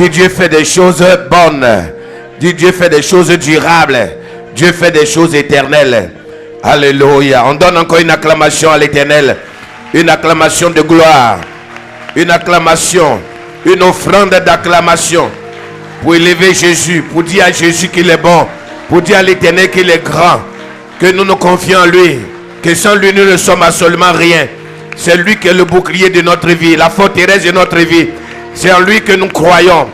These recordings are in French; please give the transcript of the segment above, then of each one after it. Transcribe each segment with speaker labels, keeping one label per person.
Speaker 1: Dis Dieu fait des choses bonnes. Dis Dieu fait des choses durables. Dieu fait des choses éternelles. Alléluia. On donne encore une acclamation à l'Éternel. Une acclamation de gloire. Une acclamation. Une offrande d'acclamation. Pour élever Jésus. Pour dire à Jésus qu'il est bon. Pour dire à l'Éternel qu'il est grand. Que nous nous confions en lui. Que sans lui nous ne sommes absolument rien. C'est lui qui est le bouclier de notre vie. La forteresse de notre vie. C'est en lui que nous croyons.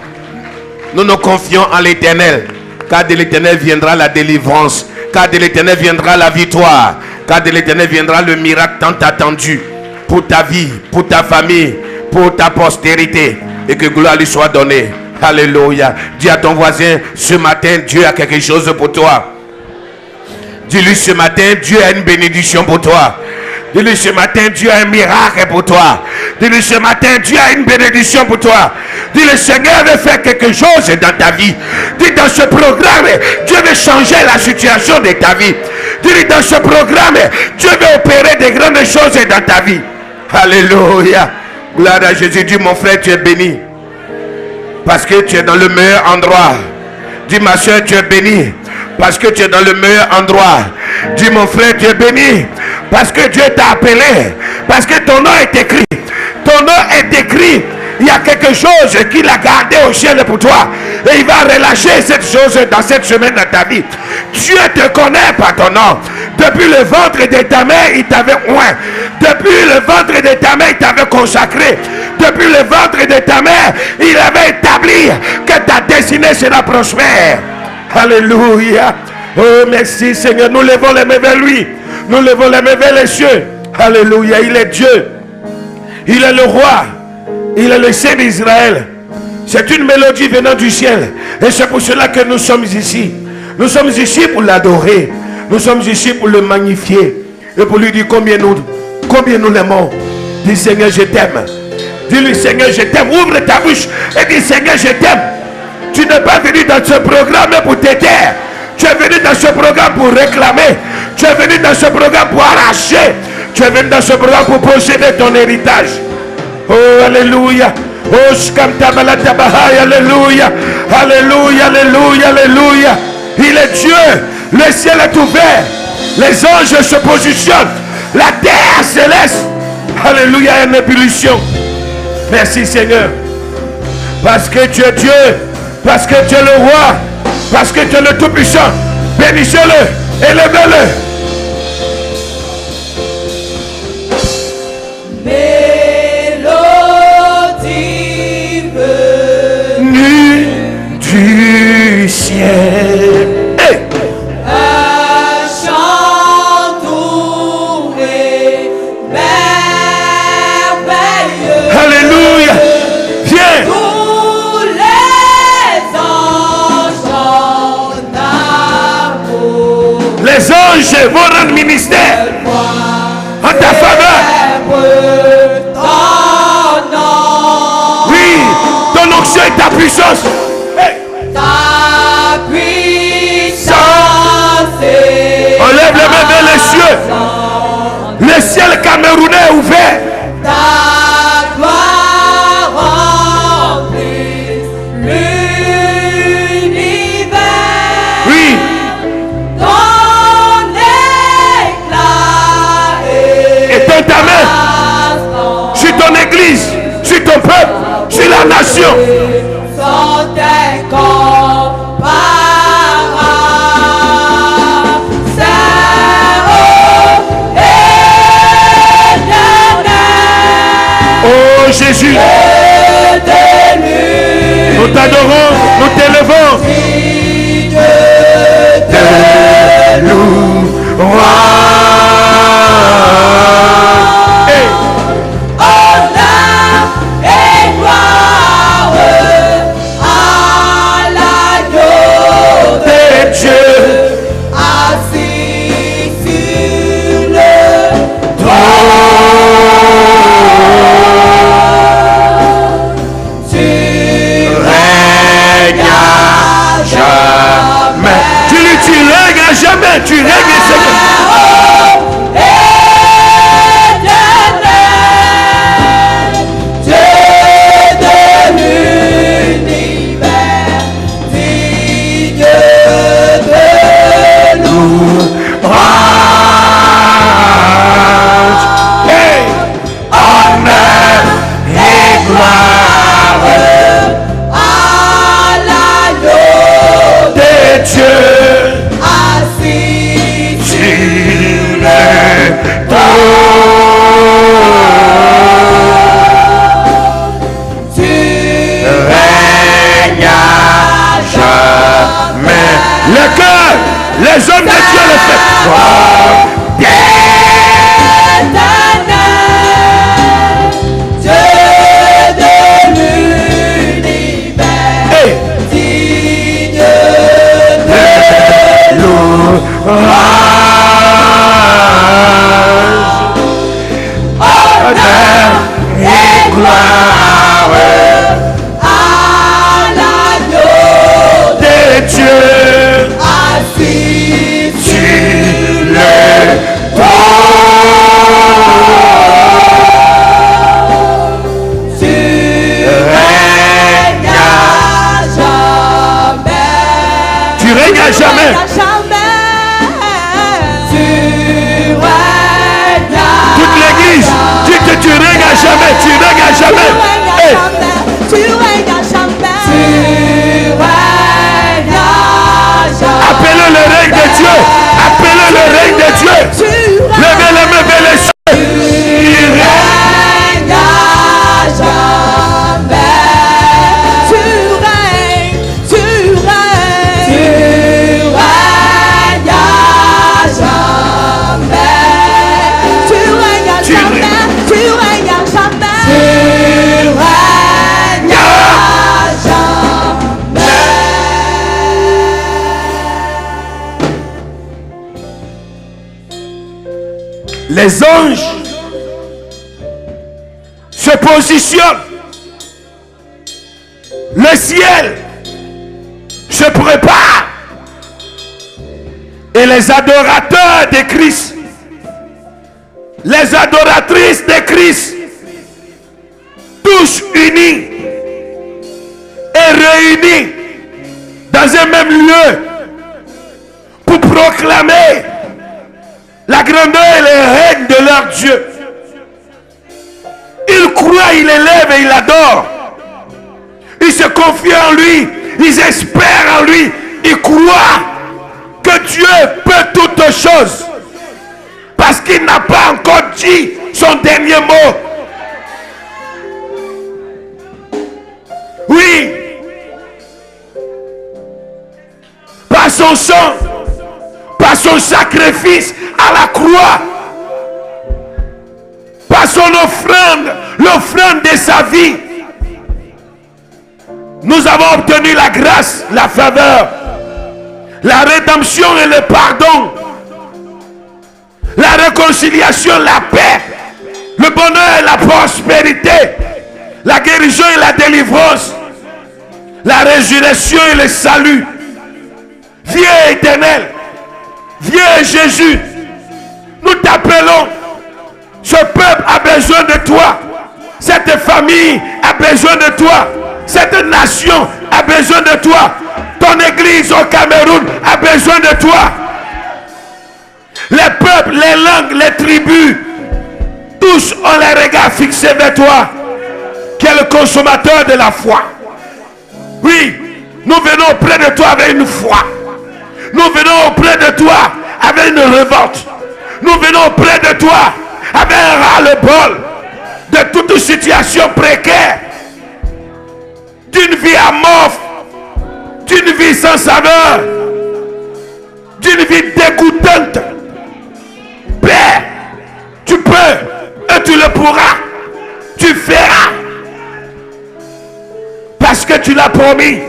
Speaker 1: Nous nous confions en l'Éternel. Car de l'Éternel viendra la délivrance. Car de l'Éternel viendra la victoire. Car de l'Éternel viendra le miracle tant attendu. Pour ta vie, pour ta famille, pour ta postérité. Et que gloire lui soit donnée. Alléluia. Dis à ton voisin, ce matin, Dieu a quelque chose pour toi. Dis-lui ce matin, Dieu a une bénédiction pour toi. Dis-lui ce matin, Dieu a un miracle pour toi. Dis-lui ce matin, Dieu a une bénédiction pour toi. Dis le Seigneur veut faire quelque chose dans ta vie. Dis dans ce programme, Dieu veut changer la situation de ta vie. Dis dans ce programme, Dieu veut opérer de grandes choses dans ta vie. Alléluia. Gloire à Jésus. Dis mon frère, tu es béni. Parce que tu es dans le meilleur endroit. Dis ma soeur, tu es béni. Parce que tu es dans le meilleur endroit. Dis mon frère, tu es béni. Parce que Dieu t'a appelé. Parce que ton nom est écrit. Ton nom est écrit. Il y a quelque chose qu'il a gardé au ciel pour toi. Et il va relâcher cette chose dans cette semaine dans ta vie. Dieu te connaît par ton nom. Depuis le ventre de ta mère, il t'avait oint. Depuis le ventre de ta mère, il t'avait consacré. Depuis le ventre de ta mère, il avait établi que ta destinée sera prospère. Alléluia. Oh merci Seigneur. Nous levons les mains vers lui. Nous levons les mains vers les cieux. Alléluia. Il est Dieu. Il est le roi. Il est le Saint d'Israël. C'est une mélodie venant du ciel. Et c'est pour cela que nous sommes ici. Nous sommes ici pour l'adorer. Nous sommes ici pour le magnifier. Et pour lui dire combien nous l'aimons. Dis Seigneur, je t'aime. Dis-lui Seigneur, je t'aime. Ouvre ta bouche et dis Seigneur, je t'aime. Tu n'es pas venu dans ce programme pour te taire. Tu es venu dans ce programme pour réclamer. Tu es venu dans ce programme pour arracher. Tu es venu dans ce programme pour posséder ton héritage. Oh, alléluia. Oh, shkamtabalatabahay, alléluia. Alléluia, alléluia, alléluia. Il est Dieu. Le ciel est ouvert. Les anges se positionnent. La terre céleste. Alléluia, une ébullition. Merci Seigneur. Parce que tu es Dieu. Parce que tu es le roi. Parce que tu es le Tout-Puissant. Bénissez-le. Élevez-le. Du ciel. Hey.
Speaker 2: Un chant doux et merveilleux.
Speaker 1: Alléluia. Viens.
Speaker 2: Tous les anges en amour.
Speaker 1: Les anges vont rendre ministère en ta faveur. Oui, ton onction et ta puissance.
Speaker 2: Ta puissance.
Speaker 1: On lève les mains vers les cieux. Le ciel camerounais est ouvert.
Speaker 2: Ta gloire remplit l'univers.
Speaker 1: Oui.
Speaker 2: Ton éclat
Speaker 1: Étends ta main sur ton église, sur ton peuple, sur la nation.
Speaker 2: sont incomparables. C'est haut et éternel.
Speaker 1: Oh Jésus, nous t'adorons, nous t'élevons. De louange. Hey.
Speaker 2: Honneur et gloire à l'agneau
Speaker 1: de Dieu,
Speaker 2: assis sur le trône. Tu règnes à jamais.
Speaker 1: tu règnes à jamais, tu règnes Seigneur.
Speaker 2: Éternel, Dieu de l'univers.
Speaker 1: les hommes de Dieu le font. Oh,
Speaker 2: Dieu de l'univers, digne de louange, honneur et gloire à l'agneau
Speaker 1: de Dieu,
Speaker 2: assis
Speaker 1: tu le
Speaker 2: tu règnes à jamais.
Speaker 1: Toute l'église, dis que tu règnes à jamais, tu règnes à jamais. Hey.
Speaker 2: Tu règnes à jamais.
Speaker 1: Appelez le règne de Dieu. Appelez le règne de Dieu. Levez les mains vers les cieux. Il règne
Speaker 2: à jamais. Tu règnes à jamais. Tu règnes à jamais. Tu règnes à jamais. Tu règnes à jamais.
Speaker 1: Les anges se positionnent. Le ciel se prépare. Et les adorateurs de Christ, les adoratrices de Christ, tous unis et réunis dans un même lieu pour proclamer la grandeur et le règne de leur Dieu. Ils croient, ils l'élèvent et ils l'adorent. Ils se confient en lui, ils espèrent en lui, ils croient que Dieu peut toutes choses. Parce qu'il n'a pas encore dit son dernier mot. Oui, par son sang, par son sacrifice à la croix, par son offrande, l'offrande de sa vie, nous avons obtenu la grâce, la faveur, la rédemption et le pardon, la réconciliation, la paix, le bonheur et la prospérité, la guérison et la délivrance, la résurrection et le salut. Viens éternel, viens Jésus, nous t'appelons. Ce peuple a besoin de toi, cette famille a besoin de toi, cette nation a besoin de toi, ton église au Cameroun a besoin de toi. Les peuples, les langues, les tribus, tous ont les regards fixés vers toi, qui est le consommateur de la foi. Oui, nous venons auprès de toi avec une foi. Nous venons auprès de toi avec une révolte. Nous venons auprès de toi avec un ras-le-bol de toute situation précaire, d'une vie amorphe, d'une vie sans saveur, d'une vie dégoûtante. Père, tu peux et tu le pourras, tu feras, parce que tu l'as promis.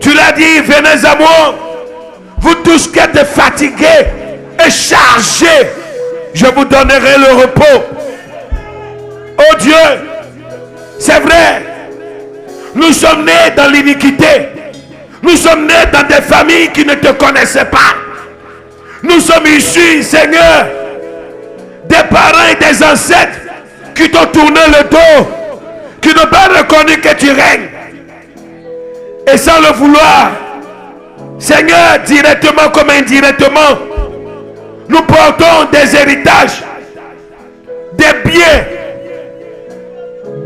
Speaker 1: Tu l'as dit, venez à moi, vous tous qui êtes fatigués et chargés, je vous donnerai le repos. Oh Dieu, c'est vrai, nous sommes nés dans l'iniquité. Nous sommes nés dans des familles qui ne te connaissaient pas. Nous sommes issus, Seigneur, des parents et des ancêtres qui t'ont tourné le dos, qui n'ont pas reconnu que tu règnes. Et sans le vouloir, Seigneur, directement comme indirectement, nous portons des héritages, des biens,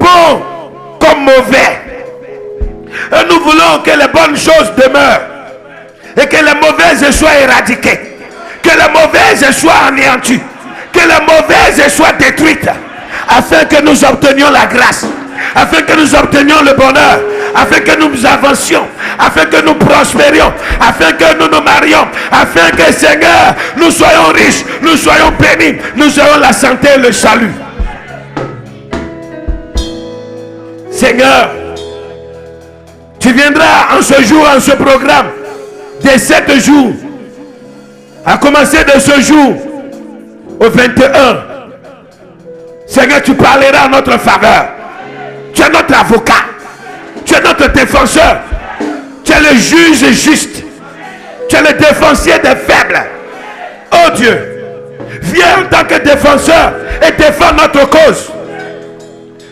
Speaker 1: bons comme mauvais. Et nous voulons que les bonnes choses demeurent et que les mauvaises soient éradiquées, que les mauvaises soient anéanties, que les mauvaises soient détruites, afin que nous obtenions la grâce, afin que nous obtenions le bonheur, afin que nous avancions, afin que nous prospérions, afin que nous nous marions, afin que, Seigneur, nous soyons riches, nous soyons bénis, nous ayons la santé et le salut. Seigneur, tu viendras en ce jour, en ce programme, des 7 jours, à commencer de ce jour au 21. Seigneur, tu parleras en notre faveur. Tu es notre avocat. Tu es notre défenseur. Tu es le juge juste. Tu es le défenseur des faibles. Oh Dieu, viens en tant que défenseur et défends notre cause.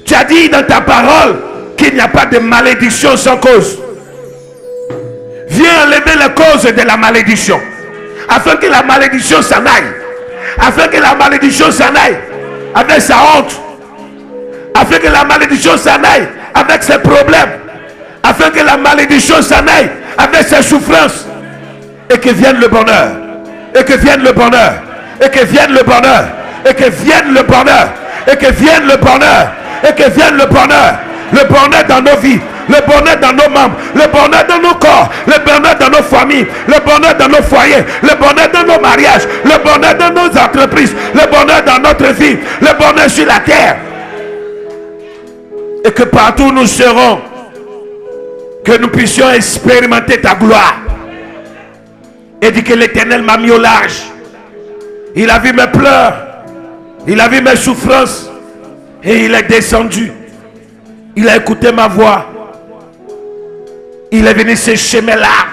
Speaker 1: Tu as dit dans ta parole qu'il n'y a pas de malédiction sans cause. Viens enlever les causes de la malédiction, afin que la malédiction s'en aille. Afin que la malédiction s'en aille avec sa honte. Afin que la malédiction s'en aille avec ses problèmes. Afin que la malédiction s'en aille avec ses souffrances. Et que vienne le bonheur. Et que vienne le bonheur. Et que vienne le bonheur. Et que vienne le bonheur. Et que vienne le bonheur. Et que vienne le bonheur. Le bonheur dans nos vies. Le bonheur dans nos membres. Le bonheur dans nos corps. Le bonheur dans nos familles. Le bonheur dans nos foyers. Le bonheur dans nos mariages. Le bonheur dans nos entreprises. Le bonheur dans notre vie. Le bonheur sur la terre. Et que partout où nous serons, que nous puissions expérimenter ta gloire. Et dit que l'Éternel m'a mis au large. Il a vu mes pleurs. Il a vu mes souffrances. Et il est descendu. Il a écouté ma voix. Il est venu sécher mes larmes.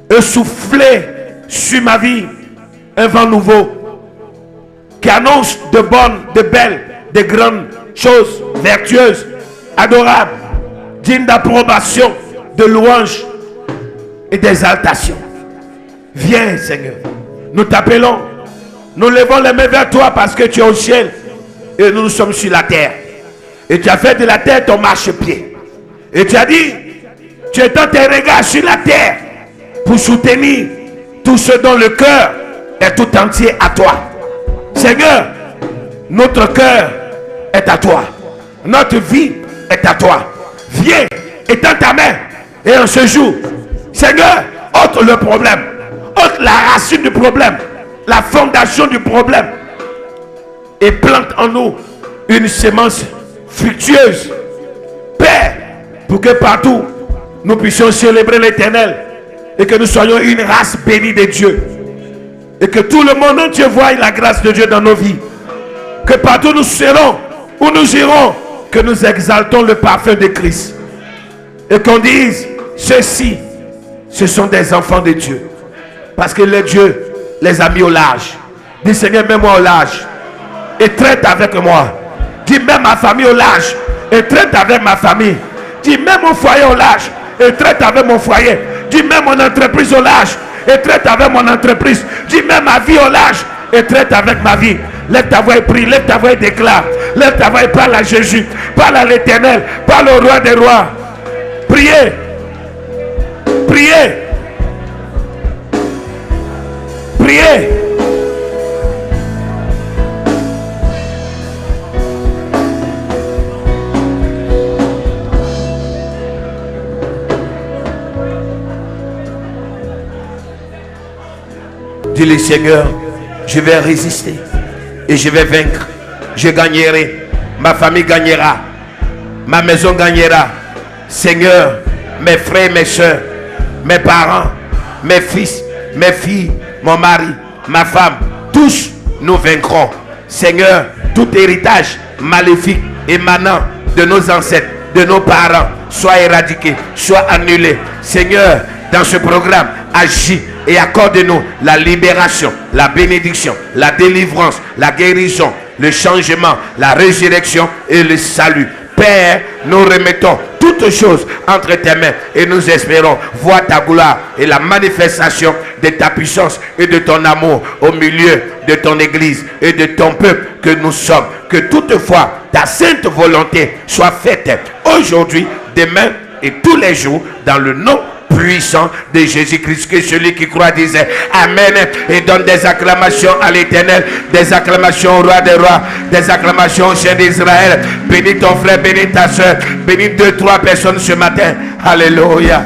Speaker 1: Et souffler sur ma vie un vent nouveau. Qui annonce de bonnes, de belles, de grandes choses vertueuses, adorables, dignes d'approbation, de louange et d'exaltation. Viens Seigneur, nous t'appelons, nous levons les mains vers toi parce que tu es au ciel et nous sommes sur la terre. Et tu as fait de la terre ton marchepied. Et tu as dit, tu étends tes regards sur la terre pour soutenir tout ce dont le cœur est tout entier à toi. Seigneur, notre cœur est à toi. Notre vie est à toi. Viens, étends ta main. Et en ce jour, Seigneur, ôte le problème. Ôte la racine du problème. La fondation du problème. Et plante en nous une semence fructueuse. Père, pour que partout, nous puissions célébrer l'Éternel. Et que nous soyons une race bénie de Dieu. Et que tout le monde entier voie la grâce de Dieu dans nos vies. Que partout nous serons, où nous irons, que nous exaltons le parfum de Christ. Et qu'on dise, ceux-ci, ce sont des enfants de Dieu. Parce que le Dieu les a mis au large. Dis Seigneur, mets-moi au large. Et traite avec moi. Dis, mets ma famille au large. Et traite avec ma famille. Dis, mets mon foyer au large. Et traite avec mon foyer. Dis, mets mon entreprise au large. Et traite avec mon entreprise. Dis, mets ma vie au large. Et traite avec ma vie. Lève ta voix et prie, lève ta voix et déclare. Lève ta voix et parle à Jésus. Parle à l'Éternel. Parle au roi des rois. Priez. Priez. Priez. Dis-le Seigneur, je vais résister et je vais vaincre. Je gagnerai. Ma famille gagnera. Ma maison gagnera. Seigneur, mes frères, mes soeurs, mes parents, mes fils, mes filles, mon mari, ma femme, tous nous vaincrons. Seigneur, tout héritage maléfique émanant de nos ancêtres, de nos parents, soit éradiqué, soit annulé. Seigneur, dans ce programme, agis et accorde-nous la libération, la bénédiction, la délivrance, la guérison, le changement, la résurrection et le salut. Père, nous remettons toutes choses entre tes mains et nous espérons voir ta gloire et la manifestation de ta puissance et de ton amour au milieu de ton église et de ton peuple que nous sommes. Que toutefois ta sainte volonté soit faite aujourd'hui, demain et tous les jours dans le nom puissant de Jésus-Christ. Que celui qui croit dise Amen et donne des acclamations à l'Éternel, des acclamations au roi des rois, des acclamations au chef d'Israël. Bénis ton frère, bénis ta soeur, bénis 2-3 personnes ce matin. Alléluia.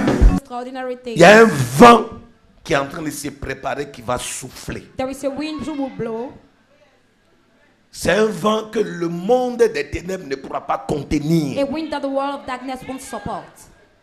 Speaker 1: Il y a un vent qui est en train de se préparer, qui va souffler.
Speaker 2: There is a wind who will blow.
Speaker 1: C'est un vent que le monde des ténèbres ne pourra pas contenir.
Speaker 2: A wind that the world of darkness won't support.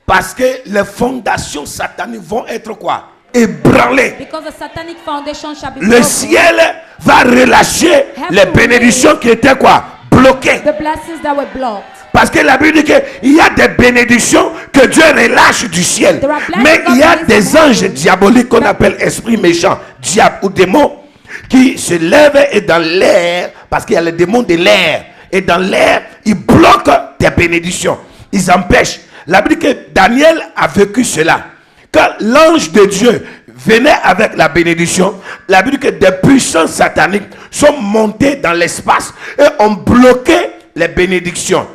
Speaker 1: Parce que les fondations sataniques vont être quoi? Ébranlées.
Speaker 2: Because the satanic foundation shall be
Speaker 1: Le
Speaker 2: broken.
Speaker 1: ciel va relâcher les bénédictions qui étaient quoi? Bloquées.
Speaker 2: The blessings that were blocked.
Speaker 1: Parce que la Bible dit qu'il y a des bénédictions que Dieu relâche du ciel. Mais il y a des anges diaboliques qu'on appelle esprits méchants, diables ou démons, qui se lèvent et dans l'air, parce qu'il y a les démons de l'air, et dans l'air, ils bloquent tes bénédictions. Ils empêchent. La Bible dit que Daniel a vécu cela. Quand l'ange de Dieu venait avec la bénédiction, la Bible dit que des puissances sataniques sont montées dans l'espace et ont bloqué les bénédictions.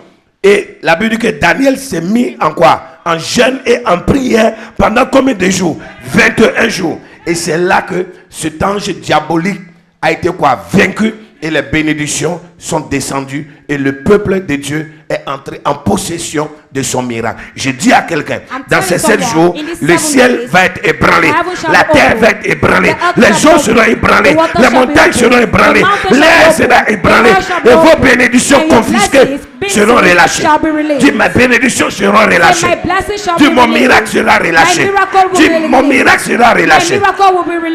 Speaker 1: Et la Bible dit que Daniel s'est mis en quoi? En jeûne et en prière pendant combien de jours? 21 jours. Et c'est là que cet ange diabolique a été quoi? Vaincu. Et les bénédictions sont descendues. Et le peuple de Dieu est entré en possession de son miracle. Je dis à quelqu'un, dans ces 7 jours, le ciel va être ébranlé. La terre va être ébranlée. Les eaux seront ébranlées. Les montagnes seront ébranlées. L'air sera ébranlé. Et vos bénédictions confisquées seront relâchées. Dis, mes bénédictions seront relâchées. Dis, mon miracle sera relâché. Dis, mon miracle sera relâché.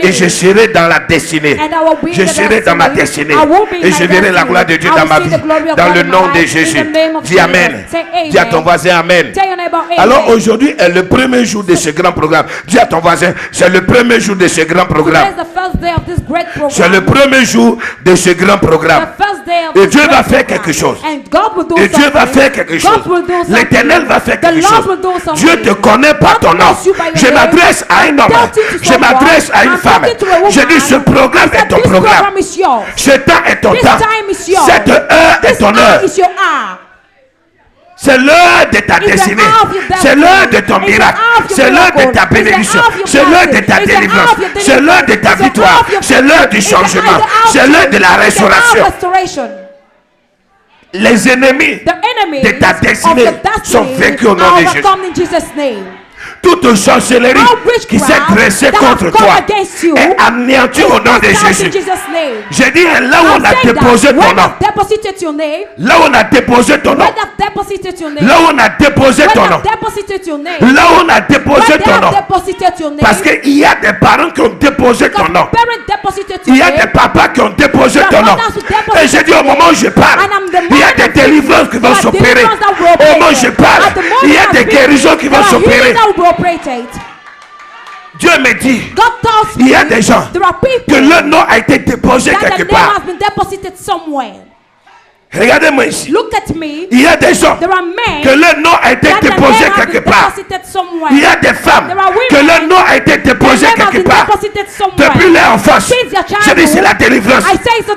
Speaker 1: Et je serai dans la destinée. Je serai dans ma destinée. Et je verrai la gloire de Dieu dans ma vie. Dans le nom de Jésus. Dis Amen. Dis à ton voisin Amen. Alors aujourd'hui est le premier jour de ce grand programme. Dis à ton voisin, c'est le premier jour de ce grand programme. C'est le premier jour de ce grand programme. Et Dieu va faire quelque chose. Et Dieu va faire quelque chose. L'Éternel va faire quelque chose. Dieu te connaît par ton nom. Je m'adresse à un homme. Je m'adresse à une femme. Je dis, ce programme est ton programme. Ce temps est ton temps. Cette heure est ton heure. C'est l'heure de ta destinée. C'est l'heure de ton miracle. C'est l'heure de ta bénédiction. C'est l'heure de ta délivrance. C'est l'heure de ta victoire. C'est l'heure du changement. C'est l'heure de la restauration. Les ennemis de ta destinée sont vaincus au nom de Jésus. Toute sorcellerie qui s'est dressée contre toi est anéantie au nom de Jésus. J'ai dit, là où on a déposé ton nom, là où on a déposé ton nom, là où on a déposé ton nom, là où on a déposé ton nom, parce qu'il y a des parents qui ont déposé ton nom, il y a des papas qui ont déposé ton nom, et j'ai dit, au moment où je parle, il y a des délivrances qui vont s'opérer. Au moment où je parle, il y a des guérisons qui vont s'opérer. Dieu me dit, il y a des gens que leur nom a été déposé quelque part. Regardez-moi ici. Il y a des gens que leur nom a été déposé quelque part. Il y a des femmes que leur nom a été déposé quelque part. Depuis leur enfance. Je dis, c'est la délivrance.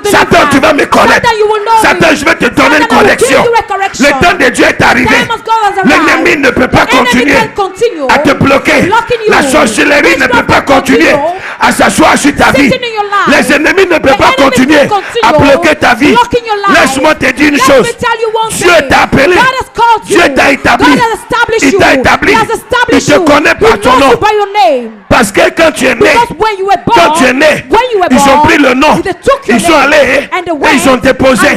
Speaker 1: Satan, tu vas me connaître. Satan, je vais te donner une correction. Le temps de Dieu est arrivé. L'ennemi ne peut pas continuer à te bloquer. La sorcellerie ne peut pas continuer à s'asseoir sur ta vie. Les ennemis ne peuvent pas continuer à bloquer ta vie. Laisse-moi te dire une chose. Dieu t'a appelé. Dieu t'a établi. Il t'a établi. Il te connaît par ton nom. Parce que quand tu es né, ils ont pris le nom. Ils sont allés et ils ont déposé.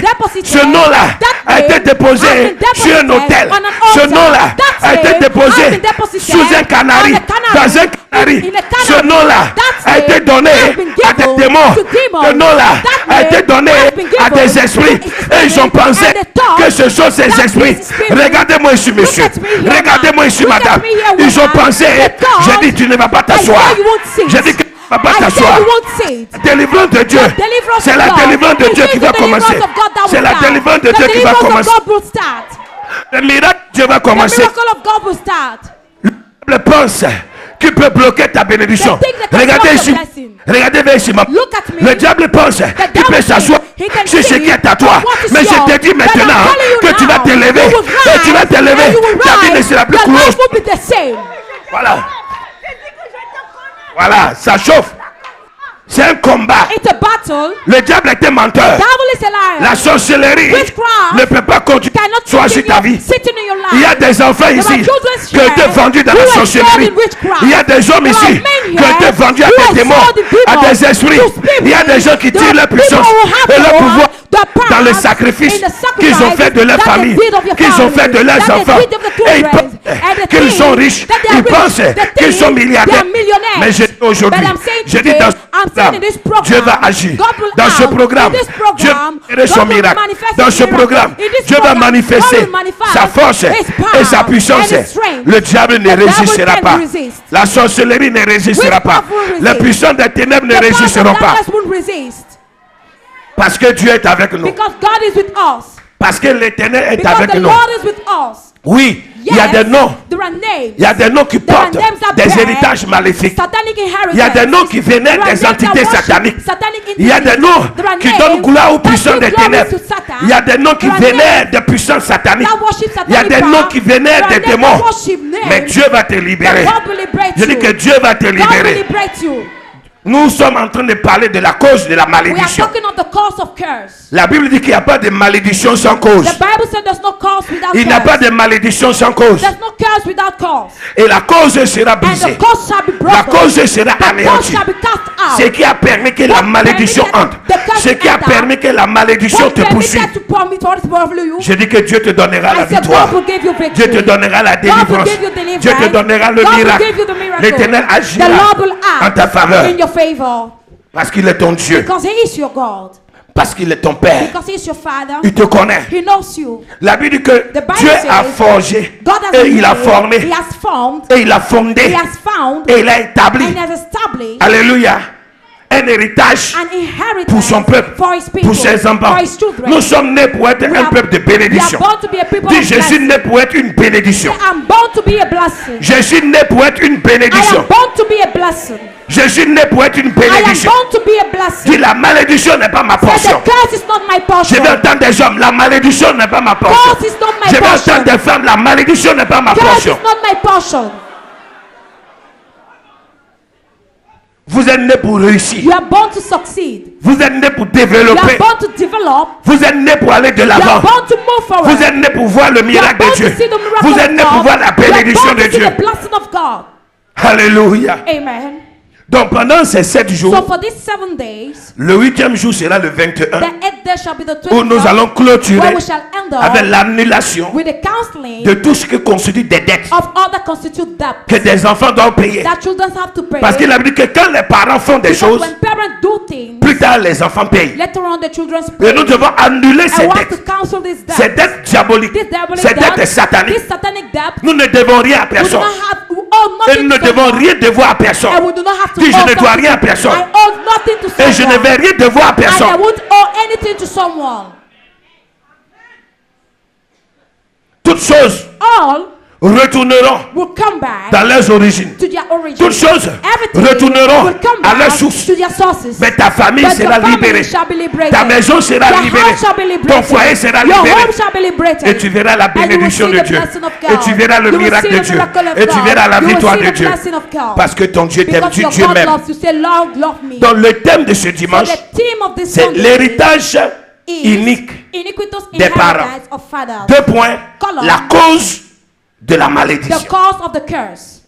Speaker 1: Ce nom-là a été déposé sur un hôtel. Ce nom-là a été déposé sous un canari. Dans un canari. Ce nom-là a été donné à des démons. Ce nom-là a été donné à des esprits. Et ils ont pensé que ce sont ces esprits. Regardez-moi ici, monsieur. Regardez-moi ici, madame. Ils ont pensé. J'ai dit, tu ne vas pas t'asseoir. J'ai dit que tu ne vas pas t'asseoir. Délivrance de Dieu. C'est la délivrance de Dieu qui va commencer. C'est la délivrance de Dieu qui va commencer. Le miracle de Dieu va commencer. Le pense qui peut bloquer ta bénédiction. Regardez ici. Regardez vers ici. Le diable pense qu'il peut s'asseoir sur ce qui est à toi. Mais je te dis maintenant que tu vas te lever. Et tu vas te lever. Ta vie ne sera plus close. Voilà. Voilà, ça chauffe. C'est un combat.
Speaker 2: It's a battle.
Speaker 1: Le diable est un menteur.
Speaker 2: Devil is a liar.
Speaker 1: La sorcellerie
Speaker 2: Witchcraft
Speaker 1: ne peut pas continuer
Speaker 2: cannot
Speaker 1: choisir ta vie.
Speaker 2: sitting in your life.
Speaker 1: Il y a des enfants
Speaker 2: There
Speaker 1: ici
Speaker 2: are children's
Speaker 1: qui ont été
Speaker 2: here
Speaker 1: vendus dans
Speaker 2: who
Speaker 1: la
Speaker 2: are
Speaker 1: sorcellerie.
Speaker 2: sold in witchcraft.
Speaker 1: Il y a des hommes
Speaker 2: There are
Speaker 1: ici
Speaker 2: men
Speaker 1: qui ont été
Speaker 2: here
Speaker 1: vendus à
Speaker 2: who
Speaker 1: des
Speaker 2: are
Speaker 1: démons,
Speaker 2: sold in
Speaker 1: à
Speaker 2: demons,
Speaker 1: des esprits.
Speaker 2: to spirits.
Speaker 1: Il y a des gens qui
Speaker 2: There
Speaker 1: tirent
Speaker 2: are
Speaker 1: leur
Speaker 2: people
Speaker 1: puissance
Speaker 2: who have
Speaker 1: et leur
Speaker 2: power,
Speaker 1: pouvoir
Speaker 2: the power
Speaker 1: dans les sacrifices
Speaker 2: in the sacrifice
Speaker 1: qu'ils ont fait de leur
Speaker 2: that they
Speaker 1: famille,
Speaker 2: did of your
Speaker 1: qu'ils ont fait de
Speaker 2: family,
Speaker 1: leurs
Speaker 2: that they
Speaker 1: enfants.
Speaker 2: did of the
Speaker 1: Et ils
Speaker 2: children,
Speaker 1: pensent
Speaker 2: and they
Speaker 1: qu'ils
Speaker 2: think
Speaker 1: sont riches.
Speaker 2: that they are
Speaker 1: Ils
Speaker 2: rich.
Speaker 1: pensent
Speaker 2: They
Speaker 1: qu'ils sont
Speaker 2: think
Speaker 1: milliardaires.
Speaker 2: they are millionaires.
Speaker 1: Mais je dis aujourd'hui,
Speaker 2: But I'm saying
Speaker 1: je dis
Speaker 2: today,
Speaker 1: dans
Speaker 2: I'm
Speaker 1: ce
Speaker 2: saying in this program,
Speaker 1: Dieu va agir.
Speaker 2: God will
Speaker 1: Dans ce
Speaker 2: act.
Speaker 1: programme,
Speaker 2: In this program,
Speaker 1: Dieu va son
Speaker 2: God will
Speaker 1: miracle.
Speaker 2: manifest
Speaker 1: Dans
Speaker 2: his
Speaker 1: ce
Speaker 2: miracle.
Speaker 1: programme,
Speaker 2: In this
Speaker 1: Dieu va
Speaker 2: program,
Speaker 1: manifester
Speaker 2: God will manifest
Speaker 1: sa force
Speaker 2: his power
Speaker 1: et sa puissance.
Speaker 2: and his strength.
Speaker 1: Le diable ne
Speaker 2: The devil
Speaker 1: résistera
Speaker 2: can't
Speaker 1: pas.
Speaker 2: resist.
Speaker 1: La sorcellerie ne résistera pas.
Speaker 2: Witchcraft will
Speaker 1: Les
Speaker 2: resist.
Speaker 1: puissants des ténèbres ne
Speaker 2: The powers of
Speaker 1: résisteront pas.
Speaker 2: darkness won't resist.
Speaker 1: Parce que Dieu est avec nous.
Speaker 2: Because God is with us.
Speaker 1: Parce que l'Éternel est
Speaker 2: Because
Speaker 1: avec
Speaker 2: the
Speaker 1: nous.
Speaker 2: Lord is with us.
Speaker 1: Oui, il y a des noms.
Speaker 2: There are names.
Speaker 1: Il y a des noms qui
Speaker 2: There are
Speaker 1: portent
Speaker 2: names that
Speaker 1: des
Speaker 2: bear
Speaker 1: héritages maléfiques.
Speaker 2: Satanic inheritance.
Speaker 1: Il y a des noms qui venaient
Speaker 2: There are
Speaker 1: des
Speaker 2: names that
Speaker 1: entités
Speaker 2: worship
Speaker 1: sataniques.
Speaker 2: satanic
Speaker 1: Il y a des
Speaker 2: entities.
Speaker 1: noms
Speaker 2: There are
Speaker 1: qui
Speaker 2: names
Speaker 1: donnent gloire aux
Speaker 2: that
Speaker 1: puissants
Speaker 2: give
Speaker 1: des
Speaker 2: glory
Speaker 1: ténèbres.
Speaker 2: to Satan.
Speaker 1: Il y a des noms qui
Speaker 2: There are
Speaker 1: venaient
Speaker 2: names
Speaker 1: des puissants sataniques.
Speaker 2: that worship
Speaker 1: Il y a
Speaker 2: satanic
Speaker 1: des
Speaker 2: power.
Speaker 1: noms qui venaient
Speaker 2: There are
Speaker 1: des
Speaker 2: names that
Speaker 1: démons.
Speaker 2: worship names.
Speaker 1: Mais Dieu va te libérer.
Speaker 2: That God will liberate
Speaker 1: Je dis
Speaker 2: you.
Speaker 1: que Dieu va te
Speaker 2: God will
Speaker 1: libérer.
Speaker 2: liberate you.
Speaker 1: Nous sommes en train de parler de la cause de la
Speaker 2: We are
Speaker 1: malédiction.
Speaker 2: talking of the cause of curse.
Speaker 1: La Bible dit qu'il n'y a pas de malédiction sans cause.
Speaker 2: The Bible said there's no cause without
Speaker 1: Il n'y a pas
Speaker 2: curse.
Speaker 1: de malédiction sans cause.
Speaker 2: There's no curse without cause.
Speaker 1: Et la cause sera
Speaker 2: And
Speaker 1: brisée.
Speaker 2: the cause shall be
Speaker 1: La
Speaker 2: broken.
Speaker 1: cause sera
Speaker 2: The cause
Speaker 1: anéantie.
Speaker 2: shall be cast out.
Speaker 1: Ce qui a permis que la
Speaker 2: What
Speaker 1: malédiction
Speaker 2: permitted
Speaker 1: entre.
Speaker 2: the curse
Speaker 1: Ce qui a
Speaker 2: enter.
Speaker 1: permis que la malédiction
Speaker 2: What
Speaker 1: te poursuit.
Speaker 2: permitted to follow you?
Speaker 1: Je dis que Dieu te donnera la
Speaker 2: I said
Speaker 1: victoire.
Speaker 2: God will give you
Speaker 1: Dieu
Speaker 2: victory.
Speaker 1: te donnera la
Speaker 2: God will
Speaker 1: délivrance.
Speaker 2: give you deliverance.
Speaker 1: Dieu te donnera le
Speaker 2: God will
Speaker 1: miracle.
Speaker 2: give you the miracle.
Speaker 1: L'Éternel
Speaker 2: The
Speaker 1: agira
Speaker 2: Lord will
Speaker 1: en
Speaker 2: act
Speaker 1: ta faveur.
Speaker 2: in your favor.
Speaker 1: Parce qu'il est ton Dieu.
Speaker 2: Because He is your God.
Speaker 1: Parce qu'il est ton Père.
Speaker 2: Because He is your Father.
Speaker 1: Il te connaît.
Speaker 2: He knows you.
Speaker 1: La Bible dit que
Speaker 2: The Bible
Speaker 1: Dieu a
Speaker 2: says
Speaker 1: forgé
Speaker 2: God has
Speaker 1: et il a
Speaker 2: made,
Speaker 1: formé
Speaker 2: He has formed,
Speaker 1: et il a fondé
Speaker 2: He has found,
Speaker 1: et il a établi.
Speaker 2: and has established
Speaker 1: Alléluia. Un héritage
Speaker 2: an inheritance
Speaker 1: pour son peuple,
Speaker 2: for His people,
Speaker 1: pour ses enfants.
Speaker 2: for His children.
Speaker 1: Nous sommes nés pour être
Speaker 2: We
Speaker 1: un
Speaker 2: are-
Speaker 1: peuple de
Speaker 2: We are
Speaker 1: bénédiction.
Speaker 2: born to be a people
Speaker 1: Dis,
Speaker 2: of
Speaker 1: je suis
Speaker 2: blessing.
Speaker 1: né pour être une bénédiction.
Speaker 2: I'm born to be a blessing.
Speaker 1: Je suis né pour être une
Speaker 2: I
Speaker 1: bénédiction.
Speaker 2: am born to be a blessing.
Speaker 1: Je suis né pour être une
Speaker 2: I am
Speaker 1: bénédiction.
Speaker 2: born to be a blessing.
Speaker 1: Dis, la malédiction n'est pas ma
Speaker 2: But the
Speaker 1: portion.
Speaker 2: curse is not my
Speaker 1: Je
Speaker 2: portion.
Speaker 1: vais entendre des hommes, la malédiction n'est pas ma portion.
Speaker 2: Curse is not my
Speaker 1: Je vais
Speaker 2: portion.
Speaker 1: entendre des femmes, la malédiction n'est pas ma
Speaker 2: Curse is
Speaker 1: portion.
Speaker 2: not my portion.
Speaker 1: Vous êtes né pour réussir.
Speaker 2: You are born to succeed.
Speaker 1: Vous êtes né pour
Speaker 2: You are
Speaker 1: développer.
Speaker 2: born to develop.
Speaker 1: Vous êtes né pour aller de
Speaker 2: You are
Speaker 1: l'avant.
Speaker 2: born to move forward.
Speaker 1: Vous êtes né pour voir le
Speaker 2: You are
Speaker 1: miracle
Speaker 2: born
Speaker 1: de Dieu.
Speaker 2: to see the miracle
Speaker 1: Vous
Speaker 2: of
Speaker 1: êtes né pour
Speaker 2: God.
Speaker 1: voir la
Speaker 2: You are
Speaker 1: bénédiction
Speaker 2: born
Speaker 1: de
Speaker 2: to see
Speaker 1: Dieu.
Speaker 2: the blessing of God.
Speaker 1: Alléluia.
Speaker 2: Amen.
Speaker 1: Donc pendant ces 7
Speaker 2: So
Speaker 1: jours,
Speaker 2: for these 7 days,
Speaker 1: le 8e jour sera le 21,
Speaker 2: the 8th day shall be the
Speaker 1: où nous
Speaker 2: 21st,
Speaker 1: allons clôturer
Speaker 2: where we shall end
Speaker 1: avec
Speaker 2: up
Speaker 1: l'annulation
Speaker 2: with the counseling
Speaker 1: de tout ce qui constitue des dettes
Speaker 2: of all that constitute debt
Speaker 1: que des enfants doivent payer.
Speaker 2: that children have to pay.
Speaker 1: Parce qu'il a dit que quand les parents font des
Speaker 2: Because
Speaker 1: choses,
Speaker 2: when parents do things,
Speaker 1: plus tard les enfants payent.
Speaker 2: later on the children
Speaker 1: Et
Speaker 2: pay.
Speaker 1: nous devons annuler ces
Speaker 2: I want to
Speaker 1: dettes.
Speaker 2: counsel this debt.
Speaker 1: Ces dettes diaboliques,
Speaker 2: This diabolic
Speaker 1: ces dettes
Speaker 2: debt,
Speaker 1: sataniques.
Speaker 2: this satanic debt,
Speaker 1: Nous ne devons rien à
Speaker 2: we do
Speaker 1: personne.
Speaker 2: not have, we owe
Speaker 1: Et
Speaker 2: nothing
Speaker 1: nous ne
Speaker 2: to
Speaker 1: devons
Speaker 2: someone,
Speaker 1: rien devoir à personne.
Speaker 2: and we do not have to
Speaker 1: Dis, je
Speaker 2: owe
Speaker 1: ne dois
Speaker 2: something.
Speaker 1: rien à personne.
Speaker 2: I owe nothing to someone.
Speaker 1: Et je ne vais rien devoir à
Speaker 2: And I
Speaker 1: personne.
Speaker 2: won't owe anything to someone.
Speaker 1: Toutes choses
Speaker 2: All
Speaker 1: retourneront
Speaker 2: will come back
Speaker 1: dans leurs origines.
Speaker 2: to their origin.
Speaker 1: Toutes choses
Speaker 2: Everything
Speaker 1: retourneront
Speaker 2: will come
Speaker 1: à leur
Speaker 2: back
Speaker 1: source.
Speaker 2: to their sources.
Speaker 1: Mais ta famille
Speaker 2: But
Speaker 1: sera
Speaker 2: your family
Speaker 1: libérée.
Speaker 2: shall be liberated.
Speaker 1: Ta maison sera
Speaker 2: Your
Speaker 1: libérée.
Speaker 2: house shall be liberated.
Speaker 1: Ton foyer sera
Speaker 2: Your
Speaker 1: libéré.
Speaker 2: home shall be liberated.
Speaker 1: Et tu verras la
Speaker 2: And you will
Speaker 1: bénédiction
Speaker 2: see
Speaker 1: de
Speaker 2: the
Speaker 1: Dieu.
Speaker 2: blessing of God.
Speaker 1: Et tu verras le
Speaker 2: You will
Speaker 1: miracle
Speaker 2: see
Speaker 1: de
Speaker 2: the
Speaker 1: Dieu.
Speaker 2: miracle of
Speaker 1: Et tu
Speaker 2: God.
Speaker 1: verras la
Speaker 2: You will
Speaker 1: victoire
Speaker 2: see
Speaker 1: de
Speaker 2: the
Speaker 1: Dieu.
Speaker 2: blessing of God.
Speaker 1: Parce que ton Dieu t'aime.
Speaker 2: Because
Speaker 1: Tu
Speaker 2: your
Speaker 1: Dieu
Speaker 2: God
Speaker 1: m'aime.
Speaker 2: loves you. Say, Lord, love me.
Speaker 1: Donc le thème de ce
Speaker 2: So
Speaker 1: dimanche,
Speaker 2: the theme of this
Speaker 1: c'est
Speaker 2: Sunday
Speaker 1: l'héritage
Speaker 2: is
Speaker 1: unique.
Speaker 2: iniquitous
Speaker 1: des parents.
Speaker 2: inheritance of fathers.
Speaker 1: 2 points.
Speaker 2: Column.
Speaker 1: La cause de la
Speaker 2: The
Speaker 1: malédiction.
Speaker 2: cause of the curse.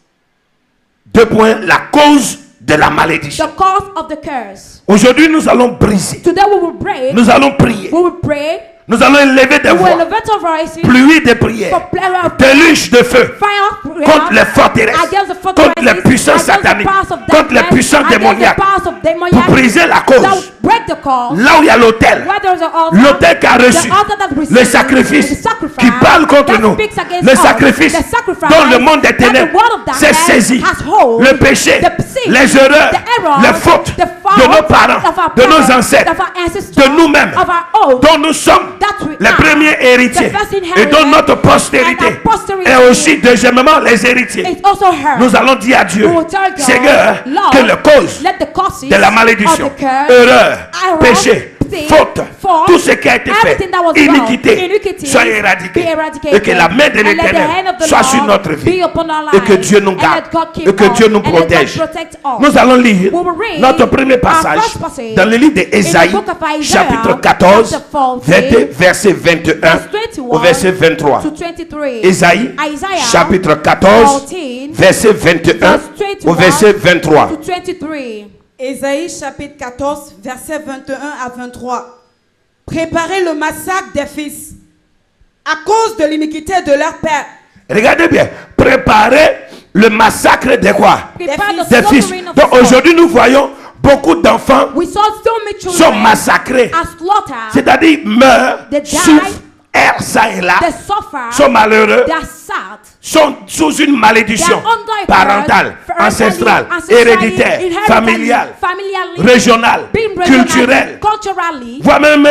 Speaker 1: 2 points. La cause de la
Speaker 2: The
Speaker 1: malédiction.
Speaker 2: cause of the curse.
Speaker 1: Aujourd'hui, nous allons briser.
Speaker 2: Today we will break.
Speaker 1: Nous allons prier.
Speaker 2: We will pray.
Speaker 1: Nous allons élever des
Speaker 2: We will
Speaker 1: voix.
Speaker 2: elevate our voices
Speaker 1: Pluie de prières.
Speaker 2: for prayer.
Speaker 1: Déluge de feu.
Speaker 2: Fire prayer
Speaker 1: Contre les forteresses.
Speaker 2: against the
Speaker 1: Contre
Speaker 2: fortresses,
Speaker 1: les puissances
Speaker 2: against the
Speaker 1: sataniques.
Speaker 2: powers of
Speaker 1: Contre les
Speaker 2: darkness,
Speaker 1: puissances
Speaker 2: against the
Speaker 1: démoniaques.
Speaker 2: powers of
Speaker 1: Pour
Speaker 2: demoniac
Speaker 1: briser la
Speaker 2: that
Speaker 1: cause.
Speaker 2: will break the cause.
Speaker 1: Là où il y a l'autel.
Speaker 2: Where there is an altar,
Speaker 1: L'autel qui a reçu
Speaker 2: the altar that receives
Speaker 1: le sacrifice
Speaker 2: the sacrifice
Speaker 1: qui parle contre
Speaker 2: that
Speaker 1: nous.
Speaker 2: speaks against
Speaker 1: Le
Speaker 2: us,
Speaker 1: sacrifice
Speaker 2: the sacrifice
Speaker 1: dont le monde des
Speaker 2: that the
Speaker 1: ténèbres
Speaker 2: world of
Speaker 1: s'est
Speaker 2: darkness
Speaker 1: saisi.
Speaker 2: has hold,
Speaker 1: Le péché,
Speaker 2: the sin,
Speaker 1: les erreurs,
Speaker 2: the errors,
Speaker 1: les fautes
Speaker 2: the faults
Speaker 1: de nos parents,
Speaker 2: of our
Speaker 1: de nos
Speaker 2: parents,
Speaker 1: ancêtres,
Speaker 2: of our ancestors,
Speaker 1: de nous-mêmes,
Speaker 2: of our own,
Speaker 1: dont nous sommes
Speaker 2: that we
Speaker 1: les
Speaker 2: are
Speaker 1: premiers héritiers
Speaker 2: the first
Speaker 1: et dont
Speaker 2: inheritors
Speaker 1: notre postérité
Speaker 2: and our posterity
Speaker 1: est aussi deuxièmement les héritiers.
Speaker 2: It's also her.
Speaker 1: Nous allons dire à Dieu,
Speaker 2: We will tell God,
Speaker 1: Seigneur,
Speaker 2: Lord,
Speaker 1: que la cause
Speaker 2: let the causes
Speaker 1: de la malédiction,
Speaker 2: of the curse,
Speaker 1: erreur,
Speaker 2: error,
Speaker 1: péché, faute,
Speaker 2: fault,
Speaker 1: tout ce qui a été fait,
Speaker 2: everything that was
Speaker 1: iniquité,
Speaker 2: wrong, iniquity,
Speaker 1: soit éradiqué.
Speaker 2: be eradicated.
Speaker 1: Et que la main de
Speaker 2: And let the
Speaker 1: l'Éternel
Speaker 2: hand of the
Speaker 1: soit
Speaker 2: Lord
Speaker 1: sur notre vie.
Speaker 2: be upon our
Speaker 1: Et que
Speaker 2: lives.
Speaker 1: Dieu nous
Speaker 2: And
Speaker 1: garde.
Speaker 2: let God keep
Speaker 1: Et que
Speaker 2: us.
Speaker 1: Dieu nous
Speaker 2: And let God
Speaker 1: protège.
Speaker 2: protect us.
Speaker 1: Nous allons lire
Speaker 2: We will read
Speaker 1: notre premier
Speaker 2: our
Speaker 1: passage
Speaker 2: first passage
Speaker 1: dans le livre d'Ésaïe,
Speaker 2: in the book of Isaiah,
Speaker 1: chapitre 14,
Speaker 2: chapter 14,
Speaker 1: verset 21
Speaker 2: verse 21
Speaker 1: au verset 23.
Speaker 2: to 23.
Speaker 1: Ésaïe,
Speaker 2: Isaiah,
Speaker 1: chapitre 14,
Speaker 2: 14,
Speaker 1: verset 21
Speaker 2: verse 21
Speaker 1: au verset 23.
Speaker 2: to 23.
Speaker 3: Ésaïe chapitre 14, versets 21 à 23. Préparez le massacre des fils à cause de l'iniquité de leur père.
Speaker 1: Regardez bien, préparez le massacre de quoi?
Speaker 2: Prepare the
Speaker 1: Des fils.
Speaker 2: slaughtering of
Speaker 1: Donc
Speaker 2: the
Speaker 1: aujourd'hui nous voyons beaucoup d'enfants
Speaker 2: We saw so many
Speaker 1: sont
Speaker 2: children
Speaker 1: massacrés.
Speaker 2: are slaughtered.
Speaker 1: C'est-à-dire meurent,
Speaker 2: They die.
Speaker 1: souffrent, errent ça et là,
Speaker 2: They suffer.
Speaker 1: sont malheureux,
Speaker 2: They are sad.
Speaker 1: sont sous une malédiction
Speaker 2: They are under a
Speaker 1: parentale,
Speaker 2: curse,
Speaker 1: ancestrale,
Speaker 2: ancestrally,
Speaker 1: héréditaire,
Speaker 2: inheritally,
Speaker 1: familiale,
Speaker 2: familially,
Speaker 1: régionale,
Speaker 2: being regional,
Speaker 1: culturelle,
Speaker 2: culturally,
Speaker 1: voire même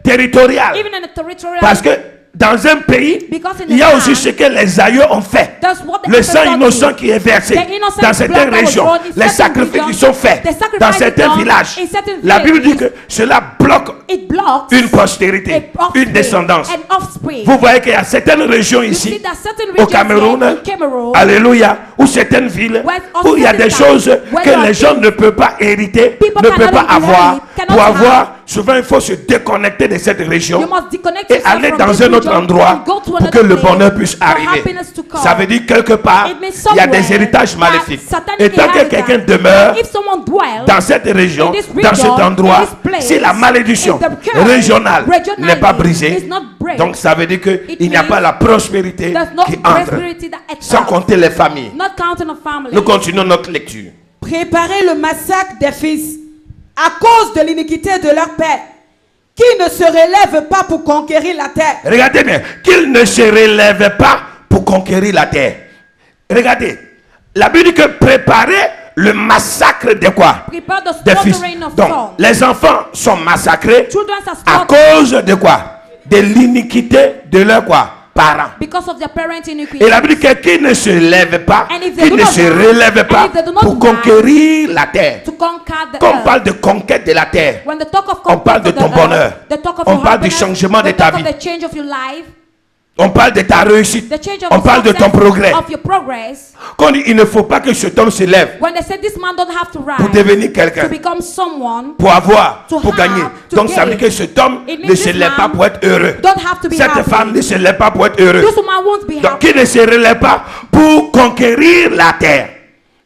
Speaker 1: territoriale.
Speaker 2: even in the territorial.
Speaker 1: Parce que dans un pays,
Speaker 2: Because in
Speaker 1: il y a
Speaker 2: the
Speaker 1: aussi
Speaker 2: land,
Speaker 1: ce que les aïeux ont fait.
Speaker 2: that's what the
Speaker 1: Le sang
Speaker 2: ancestors
Speaker 1: innocent
Speaker 2: did.
Speaker 1: qui est versé
Speaker 2: The innocent
Speaker 1: dans
Speaker 2: blood
Speaker 1: certaines
Speaker 2: that was
Speaker 1: régions,
Speaker 2: drawn in
Speaker 1: les
Speaker 2: certain
Speaker 1: sacrifices qui
Speaker 2: regions,
Speaker 1: sont faits
Speaker 2: the sacrifices
Speaker 1: dans certains
Speaker 2: done
Speaker 1: villages.
Speaker 2: in certain
Speaker 1: La Bible dit
Speaker 2: villages.
Speaker 1: que cela bloque
Speaker 2: It blocks
Speaker 1: une postérité,
Speaker 2: a offspring,
Speaker 1: une descendance.
Speaker 2: an offspring.
Speaker 1: Vous voyez qu'il y a certaines régions
Speaker 2: You see
Speaker 1: ici,
Speaker 2: that certain
Speaker 1: au
Speaker 2: regions
Speaker 1: Cameroun,
Speaker 2: here in Cameroun,
Speaker 1: alléluia, ou certaines villes,
Speaker 2: Where
Speaker 1: où il y a des
Speaker 2: certain
Speaker 1: choses
Speaker 2: where
Speaker 1: que
Speaker 2: there are
Speaker 1: les gens
Speaker 2: things
Speaker 1: ne peuvent pas hériter,
Speaker 2: people
Speaker 1: ne peuvent
Speaker 2: cannot
Speaker 1: pas avoir.
Speaker 2: inherit, cannot
Speaker 1: Pour
Speaker 2: have.
Speaker 1: avoir, souvent il faut se déconnecter de cette région
Speaker 2: you must disconnect
Speaker 1: et
Speaker 2: yourself
Speaker 1: aller
Speaker 2: from
Speaker 1: dans
Speaker 2: this
Speaker 1: un autre
Speaker 2: region
Speaker 1: endroit
Speaker 2: and go to
Speaker 1: pour
Speaker 2: another
Speaker 1: que le
Speaker 2: place
Speaker 1: bonheur puisse
Speaker 2: for
Speaker 1: arriver.
Speaker 2: happiness to come.
Speaker 1: Ça veut dire quelque part,
Speaker 2: It means
Speaker 1: il y a des
Speaker 2: somewhere
Speaker 1: héritages
Speaker 2: that
Speaker 1: maléfiques.
Speaker 2: satanic
Speaker 1: Et tant que
Speaker 2: inheritance,
Speaker 1: quelqu'un demeure
Speaker 2: if someone dwells
Speaker 1: dans cette région,
Speaker 2: in this
Speaker 1: dans
Speaker 2: region,
Speaker 1: cet endroit,
Speaker 2: in this place,
Speaker 1: si la malédiction
Speaker 2: if the curse
Speaker 1: régionale
Speaker 2: regionally
Speaker 1: n'est pas brisée,
Speaker 2: is not break,
Speaker 1: donc ça veut dire qu'il n'y a
Speaker 2: means
Speaker 1: pas la prospérité
Speaker 2: there's no
Speaker 1: qui entre,
Speaker 2: prosperity that
Speaker 1: sans
Speaker 2: enters,
Speaker 1: compter les familles.
Speaker 2: not counting of family.
Speaker 1: Nous continuons notre lecture.
Speaker 3: Préparez le massacre des fils à cause de l'iniquité de leur père, qui ne se relèvent pas pour conquérir la terre.
Speaker 1: Regardez bien, qu'il ne se relève pas pour conquérir la terre. Regardez, la Bible dit que préparer le massacre de quoi?
Speaker 2: Prepare the
Speaker 1: Des fils.
Speaker 2: slaughtering of
Speaker 1: Donc,
Speaker 2: sons.
Speaker 1: les enfants sont massacrés
Speaker 2: Children are
Speaker 1: à
Speaker 2: slaughtered
Speaker 1: cause de quoi? De l'iniquité de leurs quoi? Parents.
Speaker 2: because of their parent iniquity.
Speaker 1: Et la Bible dit que qui ne se lève pas,
Speaker 2: And if they
Speaker 1: qui
Speaker 2: do
Speaker 1: ne
Speaker 2: not
Speaker 1: se
Speaker 2: die,
Speaker 1: relève
Speaker 2: and
Speaker 1: pas
Speaker 2: if they do not
Speaker 1: pour
Speaker 2: die,
Speaker 1: conquérir la terre.
Speaker 2: To conquer the
Speaker 1: Quand on
Speaker 2: earth.
Speaker 1: parle de conquête de la terre,
Speaker 2: When they talk of
Speaker 1: on parle de
Speaker 2: conquest of
Speaker 1: ton
Speaker 2: the earth,
Speaker 1: bonheur.
Speaker 2: they talk of
Speaker 1: On
Speaker 2: your
Speaker 1: parle du
Speaker 2: happiness,
Speaker 1: changement de
Speaker 2: they
Speaker 1: ta
Speaker 2: talk
Speaker 1: vie.
Speaker 2: of the change of your life,
Speaker 1: on parle de ta réussite,
Speaker 2: the change of
Speaker 1: on
Speaker 2: your
Speaker 1: parle de ton
Speaker 2: success,
Speaker 1: progrès.
Speaker 2: of your progress.
Speaker 1: Quand on dit, il ne faut pas que cet homme se lève
Speaker 2: When they say this man don't have to rise
Speaker 1: pour devenir quelqu'un,
Speaker 2: to become someone,
Speaker 1: pour avoir,
Speaker 2: to
Speaker 1: pour
Speaker 2: have,
Speaker 1: gagner.
Speaker 2: to
Speaker 1: Donc ça veut dire
Speaker 2: gain.
Speaker 1: que cet homme
Speaker 2: It means
Speaker 1: ne se
Speaker 2: this
Speaker 1: lève
Speaker 2: man
Speaker 1: pas pour être heureux.
Speaker 2: don't have to be
Speaker 1: Cette
Speaker 2: happy.
Speaker 1: femme ne se lève pas pour être heureux.
Speaker 2: This woman won't be
Speaker 1: Donc
Speaker 2: happy.
Speaker 1: qui ne se relève pas pour conquérir la terre.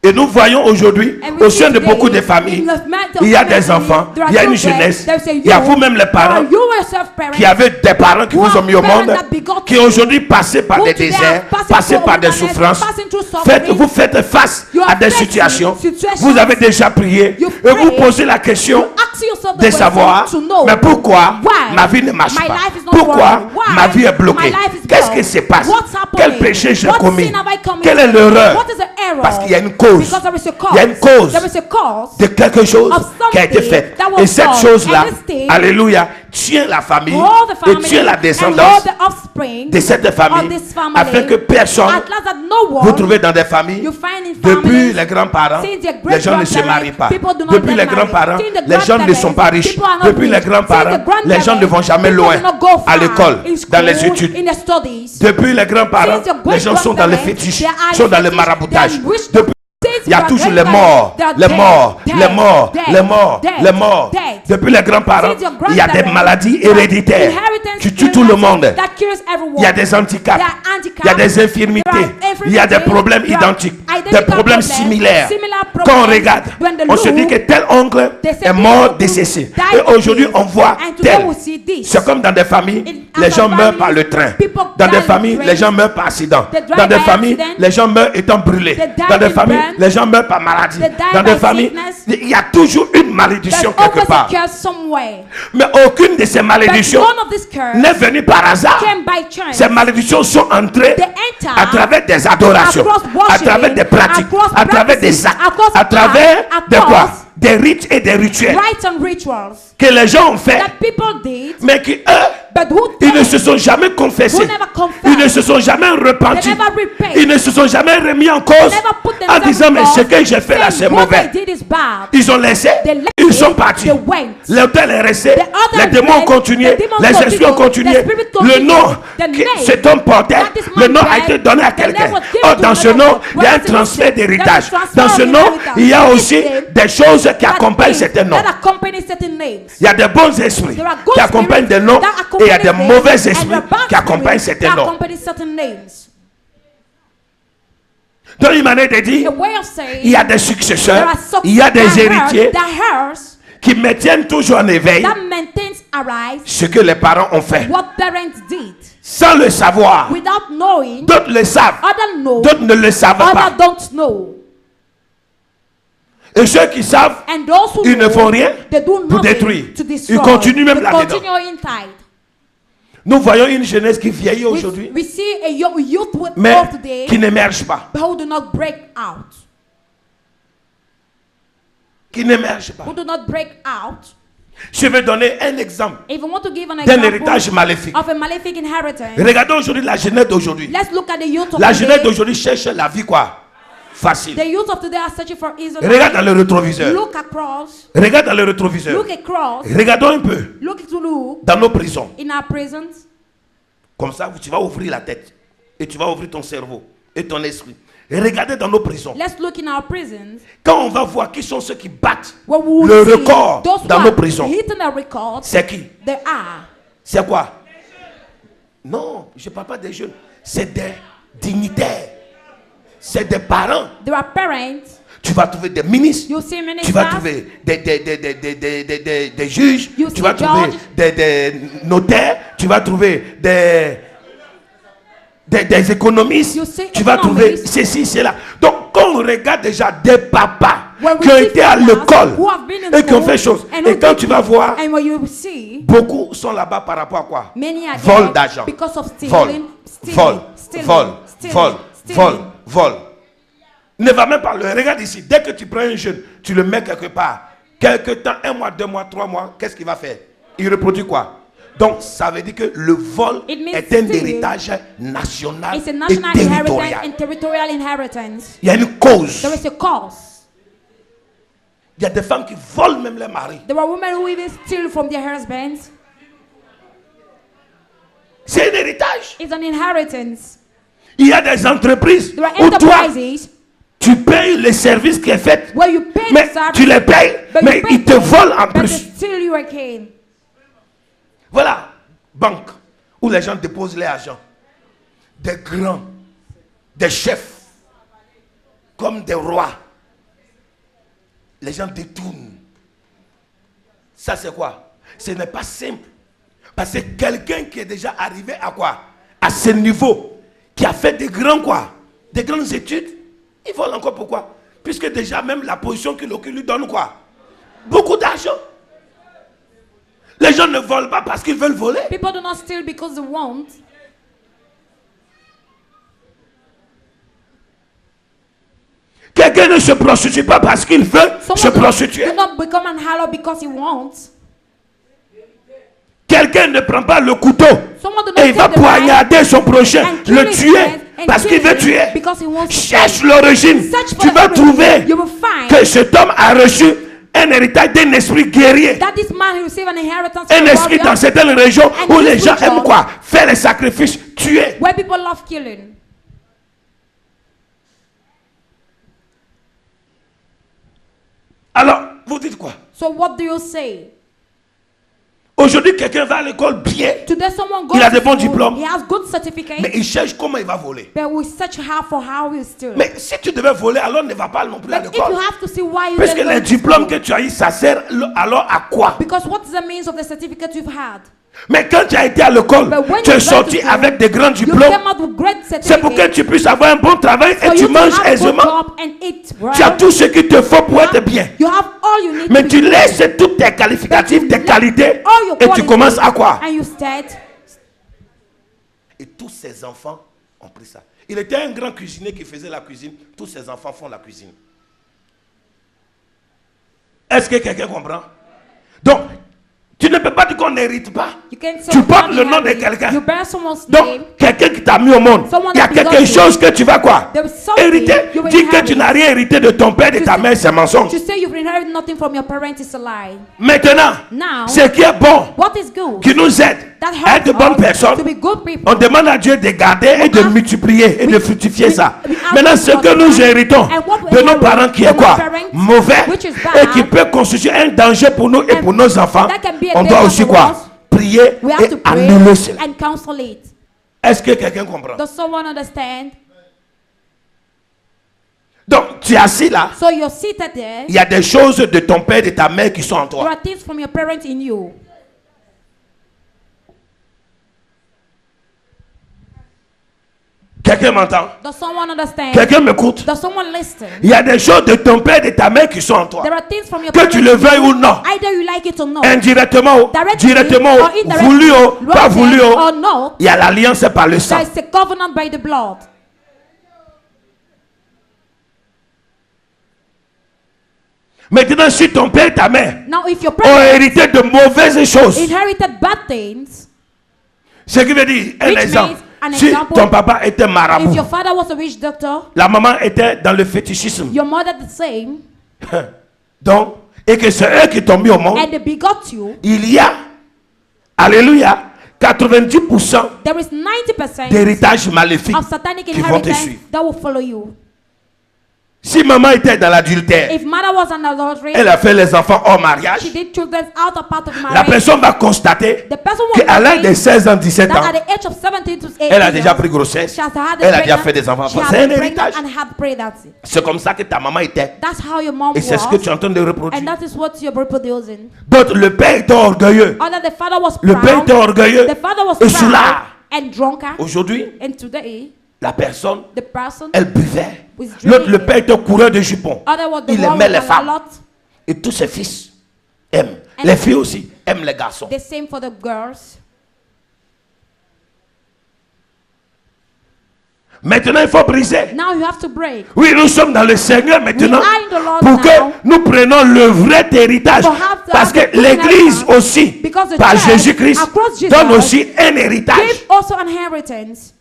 Speaker 1: Et nous voyons aujourd'hui,
Speaker 2: And we
Speaker 1: au
Speaker 2: see
Speaker 1: sein de
Speaker 2: today,
Speaker 1: beaucoup de familles,
Speaker 2: in the matter
Speaker 1: il y a
Speaker 2: of
Speaker 1: des
Speaker 2: family,
Speaker 1: enfants,
Speaker 2: there are
Speaker 1: il y a une
Speaker 2: children,
Speaker 1: jeunesse,
Speaker 2: there's a
Speaker 1: il y a
Speaker 2: youth,
Speaker 1: vous-même les parents
Speaker 2: or you yourself parents,
Speaker 1: qui avez des parents qui
Speaker 2: who
Speaker 1: vous ont
Speaker 2: have
Speaker 1: mis au
Speaker 2: parents
Speaker 1: monde,
Speaker 2: that begot
Speaker 1: qui
Speaker 2: you,
Speaker 1: aujourd'hui passent par
Speaker 2: who
Speaker 1: des
Speaker 2: today
Speaker 1: déserts,
Speaker 2: are passing
Speaker 1: passent
Speaker 2: through
Speaker 1: par des
Speaker 2: wilderness,
Speaker 1: souffrances.
Speaker 2: passing through suffering.
Speaker 1: Vous faites face
Speaker 2: You are
Speaker 1: à des
Speaker 2: facing
Speaker 1: situations.
Speaker 2: situations.
Speaker 1: Vous avez déjà prié
Speaker 2: You've
Speaker 1: et vous
Speaker 2: prayed.
Speaker 1: posez la question
Speaker 2: Ask yourself the
Speaker 1: de
Speaker 2: question
Speaker 1: savoir,
Speaker 2: to know
Speaker 1: mais pourquoi
Speaker 2: why
Speaker 1: ma vie ne marche
Speaker 2: my
Speaker 1: pas?
Speaker 2: life is not
Speaker 1: Pourquoi
Speaker 2: working? Why
Speaker 1: ma vie est
Speaker 2: my
Speaker 1: bloquée?
Speaker 2: life is
Speaker 1: Qu'est-ce qui
Speaker 2: blocked?
Speaker 1: se passe?
Speaker 2: What's happening?
Speaker 1: Quel péché j'ai
Speaker 2: What
Speaker 1: commis?
Speaker 2: sin have I committed?
Speaker 1: Quelle est l'erreur?
Speaker 2: What is the error?
Speaker 1: Parce qu'il y a une cause.
Speaker 2: Because there is a cause.
Speaker 1: Il y a une cause
Speaker 2: There is a cause
Speaker 1: de quelque chose
Speaker 2: of
Speaker 1: qui a été
Speaker 2: something
Speaker 1: fait.
Speaker 2: that was
Speaker 1: Et cette
Speaker 2: done.
Speaker 1: chose-là,
Speaker 2: And this thing,
Speaker 1: alléluia, tient la famille
Speaker 2: hold the
Speaker 1: et
Speaker 2: family
Speaker 1: tient la
Speaker 2: and
Speaker 1: descendance
Speaker 2: hold the offspring
Speaker 1: de cette famille,
Speaker 2: of this family,
Speaker 1: afin que personne,
Speaker 2: at last that no one
Speaker 1: vous trouvez dans des familles,
Speaker 2: you find in
Speaker 1: depuis
Speaker 2: families,
Speaker 1: les grands-parents,
Speaker 2: since their
Speaker 1: les gens ne se
Speaker 2: great-grandparents,
Speaker 1: marient pas.
Speaker 2: people do not
Speaker 1: Depuis
Speaker 2: get
Speaker 1: les
Speaker 2: married.
Speaker 1: grands-parents,
Speaker 2: Since the
Speaker 1: les gens ne sont pas
Speaker 2: grandparents,
Speaker 1: riches.
Speaker 2: people are not
Speaker 1: Depuis les
Speaker 2: rich.
Speaker 1: grands-parents,
Speaker 2: Since the
Speaker 1: les gens ne vont jamais
Speaker 2: people
Speaker 1: loin
Speaker 2: do not go
Speaker 1: à
Speaker 2: far
Speaker 1: l'école,
Speaker 2: in
Speaker 1: dans les
Speaker 2: school,
Speaker 1: études.
Speaker 2: in the studies.
Speaker 1: Depuis les grands-parents,
Speaker 2: Since your
Speaker 1: les gens sont dans les
Speaker 2: great-grandparents,
Speaker 1: fétiches,
Speaker 2: they are
Speaker 1: sont dans le
Speaker 2: fetish,
Speaker 1: maraboutage.
Speaker 2: they are wish-
Speaker 1: Depuis
Speaker 2: Since
Speaker 1: il y a
Speaker 2: your
Speaker 1: toujours les
Speaker 2: grandparents,
Speaker 1: morts,
Speaker 2: they are
Speaker 1: les
Speaker 2: dead,
Speaker 1: morts,
Speaker 2: dead,
Speaker 1: les morts,
Speaker 2: dead,
Speaker 1: les morts,
Speaker 2: dead,
Speaker 1: les morts.
Speaker 2: dead.
Speaker 1: Depuis les grands-parents,
Speaker 2: Since your
Speaker 1: il y a des
Speaker 2: grandparents,
Speaker 1: maladies
Speaker 2: there are
Speaker 1: héréditaires
Speaker 2: inheritance
Speaker 1: qui tuent tout le monde.
Speaker 2: that cures everyone.
Speaker 1: Il y a des handicaps,
Speaker 2: There are handicaps,
Speaker 1: il y a des infirmités,
Speaker 2: there are
Speaker 1: il y a des
Speaker 2: infirmities,
Speaker 1: problèmes
Speaker 2: there are
Speaker 1: identiques, des
Speaker 2: identical
Speaker 1: problèmes
Speaker 2: problems,
Speaker 1: similaires.
Speaker 2: similar
Speaker 1: Quand on
Speaker 2: problems.
Speaker 1: regarde,
Speaker 2: When they
Speaker 1: on se dit
Speaker 2: look,
Speaker 1: que tel oncle
Speaker 2: they say
Speaker 1: est
Speaker 2: this
Speaker 1: mort
Speaker 2: uncle
Speaker 1: décédé.
Speaker 2: died
Speaker 1: Et
Speaker 2: of
Speaker 1: aujourd'hui,
Speaker 2: this.
Speaker 1: on voit
Speaker 2: And today
Speaker 1: tel.
Speaker 2: we see this.
Speaker 1: C'est comme dans des familles,
Speaker 2: In
Speaker 1: les
Speaker 2: other
Speaker 1: gens meurent
Speaker 2: families,
Speaker 1: par le train.
Speaker 2: people
Speaker 1: Dans
Speaker 2: die
Speaker 1: des
Speaker 2: in
Speaker 1: familles,
Speaker 2: trains.
Speaker 1: les gens meurent par accident.
Speaker 2: They die
Speaker 1: Dans des
Speaker 2: by
Speaker 1: familles,
Speaker 2: accident.
Speaker 1: les gens meurent étant brûlés.
Speaker 2: They die
Speaker 1: Dans des
Speaker 2: in
Speaker 1: familles,
Speaker 2: burn.
Speaker 1: les gens meurent par maladie.
Speaker 2: They die
Speaker 1: Dans des
Speaker 2: by
Speaker 1: familles,
Speaker 2: sickness.
Speaker 1: il y a toujours une
Speaker 2: There's
Speaker 1: malédiction
Speaker 2: always
Speaker 1: quelque
Speaker 2: a
Speaker 1: part.
Speaker 2: curse somewhere.
Speaker 1: Mais aucune de ces
Speaker 2: But
Speaker 1: malédictions
Speaker 2: none of this curse
Speaker 1: n'est venue par hasard.
Speaker 2: came by chance.
Speaker 1: Ces malédictions sont entrées
Speaker 2: They enter
Speaker 1: à travers des adorations,
Speaker 2: across
Speaker 1: à
Speaker 2: worshiping,
Speaker 1: travers des pratiques,
Speaker 2: across
Speaker 1: à travers des
Speaker 2: practices,
Speaker 1: actes,
Speaker 2: across
Speaker 1: à travers
Speaker 2: acts,
Speaker 1: de quoi?
Speaker 2: across
Speaker 1: Des rites et des rituels
Speaker 2: Rites and rituals
Speaker 1: que les gens ont fait,
Speaker 2: that people did,
Speaker 1: mais qui eux
Speaker 2: But who
Speaker 1: Ils ne
Speaker 2: did?
Speaker 1: se sont jamais confessés.
Speaker 2: Who never confessed?
Speaker 1: Ils ne se sont jamais repentis.
Speaker 2: They never repaid.
Speaker 1: Ils ne se sont jamais remis en cause
Speaker 2: Never put
Speaker 1: en
Speaker 2: themselves
Speaker 1: disant mais
Speaker 2: forth,
Speaker 1: ce que j'ai fait là c'est
Speaker 2: saying, what
Speaker 1: mauvais.
Speaker 2: they did is bad.
Speaker 1: Ils ont laissé,
Speaker 2: They left
Speaker 1: ils
Speaker 2: it,
Speaker 1: sont partis.
Speaker 2: they went.
Speaker 1: L'hôtel est resté,
Speaker 2: The other
Speaker 1: les démons ont
Speaker 2: went,
Speaker 1: continué,
Speaker 2: the demons
Speaker 1: les esprits ont
Speaker 2: continued,
Speaker 1: continué.
Speaker 2: the spirit
Speaker 1: Le
Speaker 2: continued,
Speaker 1: nom
Speaker 2: the
Speaker 1: que
Speaker 2: name
Speaker 1: cet homme portait,
Speaker 2: that this
Speaker 1: le
Speaker 2: man
Speaker 1: nom a
Speaker 2: bear,
Speaker 1: été donné à
Speaker 2: the name
Speaker 1: quelqu'un.
Speaker 2: was given
Speaker 1: Oh,
Speaker 2: to
Speaker 1: dans ce
Speaker 2: another
Speaker 1: nom,
Speaker 2: one.
Speaker 1: il y a un
Speaker 2: What is it?
Speaker 1: transfert
Speaker 2: There is
Speaker 1: d'héritage.
Speaker 2: transfer
Speaker 1: Dans ce
Speaker 2: of
Speaker 1: nom,
Speaker 2: inheritance.
Speaker 1: il y a
Speaker 2: This
Speaker 1: aussi
Speaker 2: name,
Speaker 1: des choses qui
Speaker 2: that
Speaker 1: accompagnent
Speaker 2: things
Speaker 1: certains noms.
Speaker 2: that accompany certain names.
Speaker 1: Il y a des bons esprits
Speaker 2: There are good
Speaker 1: qui accompagnent des noms
Speaker 2: spirits that
Speaker 1: et il y a des
Speaker 2: accompany
Speaker 1: mauvais
Speaker 2: them, and
Speaker 1: esprits
Speaker 2: there are bad
Speaker 1: qui accompagnent
Speaker 2: spirits
Speaker 1: certains
Speaker 2: that
Speaker 1: noms.
Speaker 2: accompany certain names.
Speaker 1: Donc, une manière de dire,
Speaker 2: A way of saying
Speaker 1: il y a des
Speaker 2: there
Speaker 1: successeurs,
Speaker 2: are
Speaker 1: il y a des héritiers
Speaker 2: that heirs
Speaker 1: qui maintiennent toujours en éveil
Speaker 2: that maintains arise
Speaker 1: ce que les parents ont fait.
Speaker 2: what parents did
Speaker 1: Sans le savoir.
Speaker 2: without knowing.
Speaker 1: D'autres le savent,
Speaker 2: Others know,
Speaker 1: d'autres ne le savent pas.
Speaker 2: others don't know.
Speaker 1: Et ceux qui savent,
Speaker 2: And those who
Speaker 1: ils ne
Speaker 2: know,
Speaker 1: font rien
Speaker 2: they do
Speaker 1: pour
Speaker 2: nothing
Speaker 1: détruire.
Speaker 2: to destroy.
Speaker 1: Ils continuent même
Speaker 2: They
Speaker 1: là-dedans.
Speaker 2: continue inside.
Speaker 1: Nous voyons une jeunesse qui vieillit aujourd'hui,
Speaker 2: We see a young youth with
Speaker 1: mais
Speaker 2: of today
Speaker 1: qui n'émerge pas.
Speaker 2: who do not break out.
Speaker 1: Qui n'émerge pas.
Speaker 2: Who do not break out.
Speaker 1: Je vais donner un exemple
Speaker 2: If we want to give an
Speaker 1: d'un
Speaker 2: example
Speaker 1: héritage maléfique.
Speaker 2: of a malefic inheritance,
Speaker 1: Regardons aujourd'hui la jeunesse d'aujourd'hui.
Speaker 2: let's look at the youth of
Speaker 1: La jeunesse
Speaker 2: today.
Speaker 1: d'aujourd'hui cherche la vie quoi? Facile.
Speaker 2: The youth of today are searching for easy
Speaker 1: Regarde dans
Speaker 2: life.
Speaker 1: le rétroviseur.
Speaker 2: Look across.
Speaker 1: Regarde dans le rétroviseur.
Speaker 2: Look across.
Speaker 1: Regardons un peu
Speaker 2: Look to look
Speaker 1: dans nos prisons.
Speaker 2: in our prisons.
Speaker 1: Comme ça, tu vas ouvrir la tête. Et tu vas ouvrir ton cerveau et ton esprit. Et regardez dans nos prisons.
Speaker 2: Let's look in our prisons.
Speaker 1: Quand on va voir qui sont ceux qui battent
Speaker 2: Where we
Speaker 1: le
Speaker 2: will see
Speaker 1: record
Speaker 2: those who
Speaker 1: dans
Speaker 2: are
Speaker 1: nos prisons,
Speaker 2: hitting the record,
Speaker 1: c'est qui?
Speaker 2: they are.
Speaker 1: C'est quoi? Non, je ne parle pas des jeunes. C'est des dignitaires. C'est des parents.
Speaker 2: There are parents.
Speaker 1: Tu vas trouver des ministres.
Speaker 2: You see
Speaker 1: Tu vas
Speaker 2: ministers.
Speaker 1: trouver des juges.
Speaker 2: You
Speaker 1: Tu
Speaker 2: see
Speaker 1: vas trouver
Speaker 2: judges.
Speaker 1: des notaires. Tu vas trouver des économistes.
Speaker 2: You see
Speaker 1: Tu vas trouver
Speaker 2: economists.
Speaker 1: ceci, cela. Donc, quand on regarde déjà des papas
Speaker 2: When we
Speaker 1: qui ont
Speaker 2: see
Speaker 1: été à
Speaker 2: fathers
Speaker 1: l'école
Speaker 2: who have been in
Speaker 1: et qui ont
Speaker 2: school
Speaker 1: fait choses,
Speaker 2: and
Speaker 1: et
Speaker 2: who
Speaker 1: quand
Speaker 2: did
Speaker 1: tu vas voir,
Speaker 2: And when you see,
Speaker 1: beaucoup sont là-bas par rapport à quoi?
Speaker 2: many are
Speaker 1: Vol
Speaker 2: there
Speaker 1: d'argent.
Speaker 2: because of
Speaker 1: Vol,
Speaker 2: stealing, stealing,
Speaker 1: vol,
Speaker 2: stealing,
Speaker 1: vol,
Speaker 2: stealing,
Speaker 1: vol,
Speaker 2: stealing.
Speaker 1: vol, vol. Ne va même pas le regarde ici. Dès que tu prends un jeune, tu le mets quelque part. Quelque temps, 1 mois, 2 mois, 3 mois, qu'est-ce qu'il va faire? Il reproduit quoi? Donc, ça veut dire que le vol
Speaker 2: It means
Speaker 1: est un
Speaker 2: stealing.
Speaker 1: héritage national
Speaker 2: It's a
Speaker 1: et
Speaker 2: national
Speaker 1: territorial.
Speaker 2: inheritance and territorial inheritance.
Speaker 1: Il y a une cause.
Speaker 2: There is a cause.
Speaker 1: Il y a des femmes qui volent même les maris.
Speaker 2: There are women who even steal from their husbands.
Speaker 1: C'est un héritage.
Speaker 2: It's an inheritance.
Speaker 1: Il y a des entreprises
Speaker 2: There are
Speaker 1: où toi,
Speaker 2: enterprises
Speaker 1: tu payes le service qui est fait,
Speaker 2: where you pay
Speaker 1: mais
Speaker 2: the service,
Speaker 1: tu les payes,
Speaker 2: but
Speaker 1: mais
Speaker 2: you pay
Speaker 1: ils te
Speaker 2: them,
Speaker 1: volent en
Speaker 2: but they
Speaker 1: plus.
Speaker 2: steal you again.
Speaker 1: Voilà, banque, où les gens déposent leur argent. Des grands, des chefs, comme des rois. Les gens détournent. Ça c'est quoi? Ce n'est pas simple. Parce que quelqu'un qui est déjà arrivé à quoi? À ce niveau, qui a fait des grands quoi? Des grandes études, il vole encore pourquoi? Puisque déjà même la position qu'il occupe lui donne quoi? Beaucoup d'argent. Les gens ne volent pas parce qu'ils veulent voler.
Speaker 2: People do not steal because they want.
Speaker 1: Quelqu'un ne se prostitue pas parce qu'il veut se
Speaker 2: Someone
Speaker 1: prostituer.
Speaker 2: do not become an harlot because he wants.
Speaker 1: Quelqu'un ne prend pas le couteau
Speaker 2: Someone do not
Speaker 1: et il va
Speaker 2: take the knife
Speaker 1: poignarder son prochain,
Speaker 2: and kill
Speaker 1: le
Speaker 2: his
Speaker 1: tuer
Speaker 2: friend and
Speaker 1: parce qu'il
Speaker 2: kill
Speaker 1: veut
Speaker 2: him
Speaker 1: tuer.
Speaker 2: because he wants to
Speaker 1: Cherche
Speaker 2: kill.
Speaker 1: l'origine.
Speaker 2: Search for
Speaker 1: Tu
Speaker 2: the
Speaker 1: vas
Speaker 2: origin.
Speaker 1: trouver
Speaker 2: You will find
Speaker 1: que cet homme a reçu un héritage d'un esprit guerrier.
Speaker 2: that this man received an inheritance
Speaker 1: Un
Speaker 2: from a
Speaker 1: esprit
Speaker 2: warrior
Speaker 1: dans certaines régions
Speaker 2: And
Speaker 1: où
Speaker 2: this
Speaker 1: les gens
Speaker 2: region-
Speaker 1: aiment quoi? Faire les sacrifices, tuer.
Speaker 2: where people love killing.
Speaker 1: Alors, vous dites quoi?
Speaker 2: So what do you say?
Speaker 1: Aujourd'hui, quelqu'un va à l'école bien,
Speaker 2: Today someone goes
Speaker 1: Il a
Speaker 2: to
Speaker 1: des bons
Speaker 2: school,
Speaker 1: diplômes.
Speaker 2: he has good certificate,
Speaker 1: mais il cherche comment il va voler.
Speaker 2: but we search hard for how he steal.
Speaker 1: Mais si tu devais voler, alors ne va pas non plus à
Speaker 2: But if you
Speaker 1: l'école.
Speaker 2: have to see why you
Speaker 1: Parce que
Speaker 2: didn't go
Speaker 1: les
Speaker 2: to
Speaker 1: diplômes
Speaker 2: school.
Speaker 1: que tu as eu, ça sert alors à quoi?
Speaker 2: Because what is the means of the certificate you've had?
Speaker 1: Mais quand tu as été à l'école,
Speaker 2: But when
Speaker 1: tu
Speaker 2: you
Speaker 1: es
Speaker 2: went
Speaker 1: sorti
Speaker 2: to school,
Speaker 1: avec des grands
Speaker 2: You
Speaker 1: diplômes.
Speaker 2: came out with great
Speaker 1: C'est pour que
Speaker 2: certificate.
Speaker 1: tu puisses avoir un bon travail
Speaker 2: For
Speaker 1: et tu
Speaker 2: you to
Speaker 1: manges
Speaker 2: have a good
Speaker 1: aisément.
Speaker 2: job and eat well.
Speaker 1: Tu as tout ce qu'il te faut pour être bien.
Speaker 2: You have all you need
Speaker 1: Mais
Speaker 2: to
Speaker 1: tu
Speaker 2: be good.
Speaker 1: laisses tous tes qualificatifs, tes qualités
Speaker 2: All your
Speaker 1: et tu
Speaker 2: qualities,
Speaker 1: commences à quoi?
Speaker 2: And you start.
Speaker 1: Et tous ses enfants ont pris ça. Il était un grand cuisinier qui faisait la cuisine. Tous ses enfants font la cuisine. Est-ce que quelqu'un comprend? Donc, Tu ne peux pas dire qu'on n'hérite pas.
Speaker 2: You can say
Speaker 1: Tu
Speaker 2: you
Speaker 1: portes
Speaker 2: don't
Speaker 1: le nom de
Speaker 2: inherit.
Speaker 1: quelqu'un.
Speaker 2: You bear someone's
Speaker 1: Donc,
Speaker 2: name.
Speaker 1: quelqu'un qui t'a mis au monde,
Speaker 2: Someone
Speaker 1: il y a
Speaker 2: that
Speaker 1: quelque
Speaker 2: begot you.
Speaker 1: chose que tu vas quoi?
Speaker 2: There is something
Speaker 1: Hériter.
Speaker 2: you will
Speaker 1: Dis que
Speaker 2: inherit.
Speaker 1: tu n'as rien hérité de ton père et de ta mère, c'est mensonge.
Speaker 2: To say you've inherited nothing from your parents is a lie.
Speaker 1: Maintenant,
Speaker 2: Now,
Speaker 1: ce qui est bon,
Speaker 2: what is good?
Speaker 1: qui nous aide
Speaker 2: That
Speaker 1: à être de bonnes
Speaker 2: helps us
Speaker 1: personnes,
Speaker 2: to be good people.
Speaker 1: on demande à Dieu de garder et de multiplier et de fructifier ça. Maintenant, ce que nous héritons de nos parents qui est quoi? Mauvais et qui peut constituer un danger pour nous et pour nos enfants, on doit aussi quoi? Prier
Speaker 2: We have
Speaker 1: et
Speaker 2: to pray
Speaker 1: annuler cela.
Speaker 2: and counsel it.
Speaker 1: Est-ce que quelqu'un comprend?
Speaker 2: Does someone understand?
Speaker 1: Donc, tu es assis là.
Speaker 2: So you're seated there.
Speaker 1: Il y a des choses de ton père et de ta mère qui sont en
Speaker 2: There
Speaker 1: toi.
Speaker 2: are things from your parents in you.
Speaker 1: Quelqu'un m'entend?
Speaker 2: Does someone understand?
Speaker 1: Quelqu'un m'écoute?
Speaker 2: Does someone listen?
Speaker 1: Il y a des choses de ton père et de ta mère qui sont en toi.
Speaker 2: There are things from your
Speaker 1: Que
Speaker 2: parents
Speaker 1: tu le
Speaker 2: in
Speaker 1: veuilles
Speaker 2: you.
Speaker 1: ou non.
Speaker 2: Either you like it or not.
Speaker 1: Indirectement,
Speaker 2: Directly
Speaker 1: directement,
Speaker 2: or indirectly,
Speaker 1: voulu, pas
Speaker 2: wanted
Speaker 1: voulu,
Speaker 2: or not,
Speaker 1: il y a l'alliance par le sang.
Speaker 2: there is a covenant by the blood.
Speaker 1: Maintenant, si ton père et ta mère
Speaker 2: Now, if your
Speaker 1: ont
Speaker 2: parents
Speaker 1: hérité de mauvaises choses,
Speaker 2: inherited bad things,
Speaker 1: ce qui veut dire, un
Speaker 2: Which
Speaker 1: exemple,
Speaker 2: means, an
Speaker 1: si
Speaker 2: example,
Speaker 1: ton papa était
Speaker 2: if
Speaker 1: marabout,
Speaker 2: your father was a witch doctor,
Speaker 1: la maman était dans le fétichisme,
Speaker 2: your mother the same,
Speaker 1: donc, et que c'est eux qui t'ont mis au monde,
Speaker 2: and they begot you,
Speaker 1: il y a, alléluia, 90%
Speaker 2: there is 90%
Speaker 1: d'héritage maléfique
Speaker 2: of satanic
Speaker 1: qui vont te
Speaker 2: inheritance
Speaker 1: suivre.
Speaker 2: that will follow you.
Speaker 1: Si maman était dans l'adultère,
Speaker 2: If mother was an adultery,
Speaker 1: elle a fait les enfants hors mariage,
Speaker 2: she did children out of part of
Speaker 1: la
Speaker 2: marriage.
Speaker 1: personne va constater
Speaker 2: The person will
Speaker 1: qu'à l'âge de
Speaker 2: think
Speaker 1: 16 ans, 17
Speaker 2: that
Speaker 1: ans,
Speaker 2: at the age of 17 to 18
Speaker 1: elle a déjà
Speaker 2: years,
Speaker 1: pris grossesse,
Speaker 2: she has had
Speaker 1: elle a déjà
Speaker 2: pregnant,
Speaker 1: fait des enfants.
Speaker 2: she has
Speaker 1: C'est un
Speaker 2: been pregnant
Speaker 1: héritage.
Speaker 2: and had pregnancy.
Speaker 1: C'est comme ça que ta maman était.
Speaker 2: That's how your mom
Speaker 1: Et c'est ce que tu es
Speaker 2: was,
Speaker 1: en train de reproduire.
Speaker 2: and that is what you're reproducing.
Speaker 1: D'autres, le père était orgueilleux.
Speaker 2: Other the father was
Speaker 1: Le père était
Speaker 2: proud,
Speaker 1: orgueilleux
Speaker 2: the father was
Speaker 1: et
Speaker 2: proud
Speaker 1: soulard.
Speaker 2: and drunkard,
Speaker 1: Aujourd'hui,
Speaker 2: and today
Speaker 1: la personne,
Speaker 2: the person
Speaker 1: elle buvait.
Speaker 2: was
Speaker 1: L'autre, le
Speaker 2: drinking.
Speaker 1: père était coureur de jupons.
Speaker 2: Other was the
Speaker 1: Il
Speaker 2: one
Speaker 1: aimait
Speaker 2: with
Speaker 1: les
Speaker 2: a
Speaker 1: femmes.
Speaker 2: lot.
Speaker 1: Et tous ses fils aiment.
Speaker 2: And
Speaker 1: Les filles aussi aiment les garçons.
Speaker 2: The same for the girls.
Speaker 1: Maintenant, il faut briser.
Speaker 2: Now you have to break.
Speaker 1: Oui, nous sommes dans le Seigneur maintenant
Speaker 2: We are in the Lord
Speaker 1: pour
Speaker 2: now.
Speaker 1: que nous prenions le vrai héritage.
Speaker 2: For have to
Speaker 1: Parce
Speaker 2: have
Speaker 1: que
Speaker 2: the full
Speaker 1: l'Église
Speaker 2: inheritance.
Speaker 1: aussi,
Speaker 2: Because the
Speaker 1: par
Speaker 2: church,
Speaker 1: Jésus-Christ,
Speaker 2: across Jesus,
Speaker 1: donne aussi un héritage.
Speaker 2: Give also an inheritance.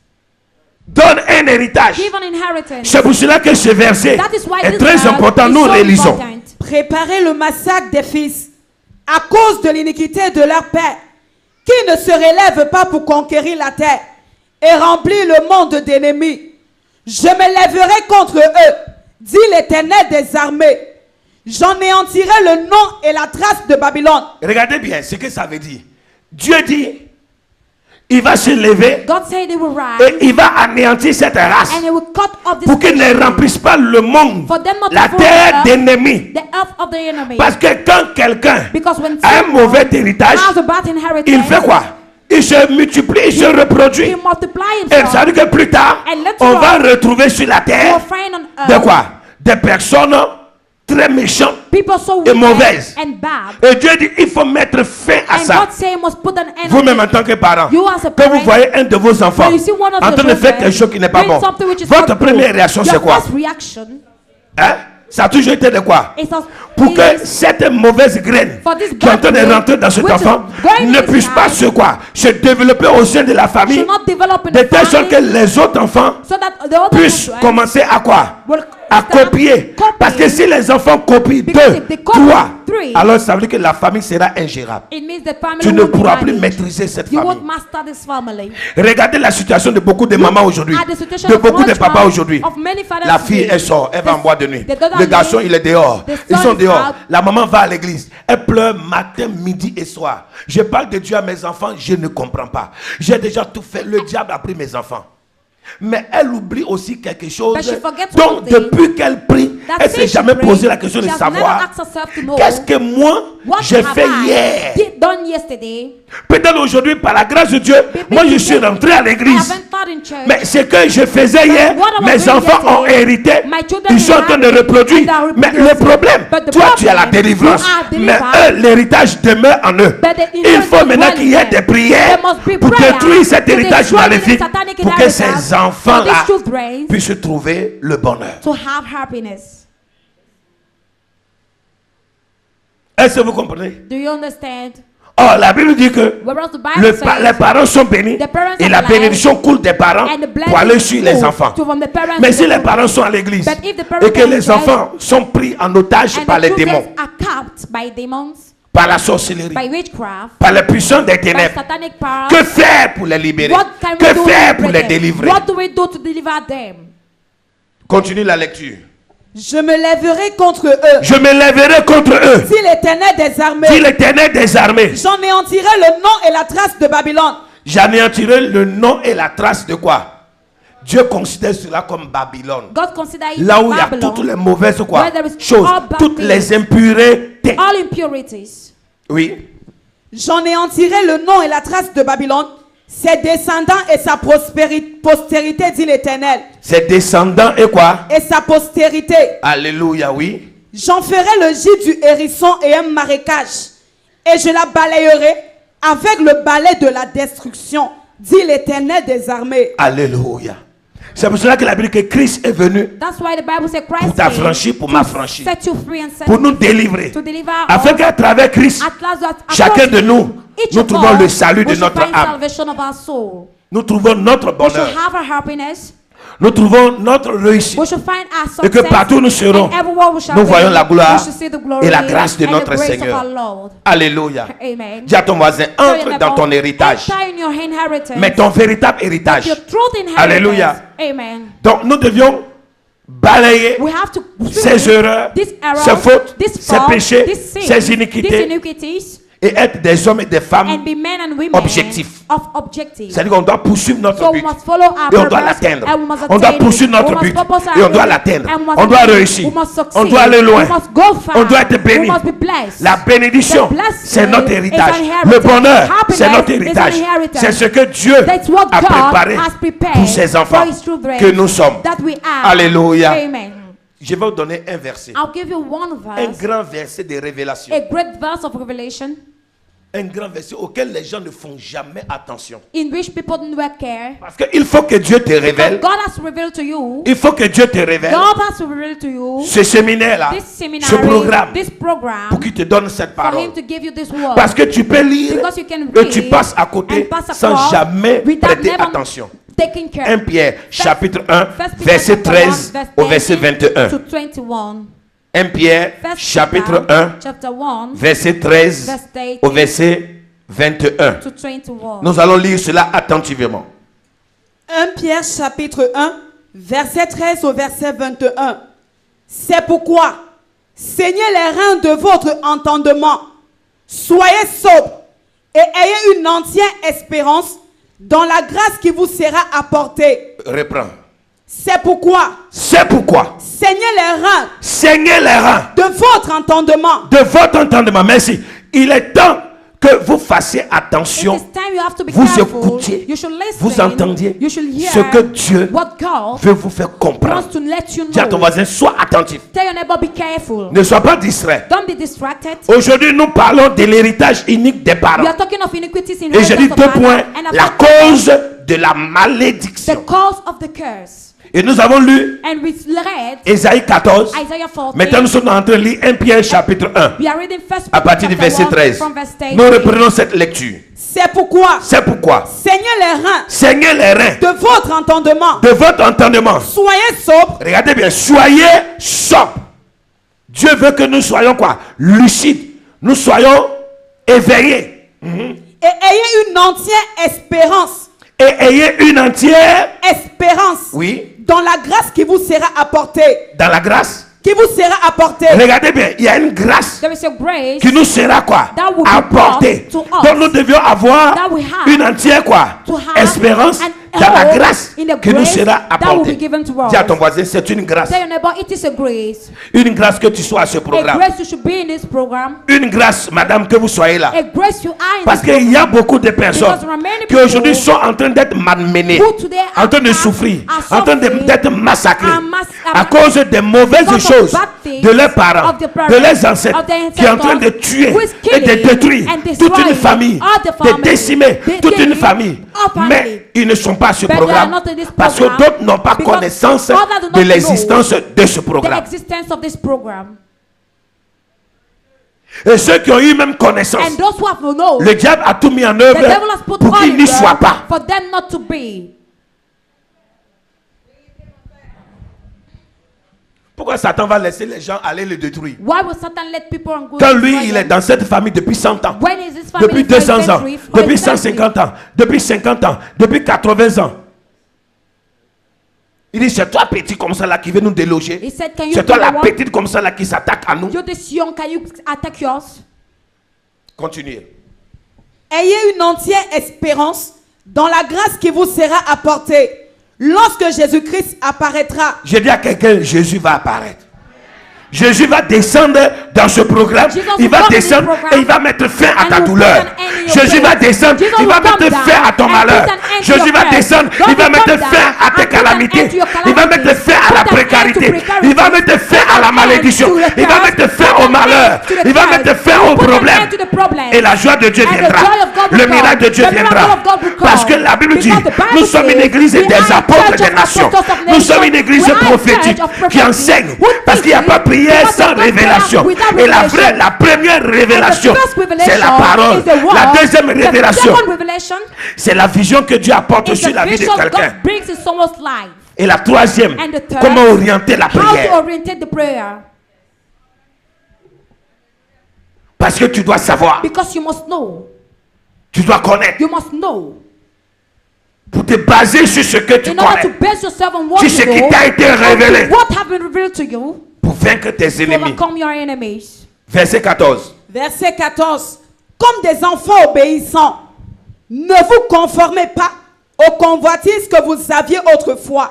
Speaker 1: Donne un héritage.
Speaker 2: Give an inheritance.
Speaker 1: C'est pour cela que ce verset
Speaker 2: That is why
Speaker 1: est
Speaker 2: this
Speaker 1: très
Speaker 2: verse
Speaker 1: important.
Speaker 2: is
Speaker 1: Nous
Speaker 2: so
Speaker 1: relisons.
Speaker 2: important.
Speaker 3: Préparer le massacre des fils à cause de l'iniquité de leur père, qui ne se relève pas pour conquérir la terre et remplir le monde d'ennemis. Je me lèverai contre eux, dit l'Éternel des armées. J'anéantirai le nom et la trace de Babylone.
Speaker 1: Regardez bien ce que ça veut dire. Dieu dit, il va se lever
Speaker 2: God said he will rise
Speaker 1: et il va anéantir cette race
Speaker 2: and he will cut off this
Speaker 1: pour qu'ils ne
Speaker 2: nation,
Speaker 1: remplissent pas le monde,
Speaker 2: for them not to
Speaker 1: la
Speaker 2: fill
Speaker 1: terre
Speaker 2: the earth,
Speaker 1: d'ennemis.
Speaker 2: the earth of the enemy.
Speaker 1: Parce que quand quelqu'un
Speaker 2: Because when
Speaker 1: a un
Speaker 2: someone
Speaker 1: mauvais héritage,
Speaker 2: has a bad inheritance,
Speaker 1: il fait quoi? Il se multiplie, il se reproduit.
Speaker 2: he multiply
Speaker 1: Et
Speaker 2: himself.
Speaker 1: ça veut dire que plus tard,
Speaker 2: And later
Speaker 1: on va
Speaker 2: on,
Speaker 1: retrouver sur la
Speaker 2: You
Speaker 1: terre
Speaker 2: will find on
Speaker 1: de
Speaker 2: earth
Speaker 1: quoi? Des personnes très méchantes.
Speaker 2: people so
Speaker 1: et
Speaker 2: wicked
Speaker 1: mauvaise.
Speaker 2: and bad.
Speaker 1: Et Dieu dit, il faut mettre fin à
Speaker 2: And
Speaker 1: ça.
Speaker 2: God say must put an end
Speaker 1: Vous-même
Speaker 2: on
Speaker 1: en
Speaker 2: it.
Speaker 1: tant que parent,
Speaker 2: You as a
Speaker 1: quand vous
Speaker 2: parent,
Speaker 1: voyez un de vos enfants
Speaker 2: when you see one of
Speaker 1: en
Speaker 2: your
Speaker 1: train de faire
Speaker 2: children
Speaker 1: quelque chose qui n'est pas
Speaker 2: doing
Speaker 1: bon,
Speaker 2: something which is
Speaker 1: votre
Speaker 2: not
Speaker 1: première
Speaker 2: good,
Speaker 1: réaction
Speaker 2: your
Speaker 1: c'est quoi?
Speaker 2: first reaction
Speaker 1: Hein? Ça a toujours été de quoi?
Speaker 2: is
Speaker 1: Pour que cette mauvaise graine
Speaker 2: For this
Speaker 1: qui est en train de
Speaker 2: bad
Speaker 1: rentrer dans cet
Speaker 2: which is
Speaker 1: enfant
Speaker 2: going
Speaker 1: ne
Speaker 2: in his
Speaker 1: puisse pas
Speaker 2: life,
Speaker 1: se quoi? Se développer au sein de la famille
Speaker 2: should not develop in
Speaker 1: de
Speaker 2: the
Speaker 1: telle sorte que
Speaker 2: family
Speaker 1: les autres enfants
Speaker 2: so that the other
Speaker 1: puissent
Speaker 2: children
Speaker 1: commencer à quoi?
Speaker 2: will
Speaker 1: À
Speaker 2: start
Speaker 1: copier.
Speaker 2: copying.
Speaker 1: Parce que si les enfants copient
Speaker 2: Because
Speaker 1: deux,
Speaker 2: if they copy
Speaker 1: trois,
Speaker 2: three,
Speaker 1: alors ça veut dire que la famille sera ingérable.
Speaker 2: It means the family
Speaker 1: Tu ne
Speaker 2: won't be
Speaker 1: pourras plus
Speaker 2: managed.
Speaker 1: maîtriser cette
Speaker 2: You
Speaker 1: famille.
Speaker 2: won't master this family.
Speaker 1: Regardez la situation de beaucoup de mamans aujourd'hui,
Speaker 2: At the situation
Speaker 1: de
Speaker 2: of
Speaker 1: beaucoup de
Speaker 2: much
Speaker 1: papas
Speaker 2: mom,
Speaker 1: aujourd'hui.
Speaker 2: of many fathers
Speaker 1: La fille,
Speaker 2: today.
Speaker 1: elle sort, elle va en
Speaker 2: The-
Speaker 1: boîte de nuit.
Speaker 2: the daughter
Speaker 1: Le garçon,
Speaker 2: leaves,
Speaker 1: il est dehors.
Speaker 2: the
Speaker 1: Ils
Speaker 2: son
Speaker 1: sont
Speaker 2: is
Speaker 1: dehors.
Speaker 2: out.
Speaker 1: La maman va à l'église. Elle pleure matin, midi et soir. Je parle de Dieu à mes enfants, je ne comprends pas. J'ai déjà tout fait. Le diable a pris mes enfants. Mais elle oublie aussi quelque chose.
Speaker 2: But she forgets
Speaker 1: Donc,
Speaker 2: one thing.
Speaker 1: depuis qu'elle prie,
Speaker 2: That
Speaker 1: elle ne s'est
Speaker 2: since she
Speaker 1: jamais
Speaker 2: prayed,
Speaker 1: posé la question de
Speaker 2: she has never
Speaker 1: savoir
Speaker 2: asked herself to know
Speaker 1: qu'est-ce que moi
Speaker 2: what
Speaker 1: j'ai
Speaker 2: have
Speaker 1: fait
Speaker 2: I
Speaker 1: hier.
Speaker 2: done yesterday.
Speaker 1: Peut-être aujourd'hui, par la grâce de Dieu, moi je suis rentré à
Speaker 2: I
Speaker 1: l'église.
Speaker 2: haven't taught in church.
Speaker 1: Mais ce que je faisais hier,
Speaker 2: what I was
Speaker 1: mes
Speaker 2: doing
Speaker 1: enfants ont
Speaker 2: yesterday,
Speaker 1: hérité.
Speaker 2: my children
Speaker 1: Ils sont en train de
Speaker 2: inherited
Speaker 1: reproduire.
Speaker 2: and are
Speaker 1: Mais le
Speaker 2: reproducing.
Speaker 1: problème,
Speaker 2: But the
Speaker 1: toi tu as la
Speaker 2: problem,
Speaker 1: délivrance.
Speaker 2: you are
Speaker 1: Mais
Speaker 2: delivered.
Speaker 1: eux, l'héritage demeure en eux.
Speaker 2: But the
Speaker 1: Il
Speaker 2: inheritance
Speaker 1: faut maintenant
Speaker 2: dwells
Speaker 1: qu'il y ait
Speaker 2: in them.
Speaker 1: des prières
Speaker 2: There must be
Speaker 1: pour
Speaker 2: prayer
Speaker 1: détruire cet
Speaker 2: to
Speaker 1: héritage
Speaker 2: destroy the
Speaker 1: maléfique.
Speaker 2: satanic
Speaker 1: Pour que
Speaker 2: inheritance,
Speaker 1: ces enfants-là
Speaker 2: for these children
Speaker 1: puissent trouver le bonheur.
Speaker 2: to have happiness.
Speaker 1: Est-ce que vous comprenez?
Speaker 2: Do you understand?
Speaker 1: Or, la Bible dit que
Speaker 2: Whereas the Bible says
Speaker 1: les parents sont bénis
Speaker 2: the parents
Speaker 1: et
Speaker 2: are
Speaker 1: la
Speaker 2: blessed
Speaker 1: bénédiction coule des parents
Speaker 2: and the
Speaker 1: pour aller sur les
Speaker 2: blessing
Speaker 1: enfants.
Speaker 2: to from the parents
Speaker 1: Mais
Speaker 2: to
Speaker 1: si
Speaker 2: the
Speaker 1: les
Speaker 2: children.
Speaker 1: parents sont à l'église
Speaker 2: But if the parents
Speaker 1: et que
Speaker 2: are in
Speaker 1: les
Speaker 2: church
Speaker 1: enfants sont pris en otage
Speaker 2: and
Speaker 1: par
Speaker 2: the
Speaker 1: les
Speaker 2: children
Speaker 1: démons,
Speaker 2: are capped by demons,
Speaker 1: par la sorcellerie,
Speaker 2: by witchcraft,
Speaker 1: par les puissances des
Speaker 2: by
Speaker 1: ténèbres,
Speaker 2: satanic powers,
Speaker 1: que faire pour les libérer?
Speaker 2: what can we
Speaker 1: Que
Speaker 2: do
Speaker 1: faire
Speaker 2: to
Speaker 1: pour les
Speaker 2: liberate them?
Speaker 1: délivrer?
Speaker 2: What do we do to deliver them?
Speaker 1: Continue la lecture.
Speaker 3: Je me lèverai contre eux.
Speaker 1: Je me lèverai contre eux,
Speaker 3: Dit l'Éternel des armées.
Speaker 1: dit l'Éternel des armées.
Speaker 3: J'anéantirai le nom et la trace de Babylone.
Speaker 1: J'anéantirai le nom et la trace de quoi? Dieu considère cela comme Babylone.
Speaker 2: God consider it
Speaker 1: Là où il y a
Speaker 2: Babylon,
Speaker 1: toutes les mauvaises quoi,
Speaker 2: where there is
Speaker 1: choses,
Speaker 2: all bad
Speaker 1: toutes
Speaker 2: things.
Speaker 1: les impuretés.
Speaker 2: all impurities.
Speaker 1: Oui.
Speaker 3: J'anéantirai le nom et la trace de Babylone, ses descendants et sa postérité, dit l'Éternel.
Speaker 1: Ses descendants et quoi?
Speaker 3: Et sa postérité.
Speaker 1: Alléluia, oui.
Speaker 3: J'en ferai le gîte du hérisson et un marécage, et je la balayerai avec le balai de la destruction, dit l'Éternel des armées.
Speaker 1: Alléluia. C'est pour cela que la Bible dit que Christ est venu
Speaker 2: That's why the Bible says Christ
Speaker 1: pour t'affranchir, pour
Speaker 2: came
Speaker 1: m'affranchir,
Speaker 2: to set you free and set
Speaker 1: pour
Speaker 2: you
Speaker 1: nous
Speaker 2: free,
Speaker 1: délivrer.
Speaker 2: to deliver
Speaker 1: Afin
Speaker 2: us.
Speaker 1: qu'à travers Christ,
Speaker 2: At last, that
Speaker 1: chacun
Speaker 2: across
Speaker 1: de nous,
Speaker 2: each
Speaker 1: nous
Speaker 2: of
Speaker 1: trouvons
Speaker 2: us,
Speaker 1: le salut de
Speaker 2: we shall
Speaker 1: notre
Speaker 2: find
Speaker 1: âme.
Speaker 2: salvation of our soul.
Speaker 1: Nous trouvons notre
Speaker 2: We shall
Speaker 1: bonheur.
Speaker 2: have our happiness.
Speaker 1: Nous trouvons notre réussite.
Speaker 2: We shall find our
Speaker 1: Et que
Speaker 2: success.
Speaker 1: partout où nous serons,
Speaker 2: And everywhere we shall
Speaker 1: nous
Speaker 2: be,
Speaker 1: voyons la gloire
Speaker 2: we shall see the glory
Speaker 1: et la grâce de
Speaker 2: and
Speaker 1: notre
Speaker 2: the grace
Speaker 1: Seigneur.
Speaker 2: of our Lord.
Speaker 1: Alléluia.
Speaker 2: Amen.
Speaker 1: Dis à ton voisin,
Speaker 2: Tell your
Speaker 1: entre dans
Speaker 2: neighbor,
Speaker 1: ton héritage.
Speaker 2: enter in your inheritance.
Speaker 1: Mais ton véritable héritage.
Speaker 2: Your truth inheritance.
Speaker 1: Alléluia.
Speaker 2: Amen.
Speaker 1: Donc nous devions balayer
Speaker 2: We have to
Speaker 1: ces erreurs,
Speaker 2: this error,
Speaker 1: ces fautes,
Speaker 2: this
Speaker 1: ces
Speaker 2: fault,
Speaker 1: péchés,
Speaker 2: this sin,
Speaker 1: ces iniquités,
Speaker 2: these iniquities,
Speaker 1: et être des hommes et des
Speaker 2: and
Speaker 1: femmes
Speaker 2: be men and women
Speaker 1: objectifs.
Speaker 2: of objectives.
Speaker 1: C'est-à-dire qu'on doit poursuivre notre
Speaker 2: So we
Speaker 1: but
Speaker 2: must follow our
Speaker 1: et on
Speaker 2: purpose,
Speaker 1: doit l'atteindre.
Speaker 2: and we must
Speaker 1: On doit
Speaker 2: attain it.
Speaker 1: poursuivre notre
Speaker 2: We must
Speaker 1: but
Speaker 2: purpose our
Speaker 1: et on doit
Speaker 2: aim,
Speaker 1: l'atteindre.
Speaker 2: and we must
Speaker 1: On doit
Speaker 2: attain it.
Speaker 1: réussir.
Speaker 2: We must succeed.
Speaker 1: On doit aller loin.
Speaker 2: We must go far.
Speaker 1: On doit être béni.
Speaker 2: We must be blessed.
Speaker 1: La bénédiction,
Speaker 2: The blessing
Speaker 1: c'est notre
Speaker 2: is
Speaker 1: héritage.
Speaker 2: an inheritance.
Speaker 1: Le bonheur,
Speaker 2: Happiness
Speaker 1: c'est notre
Speaker 2: is an
Speaker 1: héritage.
Speaker 2: inheritance.
Speaker 1: C'est ce que Dieu
Speaker 2: That's what
Speaker 1: a
Speaker 2: God
Speaker 1: préparé
Speaker 2: has prepared
Speaker 1: pour ses enfants
Speaker 2: for his children
Speaker 1: que nous sommes.
Speaker 2: that we are.
Speaker 1: Alléluia.
Speaker 2: Amen.
Speaker 1: Je vais vous donner un verset.
Speaker 2: I'll give you one
Speaker 1: Un
Speaker 2: verse,
Speaker 1: grand verset de révélation.
Speaker 2: a great verse of revelation
Speaker 1: Un grand verset auquel les gens ne font jamais attention.
Speaker 2: in which people never care.
Speaker 1: Parce qu'il faut que Dieu te
Speaker 2: But
Speaker 1: révèle.
Speaker 2: God has revealed to you.
Speaker 1: Il faut que Dieu te révèle
Speaker 2: God has revealed to you
Speaker 1: ce séminaire-là,
Speaker 2: this
Speaker 1: ce
Speaker 2: seminary,
Speaker 1: programme,
Speaker 2: this program,
Speaker 1: pour qu'il te donne cette
Speaker 2: for
Speaker 1: parole.
Speaker 2: Him to give you this word.
Speaker 1: Parce que tu peux lire
Speaker 2: Because you can
Speaker 1: et tu
Speaker 2: read
Speaker 1: passes à côté
Speaker 2: and pass
Speaker 1: sans
Speaker 2: across
Speaker 1: jamais
Speaker 2: without
Speaker 1: prêter
Speaker 2: never
Speaker 1: attention.
Speaker 2: taking care.
Speaker 1: 1 Pierre, chapitre 1,
Speaker 2: First Peter
Speaker 1: verset
Speaker 2: chapter
Speaker 1: 13
Speaker 2: 1,
Speaker 1: au verset 21.
Speaker 2: to 21.
Speaker 1: 1 Pierre,
Speaker 2: First
Speaker 1: chapitre
Speaker 2: Peter,
Speaker 1: 1,
Speaker 2: chapter 1,
Speaker 1: verset 13
Speaker 2: verse 18
Speaker 1: au verset 21.
Speaker 2: to 21.
Speaker 1: Nous allons lire cela attentivement.
Speaker 3: 1 Pierre chapitre 1, verset 13 au verset 21. C'est pourquoi, saignez les reins de votre entendement, soyez sobres et ayez une entière espérance dans la grâce qui vous sera apportée.
Speaker 1: Reprends.
Speaker 3: C'est pourquoi,
Speaker 1: C'est pourquoi,
Speaker 3: saignez les reins
Speaker 1: saignez les reins
Speaker 3: de votre entendement.
Speaker 1: de votre entendement. Merci. Il est temps que vous fassiez
Speaker 2: It
Speaker 1: attention.
Speaker 2: is time you have to be
Speaker 1: Vous
Speaker 2: careful.
Speaker 1: écoutiez,
Speaker 2: You should listen.
Speaker 1: vous entendiez
Speaker 2: You should hear
Speaker 1: ce que Dieu
Speaker 2: what God
Speaker 1: veut vous faire comprendre.
Speaker 2: wants to let you
Speaker 1: Dis à ton
Speaker 2: know.
Speaker 1: voisin, sois attentif.
Speaker 2: Tell your neighbor, be careful.
Speaker 1: Ne sois pas distrait.
Speaker 2: Don't be distracted.
Speaker 1: Aujourd'hui, nous parlons de l'héritage unique des
Speaker 2: We
Speaker 1: parents.
Speaker 2: are talking of iniquities in
Speaker 1: Et je dis deux points. La cause de la
Speaker 2: the
Speaker 1: malédiction.
Speaker 2: cause of the curse.
Speaker 1: Et nous avons lu
Speaker 2: And we read
Speaker 1: Ésaïe 14.
Speaker 2: Isaiah 14.
Speaker 1: Maintenant, nous sommes en train de lire 1 Pierre chapitre 1.
Speaker 2: We are reading first
Speaker 1: À partir du verset 13.
Speaker 2: from verse 13.
Speaker 1: Nous reprenons cette lecture.
Speaker 3: C'est pourquoi,
Speaker 1: C'est pourquoi,
Speaker 3: saignez les reins
Speaker 1: saignez les reins
Speaker 3: de votre entendement.
Speaker 1: de votre entendement.
Speaker 3: Soyez sobres
Speaker 1: Regardez bien, soyez sobres. Dieu veut que nous soyons quoi? Lucides. Nous soyons éveillés.
Speaker 3: et ayez une entière espérance.
Speaker 1: Et ayez une entière,
Speaker 3: Espérance
Speaker 1: oui,
Speaker 3: dans la grâce qui vous sera apportée.
Speaker 1: dans la grâce.
Speaker 3: Qui vous sera apportée.
Speaker 1: Regardez bien, il y a une grâce
Speaker 2: There is a grace
Speaker 1: qui nous sera quoi?
Speaker 2: that will be
Speaker 1: Apportée.
Speaker 2: brought to us.
Speaker 1: Donc nous devions avoir
Speaker 2: That we have
Speaker 1: une entière quoi?
Speaker 2: to have
Speaker 1: Espérance
Speaker 2: an
Speaker 1: dans la
Speaker 2: hope
Speaker 1: grâce
Speaker 2: in the
Speaker 1: qui nous
Speaker 2: grace
Speaker 1: sera
Speaker 2: that will
Speaker 1: apportée.
Speaker 2: be given to us.
Speaker 1: Dis à ton voisin, c'est une grâce.
Speaker 2: Tell your neighbor, it is a grace.
Speaker 1: Une grâce que tu sois à ce
Speaker 2: A
Speaker 1: programme.
Speaker 2: grace you should be in this program.
Speaker 1: Une grâce, madame, que vous soyez là.
Speaker 2: A grace you are in
Speaker 1: Parce
Speaker 2: this
Speaker 1: qu'il y a beaucoup de personnes
Speaker 2: Because there are many
Speaker 1: qui aujourd'hui
Speaker 2: people
Speaker 1: sont en train d'être malmenées,
Speaker 2: who today
Speaker 1: en train de
Speaker 2: are
Speaker 1: souffrir,
Speaker 2: are
Speaker 1: en train
Speaker 2: suffering,
Speaker 1: d'être massacrées
Speaker 2: are
Speaker 1: à cause des mauvaises
Speaker 2: because of
Speaker 1: choses
Speaker 2: bad things
Speaker 1: de leurs parents,
Speaker 2: of their parents,
Speaker 1: de leurs ancêtres,
Speaker 2: of their
Speaker 1: qui est en train de
Speaker 2: ancestors,
Speaker 1: tuer
Speaker 2: who is
Speaker 1: et de
Speaker 2: killing
Speaker 1: détruire
Speaker 2: and
Speaker 1: toute une
Speaker 2: destroying
Speaker 1: famille,
Speaker 2: all the
Speaker 1: de
Speaker 2: family,
Speaker 1: décimer
Speaker 2: de
Speaker 1: toute une
Speaker 2: killing
Speaker 1: famille.
Speaker 2: all family.
Speaker 1: Mais ils ne sont pas à ce
Speaker 2: But they are
Speaker 1: programme
Speaker 2: not in this
Speaker 1: parce que
Speaker 2: program
Speaker 1: d'autres n'ont pas
Speaker 2: because
Speaker 1: connaissance
Speaker 2: others do not
Speaker 1: de
Speaker 2: know
Speaker 1: l'existence de ce
Speaker 2: the
Speaker 1: programme.
Speaker 2: existence of this program.
Speaker 1: Et ceux qui ont eu même connaissance,
Speaker 2: And those who have no know,
Speaker 1: le diable a tout mis en
Speaker 2: the
Speaker 1: œuvre
Speaker 2: devil has put
Speaker 1: pour
Speaker 2: all
Speaker 1: qu'ils
Speaker 2: in
Speaker 1: n'y
Speaker 2: there
Speaker 1: soient pas.
Speaker 2: for them not to be.
Speaker 1: Pourquoi Satan va laisser les gens aller le détruire?
Speaker 2: Why will Satan let people and go
Speaker 1: Quand
Speaker 2: to
Speaker 1: lui,
Speaker 2: destroy
Speaker 1: il est
Speaker 2: them?
Speaker 1: dans cette famille depuis 100 ans,
Speaker 2: When is his family
Speaker 1: depuis
Speaker 2: for a
Speaker 1: 200 ans,
Speaker 2: century, for a
Speaker 1: depuis
Speaker 2: century?
Speaker 1: 150 ans, depuis 50 ans, depuis 80 ans. Il dit, c'est toi petit comme ça là qui veut nous déloger.
Speaker 2: He said, can you
Speaker 1: C'est toi
Speaker 2: be
Speaker 1: la
Speaker 2: the one?
Speaker 1: petite comme ça là qui s'attaque à nous.
Speaker 2: You're this young, can you attack yours?
Speaker 1: Continuez.
Speaker 3: Ayez une entière espérance dans la grâce qui vous sera apportée lorsque Jésus-Christ apparaîtra.
Speaker 1: Je dis à quelqu'un, Jésus va apparaître. Jésus va descendre dans ce programme.
Speaker 2: Jesus
Speaker 1: Il va
Speaker 2: will come in
Speaker 1: descendre
Speaker 2: this program
Speaker 1: et il va mettre fin à
Speaker 2: and
Speaker 1: ta
Speaker 2: will
Speaker 1: douleur.
Speaker 2: put an end in your
Speaker 1: Jésus
Speaker 2: pain.
Speaker 1: va descendre,
Speaker 2: Jesus
Speaker 1: il va
Speaker 2: will come
Speaker 1: mettre
Speaker 2: down
Speaker 1: fin à ton
Speaker 2: and
Speaker 1: malheur.
Speaker 2: put an end to
Speaker 1: Jésus
Speaker 2: your
Speaker 1: va
Speaker 2: pain.
Speaker 1: descendre,
Speaker 2: God
Speaker 1: il va
Speaker 2: will
Speaker 1: mettre
Speaker 2: come
Speaker 1: fin
Speaker 2: down
Speaker 1: à tes
Speaker 2: and put an
Speaker 1: calamités.
Speaker 2: end to your
Speaker 1: Il va
Speaker 2: calamities.
Speaker 1: mettre fin à
Speaker 2: Put
Speaker 1: la
Speaker 2: an end to
Speaker 1: précarité.
Speaker 2: precarity.
Speaker 1: Il va mettre fin
Speaker 2: Put
Speaker 1: à
Speaker 2: an
Speaker 1: la
Speaker 2: end
Speaker 1: malédiction.
Speaker 2: to the
Speaker 1: Il va
Speaker 2: curse.
Speaker 1: mettre fin
Speaker 2: Put
Speaker 1: au
Speaker 2: an
Speaker 1: malheur.
Speaker 2: end to the
Speaker 1: Il va
Speaker 2: curse.
Speaker 1: mettre fin au
Speaker 2: Put an
Speaker 1: problème.
Speaker 2: end to the problem.
Speaker 1: Et la joie de Dieu
Speaker 2: And the
Speaker 1: viendra.
Speaker 2: joy of God will
Speaker 1: Le
Speaker 2: come.
Speaker 1: miracle de Dieu
Speaker 2: The miracle
Speaker 1: viendra.
Speaker 2: of God will come.
Speaker 1: Parce que la Bible dit,
Speaker 2: Because the Bible
Speaker 1: nous sommes une
Speaker 2: says,
Speaker 1: église
Speaker 2: we
Speaker 1: des
Speaker 2: are a
Speaker 1: apôtres
Speaker 2: church
Speaker 1: des
Speaker 2: of
Speaker 1: nations.
Speaker 2: apostles of
Speaker 1: Nous sommes une
Speaker 2: nations.
Speaker 1: église
Speaker 2: We are a
Speaker 1: prophétique
Speaker 2: church of
Speaker 1: qui
Speaker 2: prophecy.
Speaker 1: enseigne.
Speaker 2: Who
Speaker 1: Parce qu'il n'y a pas prière
Speaker 2: Because
Speaker 1: sans
Speaker 2: there's no prayer
Speaker 1: révélation.
Speaker 2: without
Speaker 1: Et
Speaker 2: revelation.
Speaker 1: la première révélation,
Speaker 2: And the first revelation
Speaker 1: c'est la parole.
Speaker 2: is the word.
Speaker 1: La deuxième
Speaker 2: The
Speaker 1: révélation,
Speaker 2: second revelation
Speaker 1: c'est la vision que Dieu apporte
Speaker 2: is
Speaker 1: sur
Speaker 2: the
Speaker 1: la vie de
Speaker 2: vision
Speaker 1: quelqu'un.
Speaker 2: God brings in someone's life.
Speaker 1: Et la troisième,
Speaker 2: And the third,
Speaker 1: comment orienter la
Speaker 2: How to
Speaker 1: prière.
Speaker 2: orientate the prayer.
Speaker 1: Parce que tu dois savoir,
Speaker 2: Because you must know.
Speaker 1: tu dois connaître.
Speaker 2: You must know.
Speaker 1: Pour te baser sur ce que tu
Speaker 2: In order to
Speaker 1: connais.
Speaker 2: base yourself on what
Speaker 1: Sur
Speaker 2: you
Speaker 1: ce qui
Speaker 2: know.
Speaker 1: t'a été révélé.
Speaker 2: And what have been revealed to you
Speaker 1: Pour vaincre tes
Speaker 2: to
Speaker 1: ennemis.
Speaker 2: overcome your enemies.
Speaker 1: Verset 14.
Speaker 3: Verset 14. Comme des enfants obéissants, ne vous conformez pas aux convoitises que vous aviez autrefois.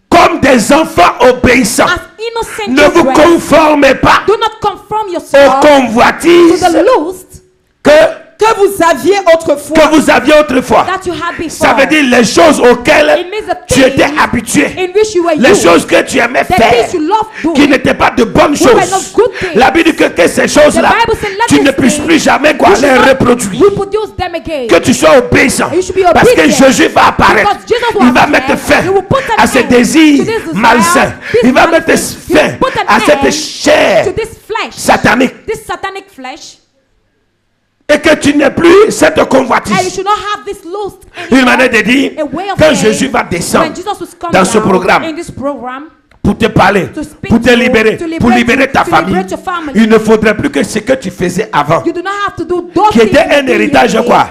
Speaker 1: Comme des enfants obéissants.
Speaker 2: As innocent
Speaker 1: Ne vous
Speaker 2: children,
Speaker 1: conformez pas
Speaker 2: do not conform
Speaker 1: aux
Speaker 2: yourself to
Speaker 1: convoitises
Speaker 2: the lust
Speaker 3: Que vous aviez autrefois.
Speaker 1: que vous aviez autrefois.
Speaker 2: that you had before.
Speaker 1: Ça veut dire les choses auxquelles
Speaker 2: It means the
Speaker 1: tu étais
Speaker 2: things
Speaker 1: habitué.
Speaker 2: in which you were
Speaker 1: Les
Speaker 2: used.
Speaker 1: choses que tu aimais
Speaker 2: The
Speaker 1: faire.
Speaker 2: things you love doing.
Speaker 1: Qui n'étaient pas de bonnes
Speaker 2: were not
Speaker 1: choses.
Speaker 2: good things.
Speaker 1: La Bible dit que ces choses-là,
Speaker 2: The Bible said, let
Speaker 1: tu
Speaker 2: these
Speaker 1: ne puisses
Speaker 2: things,
Speaker 1: plus jamais quoi,
Speaker 2: you should
Speaker 1: les
Speaker 2: not
Speaker 1: reproduire.
Speaker 2: reproduce them again.
Speaker 1: Que tu sois obéissant.
Speaker 2: You should be
Speaker 1: Parce que
Speaker 2: obedient.
Speaker 1: Jésus va apparaître.
Speaker 2: Because Jesus will
Speaker 1: Il va
Speaker 2: appear.
Speaker 1: mettre fin
Speaker 2: He will put an
Speaker 1: à ses
Speaker 2: end
Speaker 1: désirs
Speaker 2: to this desire,
Speaker 1: malsains.
Speaker 2: this
Speaker 1: Il va mettre
Speaker 2: manifest. He
Speaker 1: fin
Speaker 2: will put an
Speaker 1: à cette
Speaker 2: end
Speaker 1: chair
Speaker 2: to this flesh.
Speaker 1: satanique.
Speaker 2: This satanic flesh.
Speaker 1: Et que tu n'aies plus cette
Speaker 2: And you
Speaker 1: convoitise.
Speaker 2: should not have this lust
Speaker 1: Une
Speaker 2: anymore.
Speaker 1: manière de dire,
Speaker 2: A way of
Speaker 1: quand
Speaker 2: saying,
Speaker 1: Jésus va descendre
Speaker 2: when Jesus will come
Speaker 1: dans ce
Speaker 2: down
Speaker 1: programme,
Speaker 2: in this program,
Speaker 1: pour te parler,
Speaker 2: to speak
Speaker 1: pour te
Speaker 2: to-
Speaker 1: libérer,
Speaker 2: to
Speaker 1: pour
Speaker 2: liberate
Speaker 1: libérer
Speaker 2: you,
Speaker 1: ta
Speaker 2: to
Speaker 1: famille,
Speaker 2: liberate your family.
Speaker 1: il ne faudrait plus que ce que tu faisais avant,
Speaker 2: you do not have to do those
Speaker 1: qui
Speaker 2: things
Speaker 1: était un
Speaker 2: that you
Speaker 1: héritage
Speaker 2: did.
Speaker 1: quoi?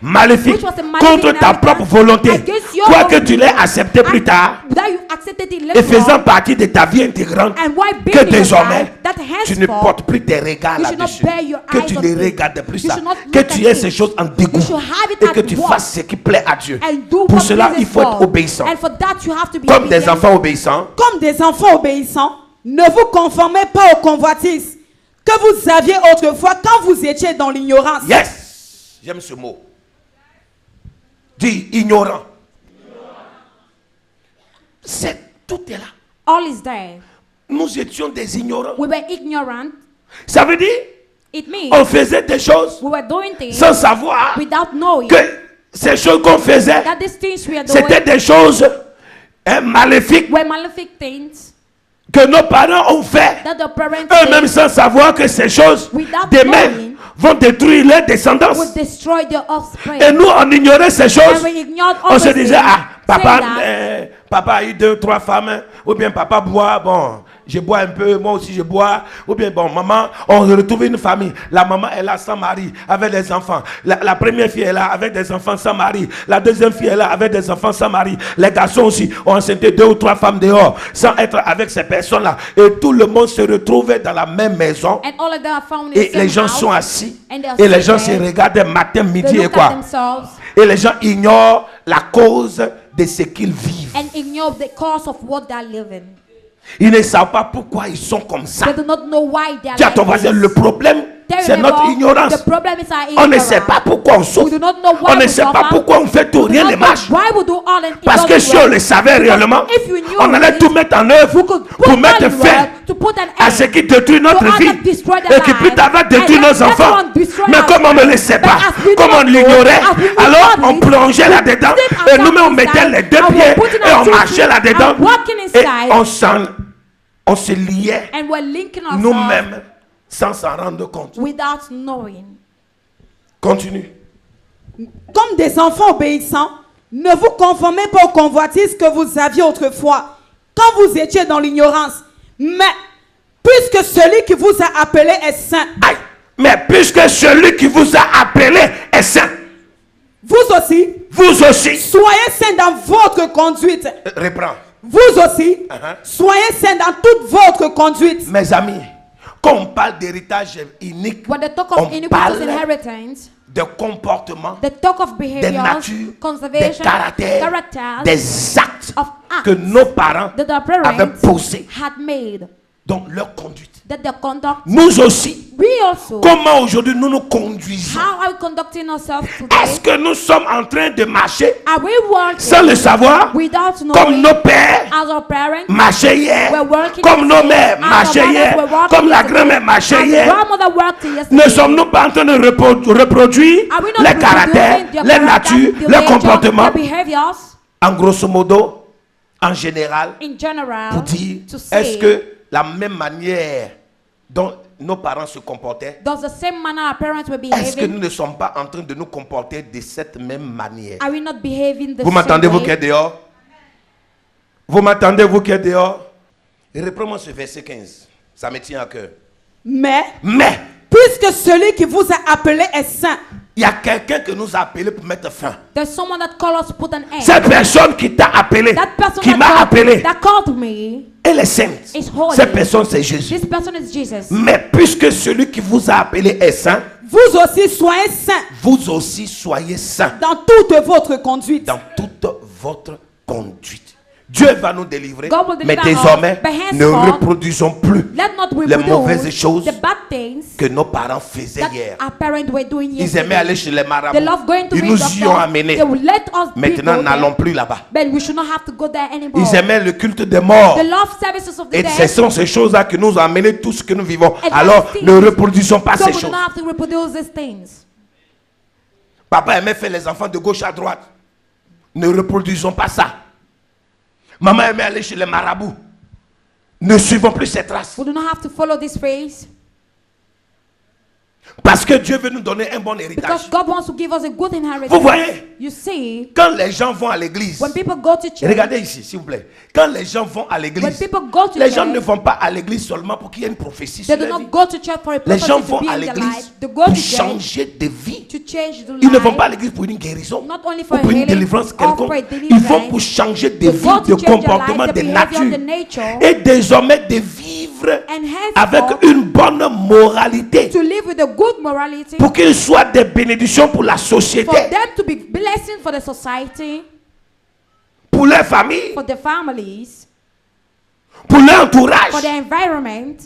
Speaker 1: Maléfique,
Speaker 2: Which was a maléfique
Speaker 1: contre ta
Speaker 2: inheritance
Speaker 1: propre volonté,
Speaker 2: against your
Speaker 1: quoique
Speaker 2: own-
Speaker 1: tu l'aies accepté plus
Speaker 2: And
Speaker 1: tard,
Speaker 2: that you accepted it
Speaker 1: et
Speaker 2: later
Speaker 1: faisant
Speaker 2: on,
Speaker 1: partie de ta vie intégrante,
Speaker 2: and why being
Speaker 1: que
Speaker 2: in your
Speaker 1: désormais,
Speaker 2: life, that
Speaker 1: tu ne
Speaker 2: henceforth,
Speaker 1: portes plus tes regards
Speaker 2: you should not
Speaker 1: là-dessus,
Speaker 2: bear your
Speaker 1: que
Speaker 2: eyes
Speaker 1: tu
Speaker 2: on
Speaker 1: ne
Speaker 2: it.
Speaker 1: regardes plus
Speaker 2: You
Speaker 1: ça,
Speaker 2: should not
Speaker 1: que
Speaker 2: look
Speaker 1: tu
Speaker 2: at
Speaker 1: aies
Speaker 2: it.
Speaker 1: ces choses en dégoût,
Speaker 2: You should have it
Speaker 1: et
Speaker 2: at
Speaker 1: que tu
Speaker 2: once.
Speaker 1: fasses ce qui plaît à Dieu.
Speaker 2: and do
Speaker 1: Pour
Speaker 2: what
Speaker 1: cela,
Speaker 2: pleases
Speaker 1: il faut être
Speaker 2: God.
Speaker 1: obéissant.
Speaker 2: And for that you have to be
Speaker 1: Comme des
Speaker 2: obedient.
Speaker 1: enfants obéissants,
Speaker 3: Comme des enfants obéissants, ne vous conformez pas aux convoitises que vous aviez autrefois quand vous étiez dans l'ignorance.
Speaker 1: yes, j'aime ce mot. Dis ignorant. C'est tout est là.
Speaker 2: All is there.
Speaker 1: Nous étions des ignorants.
Speaker 2: We were ignorant.
Speaker 1: Ça veut dire,
Speaker 2: It means
Speaker 1: on faisait des choses
Speaker 2: we were doing things
Speaker 1: sans savoir
Speaker 2: without knowing
Speaker 1: que ces choses qu'on faisait,
Speaker 2: that these things we are
Speaker 1: c'était
Speaker 2: doing
Speaker 1: des choses maléfiques
Speaker 2: were malefic things
Speaker 1: que nos parents ont fait.
Speaker 2: that the parents
Speaker 1: Eux-mêmes
Speaker 2: did
Speaker 1: sans savoir que ces choses
Speaker 2: Without
Speaker 1: demain
Speaker 2: knowing.
Speaker 1: vont détruire leur descendance.
Speaker 2: would destroy their offspring.
Speaker 1: Et nous, on ignorait ces choses.
Speaker 2: And we ignored all
Speaker 1: On se
Speaker 2: those
Speaker 1: disait,
Speaker 2: things,
Speaker 1: ah, papa,
Speaker 2: saying that,
Speaker 1: papa a eu 2 ou 3 femmes, ou bien papa boit, bon, je bois un peu, moi aussi je bois, ou bien bon, maman, on retrouve une famille. La maman est là sans mari, avec des enfants. La première fille est là avec des enfants sans mari. La deuxième fille est là avec des enfants sans mari. Les garçons aussi ont enceinté 2 ou 3 femmes dehors, sans être avec ces personnes-là. Et tout le monde se retrouvait dans la même maison.
Speaker 2: and all of them are found in the
Speaker 1: Et
Speaker 2: same
Speaker 1: les gens
Speaker 2: house,
Speaker 1: sont assis.
Speaker 2: and they are
Speaker 1: Et les gens se
Speaker 2: seated.
Speaker 1: regardent matin,
Speaker 2: They
Speaker 1: midi et
Speaker 2: look at
Speaker 1: quoi.
Speaker 2: themselves
Speaker 1: Et les gens ignorent la cause de ce qu'ils vivent.
Speaker 2: and ignore the cause of what they're living.
Speaker 1: Ils ne savent pas pourquoi ils sont comme ça.
Speaker 2: They do not know why they are
Speaker 1: Dis à ton
Speaker 2: like
Speaker 1: voisin,
Speaker 2: this.
Speaker 1: le problème,
Speaker 2: Tell
Speaker 1: c'est
Speaker 2: your
Speaker 1: notre
Speaker 2: neighbor,
Speaker 1: ignorance.
Speaker 2: The problem is our
Speaker 1: On ne
Speaker 2: ignorance.
Speaker 1: sait pas pourquoi on
Speaker 2: We
Speaker 1: souffre.
Speaker 2: do not know why
Speaker 1: On ne
Speaker 2: we
Speaker 1: sait pas
Speaker 2: suffer.
Speaker 1: pourquoi on fait tout,
Speaker 2: We do
Speaker 1: rien
Speaker 2: not
Speaker 1: ne
Speaker 2: know
Speaker 1: marche.
Speaker 2: why we do all and it
Speaker 1: Parce que
Speaker 2: doesn't
Speaker 1: si on
Speaker 2: work.
Speaker 1: le savait
Speaker 2: Because
Speaker 1: réellement,
Speaker 2: if you knew
Speaker 1: on allait
Speaker 2: it,
Speaker 1: tout mettre en
Speaker 2: we
Speaker 1: œuvre
Speaker 2: could put
Speaker 1: pour
Speaker 2: all
Speaker 1: mettre
Speaker 2: in
Speaker 1: fin
Speaker 2: work to put an
Speaker 1: à
Speaker 2: end
Speaker 1: ce qui détruit notre
Speaker 2: to
Speaker 1: vie
Speaker 2: other destroy the
Speaker 1: et qui plus
Speaker 2: life.
Speaker 1: tard va détruire
Speaker 2: And
Speaker 1: nos
Speaker 2: that
Speaker 1: enfants.
Speaker 2: one destroy
Speaker 1: Mais
Speaker 2: our
Speaker 1: comme on ne le
Speaker 2: children.
Speaker 1: sait
Speaker 2: But
Speaker 1: pas,
Speaker 2: as we do
Speaker 1: comme on
Speaker 2: not know,
Speaker 1: l'ignorait,
Speaker 2: as we
Speaker 1: alors
Speaker 2: ignored
Speaker 1: on
Speaker 2: it,
Speaker 1: plongeait là-dedans
Speaker 2: sit
Speaker 1: et nous-mêmes on
Speaker 2: ourselves
Speaker 1: mettait les 2
Speaker 2: inside,
Speaker 1: pieds
Speaker 2: and we're putting
Speaker 1: et
Speaker 2: our
Speaker 1: on
Speaker 2: 2
Speaker 1: marchait
Speaker 2: feet
Speaker 1: là-dedans
Speaker 2: and walking
Speaker 1: et
Speaker 2: inside.
Speaker 1: on s'en on se liait
Speaker 2: and we're linking ourselves
Speaker 1: nous-mêmes sans s'en rendre compte.
Speaker 2: without knowing.
Speaker 1: Continue.
Speaker 3: Comme des enfants obéissants, ne vous conformez pas aux convoitises que vous aviez autrefois, quand vous étiez dans l'ignorance. Mais, puisque celui qui vous a appelé est saint,
Speaker 1: Aïe. Mais puisque celui qui vous a appelé est saint,
Speaker 3: vous aussi,
Speaker 1: vous aussi.
Speaker 3: soyez saints dans votre conduite.
Speaker 1: Reprends.
Speaker 3: Vous aussi,
Speaker 1: Uh-huh.
Speaker 3: soyez saints dans toute votre conduite.
Speaker 1: Mes amis, quand on parle d'héritage unique,
Speaker 2: When they talk
Speaker 1: on
Speaker 2: of iniquitous
Speaker 1: parle
Speaker 2: inheritance,
Speaker 1: de comportement,
Speaker 2: they talk of
Speaker 1: des
Speaker 2: behaviors,
Speaker 1: natures, des
Speaker 2: conservation,
Speaker 1: caractères,
Speaker 2: characters
Speaker 1: des actes
Speaker 2: of acts
Speaker 1: que nos parents
Speaker 2: that our
Speaker 1: avaient
Speaker 2: parents
Speaker 1: posés
Speaker 2: had made,
Speaker 1: dans leur conduite.
Speaker 2: that their conduct.
Speaker 1: Nous aussi,
Speaker 2: We also,
Speaker 1: comment aujourd'hui nous nous conduisons?
Speaker 2: how are we conducting ourselves
Speaker 1: Est-ce
Speaker 2: today?
Speaker 1: que nous sommes en train de marcher
Speaker 2: Are we
Speaker 1: sans le
Speaker 2: working
Speaker 1: savoir?
Speaker 2: without
Speaker 1: Comme
Speaker 2: knowing
Speaker 1: nos pères
Speaker 2: as our parents?
Speaker 1: marchaient hier,
Speaker 2: We're working
Speaker 1: comme nos
Speaker 2: today,
Speaker 1: mères
Speaker 2: as our
Speaker 1: marchaient
Speaker 2: mothers
Speaker 1: hier,
Speaker 2: were working
Speaker 1: comme la
Speaker 2: yesterday,
Speaker 1: grand-mère
Speaker 2: as
Speaker 1: marchait hier.
Speaker 2: grandmother worked
Speaker 1: Ne
Speaker 2: yesterday.
Speaker 1: sommes-nous pas en train de reproduire
Speaker 2: Are we not
Speaker 1: les caractères,
Speaker 2: reproducing their
Speaker 1: les
Speaker 2: character,
Speaker 1: natures,
Speaker 2: their
Speaker 1: les
Speaker 2: nature,
Speaker 1: comportements?
Speaker 2: their behaviors
Speaker 1: En grosso modo, en général,
Speaker 2: in
Speaker 1: pour
Speaker 2: general
Speaker 1: dire,
Speaker 2: to say,
Speaker 1: est-ce que la même manière dont nos parents se comportaient,
Speaker 2: does the same manner our parents were
Speaker 1: est-ce que nous
Speaker 2: behaving?
Speaker 1: ne sommes pas en train de nous comporter de cette même manière?
Speaker 2: Are we not behaving the
Speaker 1: Vous
Speaker 2: same
Speaker 1: m'entendez, vous qui
Speaker 2: way?
Speaker 1: êtes dehors? Vous m'entendez, vous qui êtes dehors? Reprends-moi ce verset 15. Ça me tient à cœur.
Speaker 3: Mais,
Speaker 1: Mais,
Speaker 3: puisque celui qui vous a appelé est saint,
Speaker 1: il y a quelqu'un qui nous a appelés pour mettre fin.
Speaker 2: There's someone that called us to put an end.
Speaker 1: Cette personne qui t'a appelé,
Speaker 2: That person
Speaker 1: qui m'a appelé,
Speaker 2: that called me,
Speaker 1: elle est sainte.
Speaker 2: is holy.
Speaker 1: Cette personne, c'est Jésus.
Speaker 2: This person is Jesus.
Speaker 1: Mais puisque celui qui vous a appelé est saint,
Speaker 3: vous aussi soyez saints
Speaker 1: vous aussi soyez saints
Speaker 3: dans toute votre conduite.
Speaker 1: dans toute votre conduite. Dieu va nous délivrer,
Speaker 2: God will
Speaker 1: mais
Speaker 2: deliver us,
Speaker 1: désormais,
Speaker 2: but
Speaker 1: ne
Speaker 2: henceforth,
Speaker 1: reproduisons plus
Speaker 2: Let not
Speaker 1: les mauvaises
Speaker 2: reproduce
Speaker 1: choses
Speaker 2: the bad things
Speaker 1: que nos parents faisaient
Speaker 2: that
Speaker 1: hier.
Speaker 2: our parents were doing
Speaker 1: Ils
Speaker 2: yesterday.
Speaker 1: aimaient aller chez les
Speaker 2: They
Speaker 1: marabouts.
Speaker 2: love going to
Speaker 1: Ils
Speaker 2: the
Speaker 1: nous y ont
Speaker 2: doctor.
Speaker 1: amenés.
Speaker 2: They will let us
Speaker 1: Maintenant,
Speaker 2: go
Speaker 1: n'allons
Speaker 2: there,
Speaker 1: plus là-bas.
Speaker 2: but we should not have to go there anymore.
Speaker 1: Ils aimaient le culte des morts.
Speaker 2: The love services of the
Speaker 1: Et
Speaker 2: dead.
Speaker 1: ce sont ces choses-là qui nous ont amené tout ce que nous vivons.
Speaker 2: And
Speaker 1: Alors,
Speaker 2: things.
Speaker 1: ne reproduisons pas
Speaker 2: So
Speaker 1: ces
Speaker 2: we do
Speaker 1: choses.
Speaker 2: not have to reproduce these things.
Speaker 1: Papa aimait faire les enfants de gauche à droite. Ne reproduisons pas ça. Maman aimait aller chez les marabouts. Ne suivons plus ces traces.
Speaker 2: We do not have to follow this phrase
Speaker 1: Parce que Dieu veut nous donner un bon héritage.
Speaker 2: because God wants to give us a good
Speaker 1: Vous
Speaker 2: inheritance.
Speaker 1: voyez,
Speaker 2: You see,
Speaker 1: quand les gens vont à l'église,
Speaker 2: when people go to church,
Speaker 1: regardez ici, s'il vous plaît. Quand les gens vont à
Speaker 2: when
Speaker 1: l'église,
Speaker 2: people go to
Speaker 1: les gens ne
Speaker 2: church,
Speaker 1: vont pas à l'église seulement pour qu'il y ait une prophétie
Speaker 2: they
Speaker 1: sur
Speaker 2: do
Speaker 1: leur vie.
Speaker 2: not go to church for a
Speaker 1: Les
Speaker 2: prophecy
Speaker 1: gens
Speaker 2: to
Speaker 1: vont
Speaker 2: be
Speaker 1: à
Speaker 2: in their life.
Speaker 1: l'église
Speaker 2: They go
Speaker 1: pour
Speaker 2: to church
Speaker 1: changer de vie.
Speaker 2: to change the
Speaker 1: Ils ne vont pas à
Speaker 2: life,
Speaker 1: l'église pour une guérison
Speaker 2: not only
Speaker 1: ou
Speaker 2: for
Speaker 1: pour une
Speaker 2: healing,
Speaker 1: délivrance
Speaker 2: or
Speaker 1: quelconque.
Speaker 2: for a
Speaker 1: Ils vont pour
Speaker 2: deliverance.
Speaker 1: changer de
Speaker 2: They
Speaker 1: vie,
Speaker 2: go
Speaker 1: de
Speaker 2: to change their
Speaker 1: comportement,
Speaker 2: life,
Speaker 1: de
Speaker 2: the behavior,
Speaker 1: nature.
Speaker 2: the nature,
Speaker 1: Et désormais de vivre
Speaker 2: and
Speaker 1: avec
Speaker 2: henceforth
Speaker 1: une bonne moralité.
Speaker 2: to live with a good morality,
Speaker 1: Pour qu'ils soient des bénédictions pour la
Speaker 2: for
Speaker 1: société,
Speaker 2: them to be blessing for the society,
Speaker 1: pour leur famille,
Speaker 2: for their families,
Speaker 1: pour leur entourage.
Speaker 2: for their environment.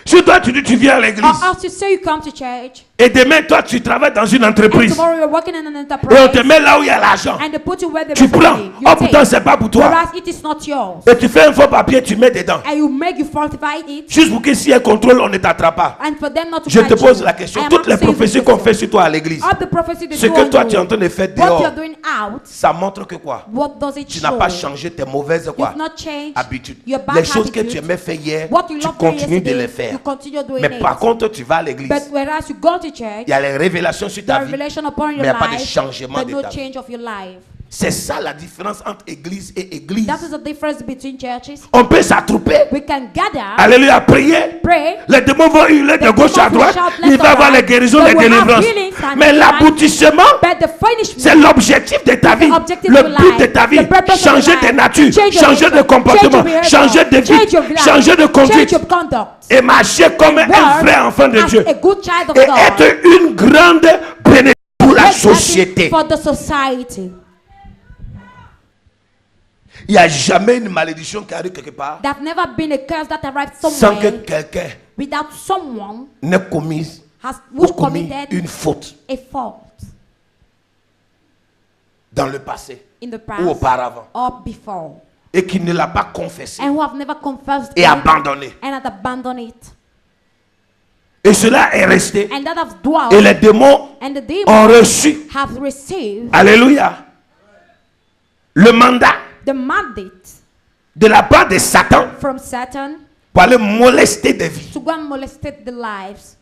Speaker 1: Si toi tu dis tu viens à l'église
Speaker 2: Or else you say you come to church
Speaker 1: et demain toi tu travailles dans une
Speaker 2: and
Speaker 1: entreprise
Speaker 2: tomorrow you're working in an
Speaker 1: et on
Speaker 2: enterprise
Speaker 1: te met là où il y a l'argent,
Speaker 2: and they put you where there
Speaker 1: tu
Speaker 2: is
Speaker 1: prends.
Speaker 2: money.
Speaker 1: Oh
Speaker 2: You
Speaker 1: pourtant
Speaker 2: take.
Speaker 1: c'est pas pour toi.
Speaker 2: Whereas it is not yours.
Speaker 1: Et tu fais un faux papier, tu mets dedans.
Speaker 2: And you make you falsify it.
Speaker 1: Juste pour que s'il y a un contrôle, on ne t'attrape pas.
Speaker 2: And for them not to
Speaker 1: Je te
Speaker 2: catch
Speaker 1: pose
Speaker 2: you.
Speaker 1: la question.
Speaker 2: I am
Speaker 1: Toutes les
Speaker 2: asking you
Speaker 1: prophéties
Speaker 2: this
Speaker 1: qu'on
Speaker 2: question.
Speaker 1: fait sur toi à l'église,
Speaker 2: All the prophecy they
Speaker 1: ce
Speaker 2: do
Speaker 1: que
Speaker 2: on
Speaker 1: toi
Speaker 2: you,
Speaker 1: tu es en train de faire
Speaker 2: what
Speaker 1: dehors,
Speaker 2: you're doing out,
Speaker 1: ça montre que quoi?
Speaker 2: what does it
Speaker 1: Tu
Speaker 2: show?
Speaker 1: n'as pas changé tes mauvaises quoi?
Speaker 2: You've not changed
Speaker 1: Habitudes.
Speaker 2: your bad
Speaker 1: Les choses que
Speaker 2: habitudes.
Speaker 1: tu aimais faire hier,
Speaker 2: What you
Speaker 1: tu
Speaker 2: loved doing
Speaker 1: continues de
Speaker 2: yesterday,
Speaker 1: les faire.
Speaker 2: you continue doing
Speaker 1: Mais
Speaker 2: it.
Speaker 1: par contre, tu vas à l'église.
Speaker 2: But whereas you go to church,
Speaker 1: Il y a les révélations sur
Speaker 2: the
Speaker 1: ta vie.
Speaker 2: revelation upon
Speaker 1: mais il
Speaker 2: your
Speaker 1: n'y a pas de
Speaker 2: life,
Speaker 1: changement
Speaker 2: but
Speaker 1: de
Speaker 2: no
Speaker 1: ta vie.
Speaker 2: change of your life.
Speaker 1: C'est ça la différence entre église et église.
Speaker 2: That is the difference between churches.
Speaker 1: On peut s'attrouper.
Speaker 2: We can gather,
Speaker 1: Alléluia, prier.
Speaker 2: pray,
Speaker 1: Les démons vont hurler de
Speaker 2: The
Speaker 1: gauche à
Speaker 2: demons will
Speaker 1: droite.
Speaker 2: shout
Speaker 1: Il
Speaker 2: left
Speaker 1: va
Speaker 2: or
Speaker 1: avoir les
Speaker 2: right.
Speaker 1: guérisons,
Speaker 2: They
Speaker 1: les
Speaker 2: will have
Speaker 1: délivrances.
Speaker 2: healings and
Speaker 1: Mais
Speaker 2: deliverance.
Speaker 1: l'aboutissement,
Speaker 2: but the punishment,
Speaker 1: c'est l'objectif de ta vie.
Speaker 2: objective
Speaker 1: Le
Speaker 2: of
Speaker 1: but
Speaker 2: life,
Speaker 1: de ta vie.
Speaker 2: the purpose of
Speaker 1: Changer
Speaker 2: your
Speaker 1: de
Speaker 2: life,
Speaker 1: nature,
Speaker 2: change your
Speaker 1: changer de
Speaker 2: nature,
Speaker 1: comportement,
Speaker 2: change your behavior,
Speaker 1: changer de
Speaker 2: change
Speaker 1: vie,
Speaker 2: your life,
Speaker 1: changer de
Speaker 2: change
Speaker 1: conduite.
Speaker 2: your conduct.
Speaker 1: Et marcher comme un
Speaker 2: Work
Speaker 1: vrai enfant de
Speaker 2: as
Speaker 1: Dieu.
Speaker 2: a good child of
Speaker 1: Et
Speaker 2: God.
Speaker 1: être une grande bénédiction pour la
Speaker 2: Make
Speaker 1: société.
Speaker 2: For the society.
Speaker 1: Il n'y a jamais une malédiction qui arrive quelque part
Speaker 2: There's never been a curse that arrived
Speaker 1: sans que
Speaker 2: somewhere
Speaker 1: quelqu'un
Speaker 2: without someone
Speaker 1: n'ait commis
Speaker 2: who
Speaker 1: ou commis
Speaker 2: committed
Speaker 1: une faute
Speaker 2: a fault
Speaker 1: dans le passé
Speaker 2: in the
Speaker 1: ou
Speaker 2: past
Speaker 1: auparavant
Speaker 2: or before,
Speaker 1: et qui ne l'a pas confessé
Speaker 2: and who have never confessed
Speaker 1: et
Speaker 2: it
Speaker 1: abandonné.
Speaker 2: and had abandoned it,
Speaker 1: Et cela est resté.
Speaker 2: and that have dwelt,
Speaker 1: Et les démons
Speaker 2: and the
Speaker 1: ont
Speaker 2: demons
Speaker 1: reçu,
Speaker 2: have received
Speaker 1: alléluia, le mandat
Speaker 2: the mandate
Speaker 1: de la part de Satan
Speaker 2: from Satan
Speaker 1: pour aller molester des vies.
Speaker 2: to go and molest the lives.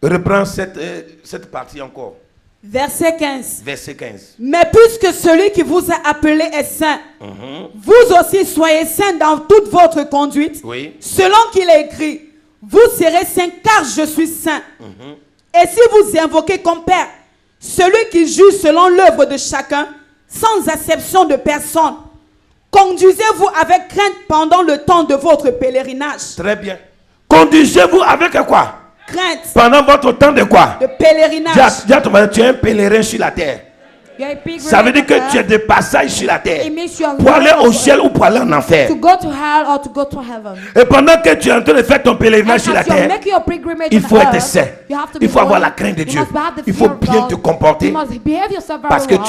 Speaker 1: Reprends cette partie encore.
Speaker 3: Verset 15.
Speaker 1: Verset 15.
Speaker 3: Mais puisque celui qui vous a appelé est saint, vous aussi soyez saints dans toute votre conduite,
Speaker 1: Oui.
Speaker 3: selon qu'il est écrit, vous serez saints car je suis saint. Et si vous invoquez comme Père celui qui juge selon l'œuvre de chacun, sans acception de personne, conduisez-vous avec crainte pendant le temps de votre pèlerinage.
Speaker 1: Très bien. Conduisez-vous avec quoi?
Speaker 3: Crainte
Speaker 1: Pendant votre temps de quoi?
Speaker 3: de pèlerinage.
Speaker 1: Dis à ton mari, tu es un pèlerin sur la terre.
Speaker 2: You're a pilgrim
Speaker 1: Ça veut dire
Speaker 2: on
Speaker 1: que
Speaker 2: earth.
Speaker 1: tu es de passage sur la terre.
Speaker 2: It means you're
Speaker 1: Pour aller
Speaker 2: going
Speaker 1: au ciel ou pour aller en enfer.
Speaker 2: to go to hell or to go to heaven.
Speaker 1: Et pendant que tu es en train de faire ton
Speaker 2: And
Speaker 1: pèlerinage sur la
Speaker 2: as you're
Speaker 1: terre,
Speaker 2: making your pilgrimage
Speaker 1: il
Speaker 2: on
Speaker 1: faut être
Speaker 2: earth,
Speaker 1: saint.
Speaker 2: you have to
Speaker 1: Il
Speaker 2: be
Speaker 1: faut avoir
Speaker 2: holy.
Speaker 1: la crainte de
Speaker 2: You
Speaker 1: Dieu.
Speaker 2: must have the
Speaker 1: Il
Speaker 2: fear
Speaker 1: faut
Speaker 2: of
Speaker 1: bien
Speaker 2: God.
Speaker 1: te comporter
Speaker 2: You must behave yourself very
Speaker 1: parce que
Speaker 2: well.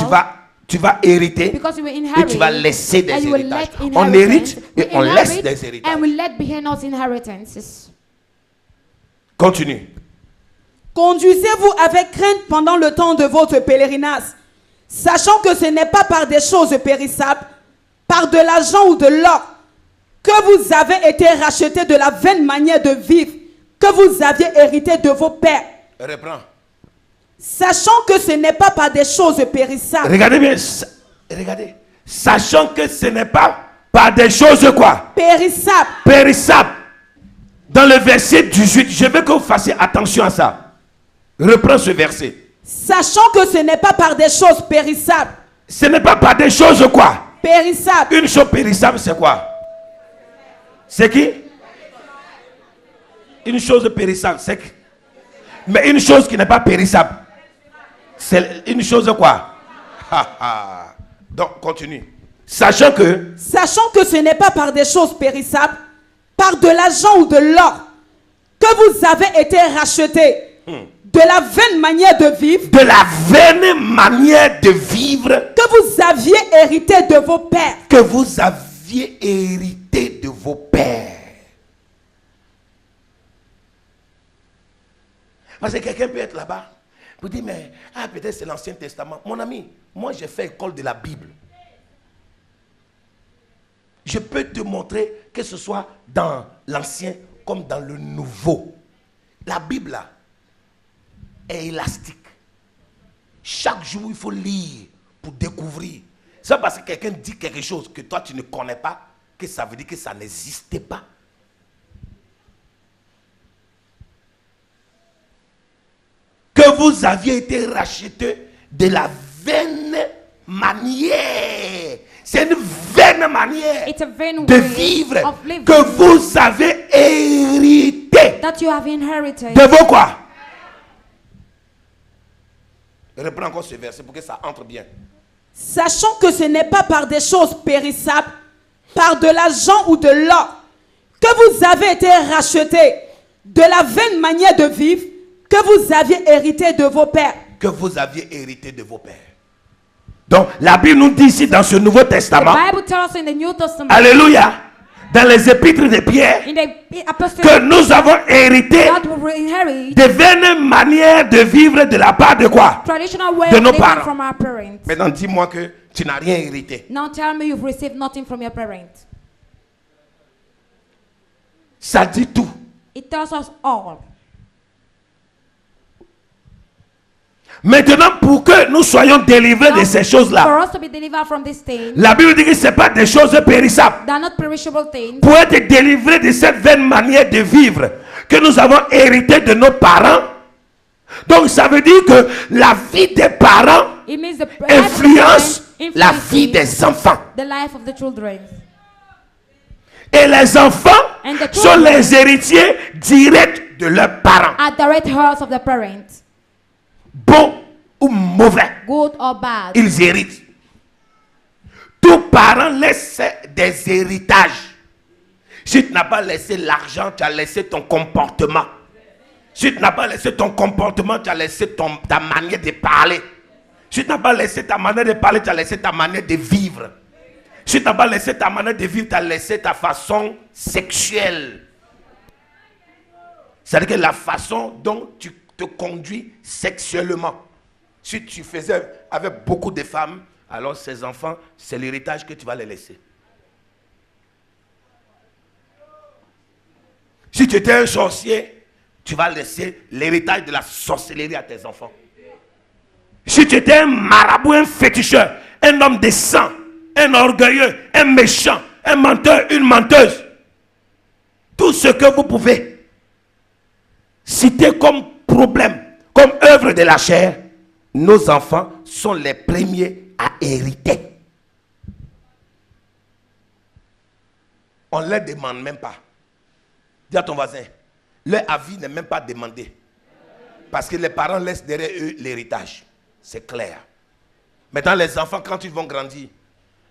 Speaker 1: tu vas hériter
Speaker 2: Because you will
Speaker 1: et
Speaker 2: inherit,
Speaker 1: tu vas laisser des
Speaker 2: and you will
Speaker 1: héritages.
Speaker 2: let
Speaker 1: On
Speaker 2: inheritance.
Speaker 1: hérite et
Speaker 2: We
Speaker 1: on laisse
Speaker 2: inherit
Speaker 1: des héritages.
Speaker 2: and we let behind us inheritances.
Speaker 1: Continue.
Speaker 3: Conduisez-vous avec crainte pendant le temps de votre pèlerinage, sachant que ce n'est pas par des choses périssables, par de l'argent ou de l'or, que vous avez été rachetés de la vaine manière de vivre que vous aviez hérité de vos pères.
Speaker 1: Reprends.
Speaker 3: Sachant que ce n'est pas par des choses périssables.
Speaker 1: Regardez bien. Regardez. Sachant que ce n'est pas par des choses quoi?
Speaker 3: Périssables.
Speaker 1: Périssables. Dans le verset 18, je veux que vous fassiez attention à ça. Reprends ce verset.
Speaker 3: Sachant que ce n'est pas par des choses périssables.
Speaker 1: Ce n'est pas par des choses quoi?
Speaker 3: Périssables.
Speaker 1: Une chose périssable, c'est quoi? C'est qui? Une chose périssable, c'est qui? Mais une chose qui n'est pas périssable, c'est une chose quoi? Donc, continue. Sachant que
Speaker 3: Ce n'est pas par des choses périssables, par de l'argent ou de l'or, que vous avez été rachetés de la vaine manière de vivre
Speaker 1: de la vaine manière de vivre
Speaker 3: que vous aviez hérité de vos pères.
Speaker 1: que vous aviez hérité de vos pères. Parce que quelqu'un peut être là-bas pour dire, mais peut-être c'est l'Ancien Testament. Mon ami, moi j'ai fait école de la Bible. Je peux te montrer que ce soit dans l'Ancien comme dans le Nouveau. La Bible là, est élastique. Chaque jour, il faut lire pour découvrir. C'est parce que quelqu'un dit quelque chose que toi tu ne connais pas, que ça veut dire que ça n'existait pas. Que vous aviez été racheté de la vaine manière. C'est une vaine manière
Speaker 2: It's a vain
Speaker 1: de
Speaker 2: way
Speaker 1: vivre
Speaker 2: of living
Speaker 1: que vous avez hérité
Speaker 2: that you have inherited.
Speaker 1: de vos quoi? Reprends encore ce verset pour que ça entre bien.
Speaker 3: Sachant que ce n'est pas par des choses périssables, par de l'argent ou de l'or, que vous avez été rachetés de la vaine manière de vivre que vous aviez hérité de vos pères.
Speaker 1: Que vous aviez hérité de vos pères. Donc, la Bible nous dit ici dans ce Nouveau
Speaker 2: The
Speaker 1: Testament,
Speaker 2: Bible tells us in the New Testament,
Speaker 1: alléluia, dans les épîtres de Pierre,
Speaker 2: in the Apostle,
Speaker 1: que nous avons hérité
Speaker 2: that we will inherit
Speaker 1: de vaines manières de vivre de la part de quoi?
Speaker 2: traditional way
Speaker 1: de
Speaker 2: of
Speaker 1: nos
Speaker 2: living
Speaker 1: parents.
Speaker 2: from our parents.
Speaker 1: Maintenant, dis-moi que tu n'as rien hérité.
Speaker 2: Now tell me you've received nothing from your parents.
Speaker 1: Ça dit tout.
Speaker 2: It tells us all.
Speaker 1: Maintenant, pour que nous soyons délivrés de ces choses-là,
Speaker 2: For us to be delivered from these things,
Speaker 1: la Bible dit que ce n'est pas des choses périssables.
Speaker 2: they are not perishable things.
Speaker 1: Pour être délivrés de cette vaine manière de vivre que nous avons hérité de nos parents. Donc ça veut dire que la vie des parents
Speaker 2: It means the
Speaker 1: influence la
Speaker 2: influences
Speaker 1: vie des enfants.
Speaker 2: the life of the children.
Speaker 1: Et les enfants
Speaker 2: And the
Speaker 1: sont
Speaker 2: children
Speaker 1: les héritiers directs de leurs parents.
Speaker 2: are direct heirs of the parents,
Speaker 1: Bon ou mauvais,
Speaker 2: good or bad.
Speaker 1: ils héritent. Tout parent laisse des héritages. Si tu n'as pas laissé l'argent, tu as laissé ton comportement. Si tu n'as pas laissé ton comportement, tu as laissé ta manière de parler. Si tu n'as pas laissé ta manière de parler, tu as laissé ta manière de vivre. Si tu n'as pas laissé ta manière de vivre, tu as laissé ta façon sexuelle. C'est-à-dire que la façon dont tu te conduis sexuellement. Si tu faisais avec beaucoup de femmes, alors ces enfants, c'est l'héritage que tu vas les laisser. Si tu étais un sorcier, tu vas laisser l'héritage de la sorcellerie à tes enfants. Si tu étais un marabout, un féticheur, un homme de sang, un orgueilleux, un méchant, un menteur, une menteuse, tout ce que vous pouvez citer comme problème, comme œuvre de la chair, nos enfants sont les premiers à hériter. On ne les demande même pas. Dis à ton voisin, leur avis n'est même pas demandé. Parce que les parents laissent derrière eux l'héritage. C'est clair. Maintenant, les enfants, quand ils vont grandir,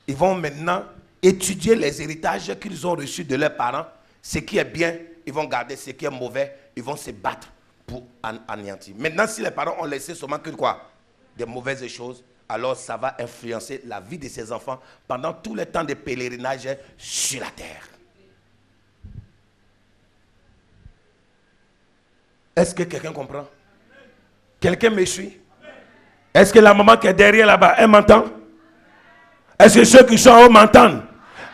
Speaker 1: ils vont maintenant étudier les héritages qu'ils ont reçus de leurs parents. Ce qui est bien, ils vont garder. Ce qui est mauvais, ils vont se battre pour anéantir. Maintenant, si les parents ont laissé seulement que quoi? Des mauvaises choses, alors ça va influencer la vie de ces enfants pendant tout le temps de pèlerinage sur la terre. Est-ce que quelqu'un comprend? Quelqu'un me suit? Est-ce que la maman qui est derrière là-bas, elle m'entend? Est-ce que ceux qui sont en haut m'entendent?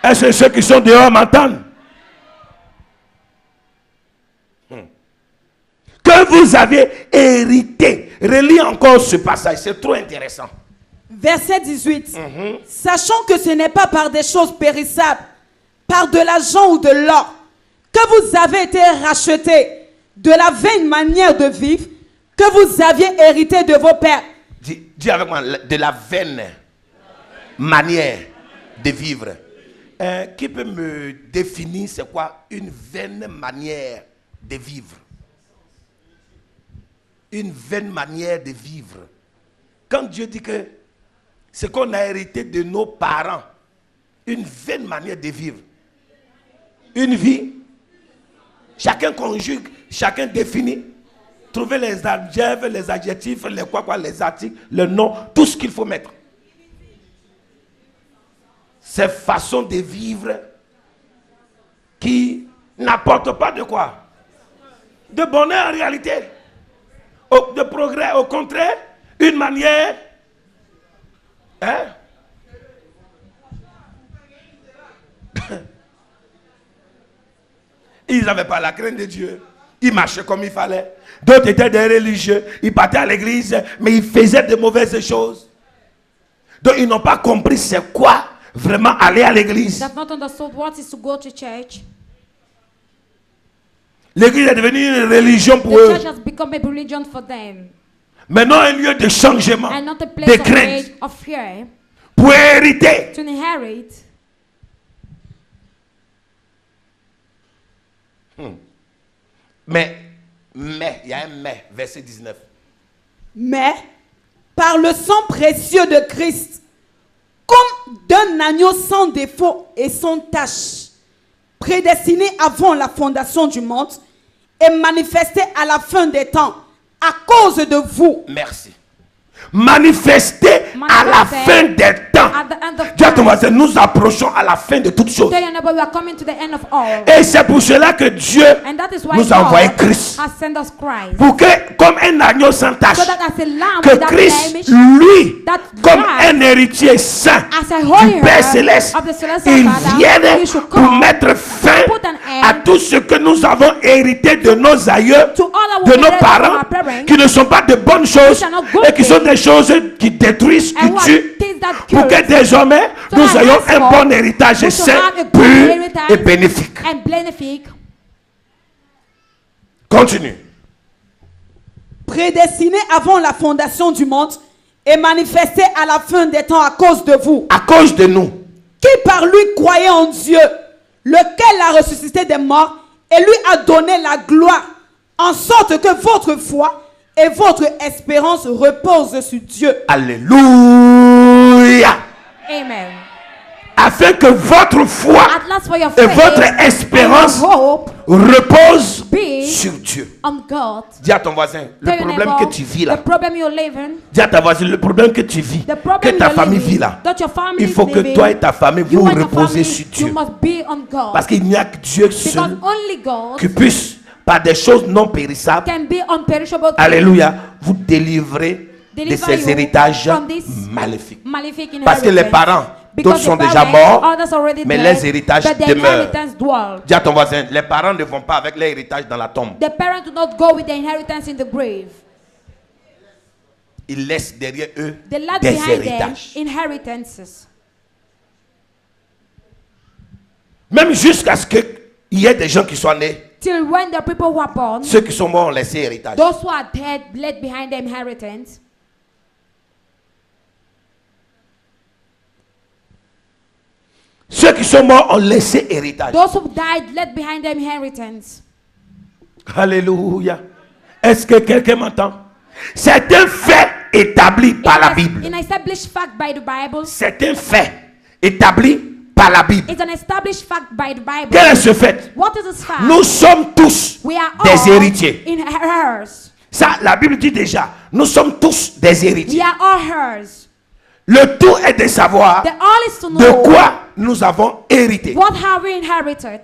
Speaker 1: Est-ce que ceux qui sont dehors m'entendent? Que vous avez hérité. Relis encore ce passage, c'est trop intéressant.
Speaker 3: Verset 18. Sachant que ce n'est pas par des choses périssables, par de l'argent ou de l'or, que vous avez été rachetés de la vaine manière de vivre que vous aviez hérité de vos pères.
Speaker 1: Dis avec moi, de la vaine manière de vivre. Qui peut me définir c'est quoi une vaine manière de vivre? Une vaine manière de vivre. Quand Dieu dit que ce qu'on a hérité de nos parents, une vaine manière de vivre. Une vie, chacun conjugue, chacun définit. Trouver les adjectifs, les adjectifs, les articles, le nom, tout ce qu'il faut mettre. Ces façons de vivre qui n'apportent pas de quoi? De bonheur en réalité. De progrès, au contraire, une manière. Hein? Ils n'avaient pas la crainte de Dieu. Ils marchaient comme il fallait. D'autres étaient des religieux. Ils partaient à l'église, mais ils faisaient de mauvaises choses. Donc ils n'ont pas compris c'est quoi vraiment aller à l'église. L'église est devenue une religion pour eux. Maintenant un lieu de changement, de crainte, pour hériter. Mais, il y a un mais, verset 19.
Speaker 3: Mais, par le sang précieux de Christ, comme d'un agneau sans défaut et sans tache, prédestiné avant la fondation du monde et manifesté à la fin des temps, à cause de vous.
Speaker 1: Merci. Manifesté à la fin des temps. Dis à ton voisin, nous approchons à la fin de toutes choses. Et c'est pour cela que Dieu nous a envoyé Christ. Pour que, comme un agneau sans tache, que Christ, lui, comme un héritier saint du Père Céleste, il vienne pour mettre fin à tout ce que nous avons hérité de nos aïeux, de nos parents, qui ne sont pas de bonnes choses et qui sont des choses qui détruisent, qui tuent, pour que désormais nous ayons un bon héritage sain, pur et bénéfique. Continue.
Speaker 3: Prédestiné avant la fondation du monde et manifesté à la fin des temps à cause de vous.
Speaker 1: À cause de nous.
Speaker 3: Qui par lui croyait en Dieu, lequel a ressuscité des morts et lui a donné la gloire, en sorte que votre foi et votre espérance reposent sur Dieu.
Speaker 1: Alléluia.
Speaker 2: Amen.
Speaker 1: Afin que votre foi et votre espérance reposent sur Dieu. Dis à ton voisin, le problème que tu vis là. Dis à ta voisine, le problème que tu vis, que ta famille vit là. Il faut que toi et ta famille vous reposez sur Dieu. Parce qu'il n'y a que Dieu seul qui puisse, par des choses non périssables, alléluia, vous délivrer de ces héritages maléfiques. Parce que les parents, D'autres
Speaker 2: Because
Speaker 1: sont
Speaker 2: the
Speaker 1: déjà
Speaker 2: parents,
Speaker 1: morts,
Speaker 2: others already
Speaker 1: mais
Speaker 2: dead,
Speaker 1: les héritages
Speaker 2: but the
Speaker 1: demeurent.
Speaker 2: inheritance dwell.
Speaker 1: Dis à ton voisin, les parents ne vont pas avec leur héritage dans la tombe.
Speaker 2: The parents do not go with the inheritance in the grave.
Speaker 1: Ils laissent derrière eux
Speaker 2: They left
Speaker 1: des
Speaker 2: behind them
Speaker 1: héritages.
Speaker 2: inheritances.
Speaker 1: Même jusqu'à ce qu'il y ait des gens qui soient nés,
Speaker 2: Till when the people who are born,
Speaker 1: ceux qui sont morts ont laissé héritage.
Speaker 2: those who are dead left behind them inheritance.
Speaker 1: Ceux qui sont morts ont laissé héritage.
Speaker 2: Those who died left behind them inheritance.
Speaker 1: Alléluia. Est-ce que quelqu'un m'entend? C'est un fait établi par la Bible.
Speaker 2: An established fact by the Bible.
Speaker 1: C'est un fait établi par la Bible.
Speaker 2: It's an established fact by the Bible.
Speaker 1: Quel est ce fait?
Speaker 2: What is this fact?
Speaker 1: Nous sommes tous
Speaker 2: We are
Speaker 1: des
Speaker 2: all
Speaker 1: héritiers.
Speaker 2: in hers.
Speaker 1: Ça, la Bible dit déjà, nous sommes tous des
Speaker 2: We
Speaker 1: héritiers.
Speaker 2: are all hers.
Speaker 1: Le tout est de savoir
Speaker 2: The all is to know
Speaker 1: de quoi nous avons hérité.
Speaker 2: what have we inherited.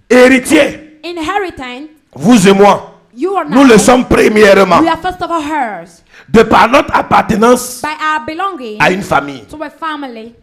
Speaker 1: Héritier,
Speaker 2: Inheritance,
Speaker 1: vous et moi,
Speaker 2: you are
Speaker 1: nous
Speaker 2: not.
Speaker 1: le sommes premièrement
Speaker 2: We are first of all hers.
Speaker 1: de par notre appartenance
Speaker 2: By our belonging
Speaker 1: à une famille.
Speaker 2: to a family.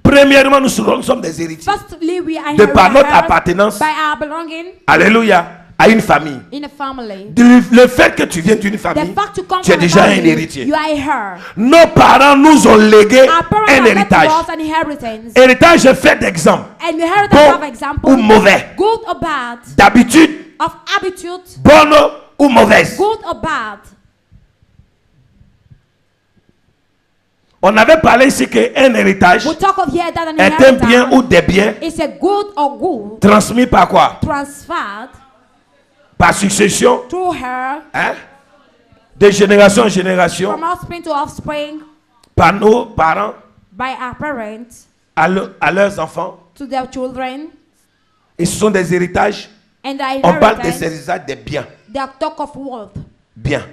Speaker 1: Premièrement, nous sommes des héritiers.
Speaker 2: Firstly, we are
Speaker 1: De par notre
Speaker 2: hers
Speaker 1: appartenance.
Speaker 2: by our belonging
Speaker 1: Alléluia. À une famille.
Speaker 2: in a family.
Speaker 1: Le fait que tu viens d'une
Speaker 2: The
Speaker 1: famille,
Speaker 2: fact to come
Speaker 1: tu es
Speaker 2: from a
Speaker 1: déjà un
Speaker 2: family,
Speaker 1: héritier.
Speaker 2: you are a her.
Speaker 1: Nos parents nous ont légué
Speaker 2: Our parents
Speaker 1: un
Speaker 2: have left
Speaker 1: héritage.
Speaker 2: us an inheritance.
Speaker 1: Héritage est fait d'exemples.
Speaker 2: And inheritance
Speaker 1: Bon
Speaker 2: of example,
Speaker 1: ou mauvais.
Speaker 2: good or bad,
Speaker 1: D'habitude,
Speaker 2: of habitude,
Speaker 1: bonne ou mauvaise.
Speaker 2: good or bad.
Speaker 1: On avait parlé ici qu'un héritage
Speaker 2: We talk of here that an
Speaker 1: est un bien ou
Speaker 2: inheritance
Speaker 1: des biens
Speaker 2: is a good or good
Speaker 1: transmis par quoi?
Speaker 2: transferred
Speaker 1: Par succession,
Speaker 2: through her
Speaker 1: hein? De génération en génération,
Speaker 2: from offspring to offspring
Speaker 1: par nos parents
Speaker 2: by our parents
Speaker 1: à leurs enfants.
Speaker 2: to their children.
Speaker 1: Et ce sont des héritages.
Speaker 2: And the
Speaker 1: On parle des
Speaker 2: inheritance,
Speaker 1: héritages des biens.
Speaker 2: they are talk of wealth.
Speaker 1: Bien.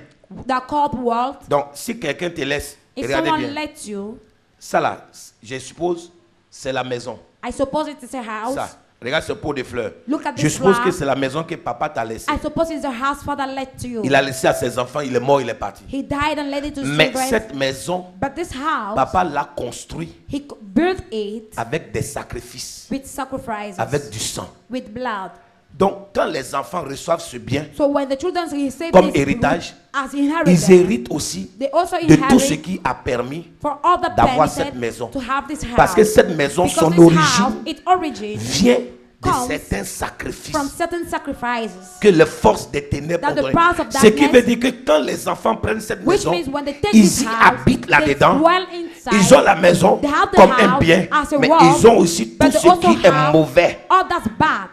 Speaker 2: They are called wealth.
Speaker 1: Donc, si quelqu'un te laisse,
Speaker 2: If
Speaker 1: regardez
Speaker 2: someone
Speaker 1: bien.
Speaker 2: lets you,
Speaker 1: Ça là, je suppose, c'est la maison.
Speaker 2: I suppose it is a house.
Speaker 1: Ça. Regarde ce pot de fleurs.
Speaker 2: Look at
Speaker 1: Je
Speaker 2: this
Speaker 1: suppose
Speaker 2: flower.
Speaker 1: que c'est la maison que papa t'a laissée.
Speaker 2: I suppose it's a house father let to you.
Speaker 1: Il a laissé à ses enfants, il est mort, il est parti.
Speaker 2: He died and let it to his
Speaker 1: Mais
Speaker 2: children.
Speaker 1: cette maison,
Speaker 2: But this house,
Speaker 1: papa l'a construite
Speaker 2: he built it
Speaker 1: avec des sacrifices,
Speaker 2: with sacrifices,
Speaker 1: avec du sang.
Speaker 2: with blood.
Speaker 1: Donc, quand les enfants reçoivent ce bien
Speaker 2: So when the children receive
Speaker 1: comme
Speaker 2: this
Speaker 1: héritage,
Speaker 2: as
Speaker 1: ils
Speaker 2: inheritance,
Speaker 1: héritent aussi
Speaker 2: they also
Speaker 1: de tout ce
Speaker 2: inherit
Speaker 1: qui a permis
Speaker 2: for all the
Speaker 1: d'avoir
Speaker 2: benefit
Speaker 1: cette maison.
Speaker 2: to have this house.
Speaker 1: Parce que cette maison,
Speaker 2: Because
Speaker 1: son
Speaker 2: this house,
Speaker 1: origine
Speaker 2: its origin
Speaker 1: vient de
Speaker 2: comes
Speaker 1: certains sacrifices
Speaker 2: from certain sacrifices.
Speaker 1: que les forces des ténèbres
Speaker 2: That
Speaker 1: ont
Speaker 2: the
Speaker 1: donné.
Speaker 2: powers of
Speaker 1: Ce qui
Speaker 2: darkness-
Speaker 1: veut dire que quand les enfants prennent cette
Speaker 2: Which
Speaker 1: maison,
Speaker 2: means when they take
Speaker 1: ils
Speaker 2: this
Speaker 1: y
Speaker 2: house,
Speaker 1: habitent
Speaker 2: they
Speaker 1: là-dedans.
Speaker 2: dwell inside.
Speaker 1: Ils ont la maison
Speaker 2: They have the
Speaker 1: comme un
Speaker 2: house
Speaker 1: bien,
Speaker 2: as a
Speaker 1: mais
Speaker 2: wealth,
Speaker 1: ils ont aussi tout
Speaker 2: but they
Speaker 1: ce
Speaker 2: also
Speaker 1: qui est
Speaker 2: have
Speaker 1: mauvais
Speaker 2: all that's bad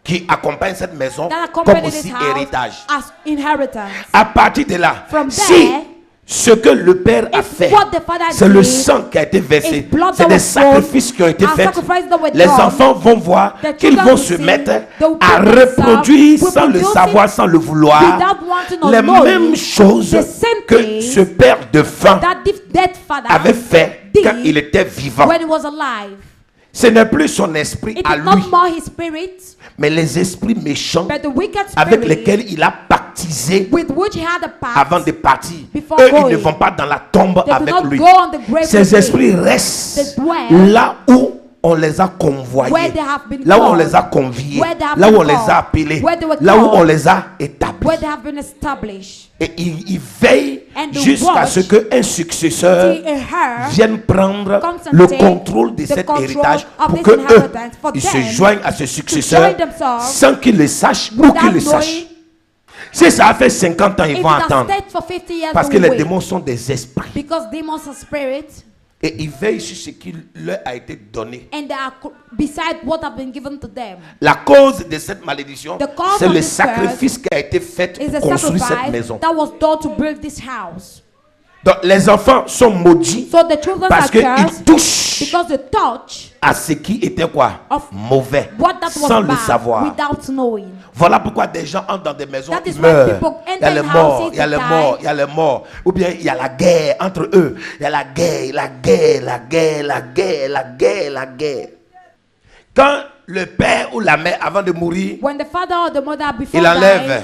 Speaker 1: qui accompagne cette maison
Speaker 2: that
Speaker 1: comme
Speaker 2: accompany this
Speaker 1: aussi
Speaker 2: house
Speaker 1: héritage.
Speaker 2: as inheritance.
Speaker 1: À partir de là,
Speaker 2: From
Speaker 1: si
Speaker 2: there,
Speaker 1: ce que le Père a
Speaker 2: if
Speaker 1: fait,
Speaker 2: what the Father
Speaker 1: c'est le
Speaker 2: did
Speaker 1: sang qui a été versé,
Speaker 2: is blood
Speaker 1: c'est
Speaker 2: that
Speaker 1: des
Speaker 2: was
Speaker 1: sacrifices qui ont été
Speaker 2: and
Speaker 1: faits,
Speaker 2: sacrifices that were
Speaker 1: les
Speaker 2: done,
Speaker 1: enfants vont voir
Speaker 2: the
Speaker 1: qu'ils
Speaker 2: children
Speaker 1: vont
Speaker 2: will
Speaker 1: se
Speaker 2: see,
Speaker 1: mettre
Speaker 2: they will
Speaker 1: à
Speaker 2: put themselves,
Speaker 1: reproduire sans le
Speaker 2: reproducing
Speaker 1: savoir, sans le vouloir,
Speaker 2: without wanting or
Speaker 1: les
Speaker 2: knowing
Speaker 1: mêmes choses
Speaker 2: the same
Speaker 1: que
Speaker 2: things
Speaker 1: ce Père de faim
Speaker 2: that dead father
Speaker 1: avait fait
Speaker 2: did
Speaker 1: quand il était vivant.
Speaker 2: when he was alive.
Speaker 1: Ce n'est plus son esprit
Speaker 2: It
Speaker 1: à
Speaker 2: is not
Speaker 1: lui,
Speaker 2: more his spirit,
Speaker 1: mais les esprits méchants
Speaker 2: but the wicked
Speaker 1: avec
Speaker 2: spirit
Speaker 1: lesquels il a pactisé
Speaker 2: with which he had a pact.
Speaker 1: avant de partir.
Speaker 2: Before
Speaker 1: Eux, ils
Speaker 2: going.
Speaker 1: ne vont pas dans la tombe
Speaker 2: They do
Speaker 1: avec
Speaker 2: not
Speaker 1: lui.
Speaker 2: go on the grave with
Speaker 1: Ces
Speaker 2: him.
Speaker 1: esprits restent
Speaker 2: They dwell
Speaker 1: là où on les a convoyés,
Speaker 2: where they have been
Speaker 1: là où on
Speaker 2: called,
Speaker 1: les a conviés,
Speaker 2: where they have
Speaker 1: là où
Speaker 2: been
Speaker 1: on les a
Speaker 2: called,
Speaker 1: appelés,
Speaker 2: where they were
Speaker 1: là où
Speaker 2: called,
Speaker 1: on les a établis.
Speaker 2: where they have been established.
Speaker 1: Et il veille
Speaker 2: And the
Speaker 1: jusqu'à
Speaker 2: watch
Speaker 1: ce qu'un successeur
Speaker 2: till a her
Speaker 1: vienne prendre
Speaker 2: comes and
Speaker 1: le
Speaker 2: take
Speaker 1: contrôle de
Speaker 2: the
Speaker 1: cet
Speaker 2: control
Speaker 1: héritage
Speaker 2: of
Speaker 1: pour
Speaker 2: this
Speaker 1: que eux,
Speaker 2: inheritance for
Speaker 1: ils se
Speaker 2: them
Speaker 1: joignent à ce successeur
Speaker 2: join themselves
Speaker 1: sans qu'ils le sachent ou
Speaker 2: without
Speaker 1: qu'ils le
Speaker 2: knowing.
Speaker 1: sachent. Si ça a fait 50 ans, ils
Speaker 2: If
Speaker 1: vont
Speaker 2: it has
Speaker 1: attendre.
Speaker 2: stayed for 50 years,
Speaker 1: Parce que
Speaker 2: they will
Speaker 1: les
Speaker 2: wait.
Speaker 1: démons sont des esprits.
Speaker 2: Because demons are spirits
Speaker 1: Et ils veillent sur ce qui leur a été donné.
Speaker 2: and they are beside what have been given to them.
Speaker 1: La cause de cette malédiction,
Speaker 2: The cause
Speaker 1: c'est
Speaker 2: of
Speaker 1: le
Speaker 2: this
Speaker 1: sacrifice qui a été fait
Speaker 2: Is
Speaker 1: pour
Speaker 2: a
Speaker 1: construire cette
Speaker 2: sacrifice
Speaker 1: maison.
Speaker 2: that was done to build this house.
Speaker 1: Donc les enfants sont maudits
Speaker 2: So the children
Speaker 1: parce
Speaker 2: are
Speaker 1: qu'ils
Speaker 2: cursed
Speaker 1: touchent
Speaker 2: because the touch
Speaker 1: à ce qui était quoi?
Speaker 2: of
Speaker 1: Mauvais,
Speaker 2: what that was
Speaker 1: sans le
Speaker 2: bad
Speaker 1: savoir.
Speaker 2: without knowing.
Speaker 1: Voilà pourquoi des gens entrent dans des maisons,
Speaker 2: That is
Speaker 1: ils
Speaker 2: why
Speaker 1: meurent.
Speaker 2: people
Speaker 1: Il y a
Speaker 2: enter
Speaker 1: les
Speaker 2: in
Speaker 1: morts,
Speaker 2: houses,
Speaker 1: il y a les
Speaker 2: they
Speaker 1: morts,
Speaker 2: die.
Speaker 1: il y a les morts. Ou bien il y a la guerre entre eux. Il y a la guerre, la guerre, la guerre, la guerre, la guerre, la guerre. Quand le père ou la mère, avant de mourir,
Speaker 2: When the father or the mother before
Speaker 1: il enlève
Speaker 2: died,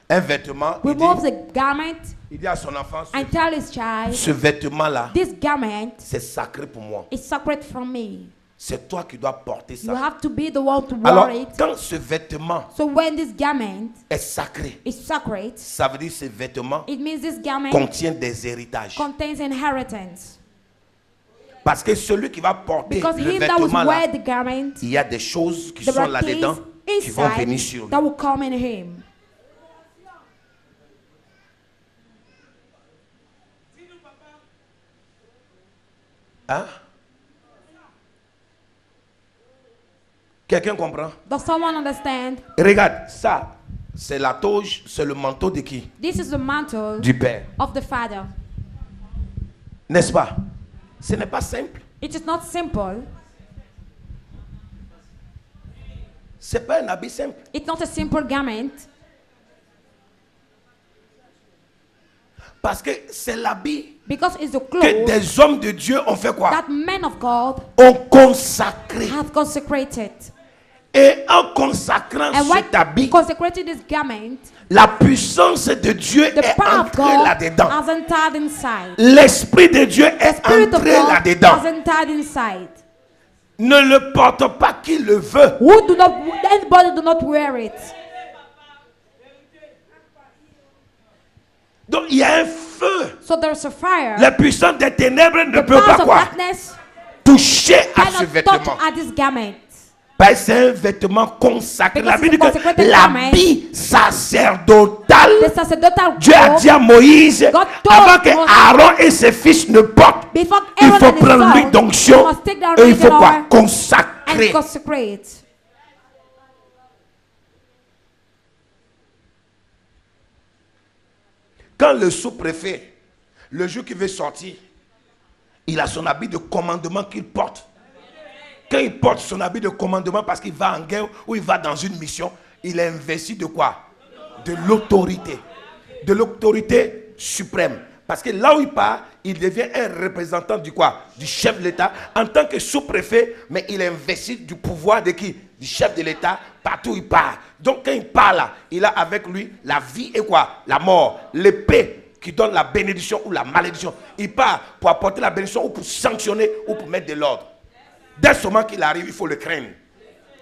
Speaker 1: un vêtement, il dit,
Speaker 2: removes the garment
Speaker 1: il dit à son enfant,
Speaker 2: and tell his child,
Speaker 1: ce vêtement-là,
Speaker 2: this garment
Speaker 1: c'est sacré pour moi.
Speaker 2: is sacred from me.
Speaker 1: C'est toi qui dois porter
Speaker 2: You
Speaker 1: ça.
Speaker 2: have to be the one to
Speaker 1: Alors,
Speaker 2: wear it.
Speaker 1: quand ce vêtement
Speaker 2: So when this garment
Speaker 1: est sacré,
Speaker 2: is sacred,
Speaker 1: ça veut dire que ce vêtement
Speaker 2: it means this garment
Speaker 1: contient des héritages.
Speaker 2: contains inheritance.
Speaker 1: Parce que celui qui va porter
Speaker 2: Because
Speaker 1: le
Speaker 2: him that will
Speaker 1: vêtement-là,
Speaker 2: wear the garment,
Speaker 1: il y a des choses qui
Speaker 2: there
Speaker 1: sont
Speaker 2: are
Speaker 1: là-dedans
Speaker 2: things
Speaker 1: qui vont venir sur
Speaker 2: inside
Speaker 1: lui.
Speaker 2: that will come in him.
Speaker 1: Hein? Quelqu'un comprend?
Speaker 2: Does someone understand?
Speaker 1: Regarde, ça, c'est la toge, c'est le manteau de qui?
Speaker 2: This is the mantle
Speaker 1: Du Père.
Speaker 2: of the Father.
Speaker 1: N'est-ce pas? Ce n'est pas simple.
Speaker 2: It is not simple.
Speaker 1: Ce n'est pas un habit simple.
Speaker 2: It's not a simple garment.
Speaker 1: Parce que c'est l'habit
Speaker 2: Because it's the
Speaker 1: que
Speaker 2: clothes
Speaker 1: des hommes de Dieu ont fait quoi?
Speaker 2: that men of God
Speaker 1: Ont consacré.
Speaker 2: have consecrated.
Speaker 1: Et en consacrant
Speaker 2: And
Speaker 1: cet habit,
Speaker 2: when consecrating this garment,
Speaker 1: la puissance de Dieu
Speaker 2: the
Speaker 1: est
Speaker 2: power of
Speaker 1: entrée
Speaker 2: God
Speaker 1: là-dedans.
Speaker 2: has entered inside.
Speaker 1: L'Esprit de Dieu
Speaker 2: The
Speaker 1: est
Speaker 2: Spirit of
Speaker 1: entré
Speaker 2: God
Speaker 1: là-dedans.
Speaker 2: has entered inside.
Speaker 1: Ne le porte pas qui le veut.
Speaker 2: Anybody do not wear it.
Speaker 1: Donc il y a un feu.
Speaker 2: So there's a fire.
Speaker 1: La puissance des ténèbres ne
Speaker 2: The
Speaker 1: peut pas
Speaker 2: powers of
Speaker 1: quoi?
Speaker 2: darkness
Speaker 1: Toucher à ce
Speaker 2: cannot touch
Speaker 1: vêtement.
Speaker 2: at this garment.
Speaker 1: Parce que c'est un vêtement consacré. La
Speaker 2: Because
Speaker 1: Bible dit
Speaker 2: it's a
Speaker 1: que
Speaker 2: consecrated
Speaker 1: l'habit sacerdotal,
Speaker 2: The sacerdotal
Speaker 1: Dieu a
Speaker 2: robe,
Speaker 1: dit à Moïse,
Speaker 2: God told
Speaker 1: avant que
Speaker 2: Moses,
Speaker 1: Aaron et ses fils ne portent,
Speaker 2: before
Speaker 1: il
Speaker 2: Aaron
Speaker 1: faut
Speaker 2: and his
Speaker 1: prendre
Speaker 2: sons,
Speaker 1: l'huile d'onction
Speaker 2: you must take the
Speaker 1: et il faut
Speaker 2: anointing
Speaker 1: quoi?
Speaker 2: oil
Speaker 1: Consacrer.
Speaker 2: and consecrate.
Speaker 1: Quand le sous-préfet, le jour qu'il veut sortir, il a son habit de commandement qu'il porte. Quand il porte son habit de commandement parce qu'il va en guerre ou il va dans une mission, il est investi de quoi? De l'autorité. De l'autorité suprême. Parce que là où il part, il devient un représentant du quoi? Du chef de l'État en tant que sous-préfet, mais il est investi du pouvoir de qui? Du chef de l'État partout où il part. Donc quand il part là, il a avec lui la vie et quoi? La mort, l'épée qui donne la bénédiction ou la malédiction. Il part pour apporter la bénédiction ou pour sanctionner ou pour mettre de l'ordre. Dès ce moment qu'il arrive, il faut le craindre.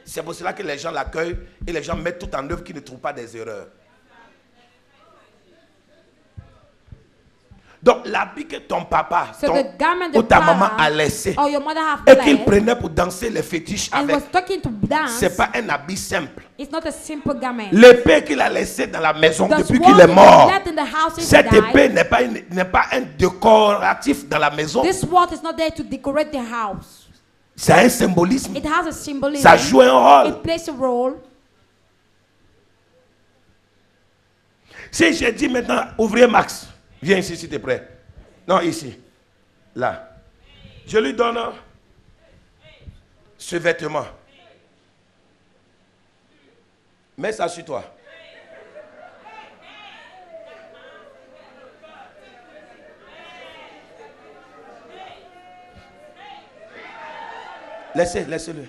Speaker 1: C'est pour cela que les gens l'accueillent et les gens mettent tout en œuvre qu'ils ne trouvent pas des erreurs. Donc l'habit que ton papa
Speaker 2: So the garment
Speaker 1: ou
Speaker 2: the
Speaker 1: ta
Speaker 2: father
Speaker 1: maman a laissé
Speaker 2: or your mother have
Speaker 1: et qu'il
Speaker 2: left
Speaker 1: prenait pour danser les fétiches
Speaker 2: and
Speaker 1: avec,
Speaker 2: was talking to dance,
Speaker 1: c'est pas un habit simple.
Speaker 2: it's not a simple garment.
Speaker 1: L'épée qu'il a laissée dans la maison
Speaker 2: The
Speaker 1: depuis
Speaker 2: sword
Speaker 1: qu'il est
Speaker 2: he
Speaker 1: mort,
Speaker 2: left in the house since he
Speaker 1: cette
Speaker 2: died,
Speaker 1: épée n'est pas un décoratif dans la maison.
Speaker 2: this sword is not there to decorate the house.
Speaker 1: C'est un symbolisme.
Speaker 2: It has a symbolism.
Speaker 1: Ça joue un rôle.
Speaker 2: It plays a role.
Speaker 1: Si je dis maintenant, ouvrier Max, viens ici s'il te plaît. Non, ici. Là. Je lui donne ce vêtement. Mets ça sur toi. Laissez-le.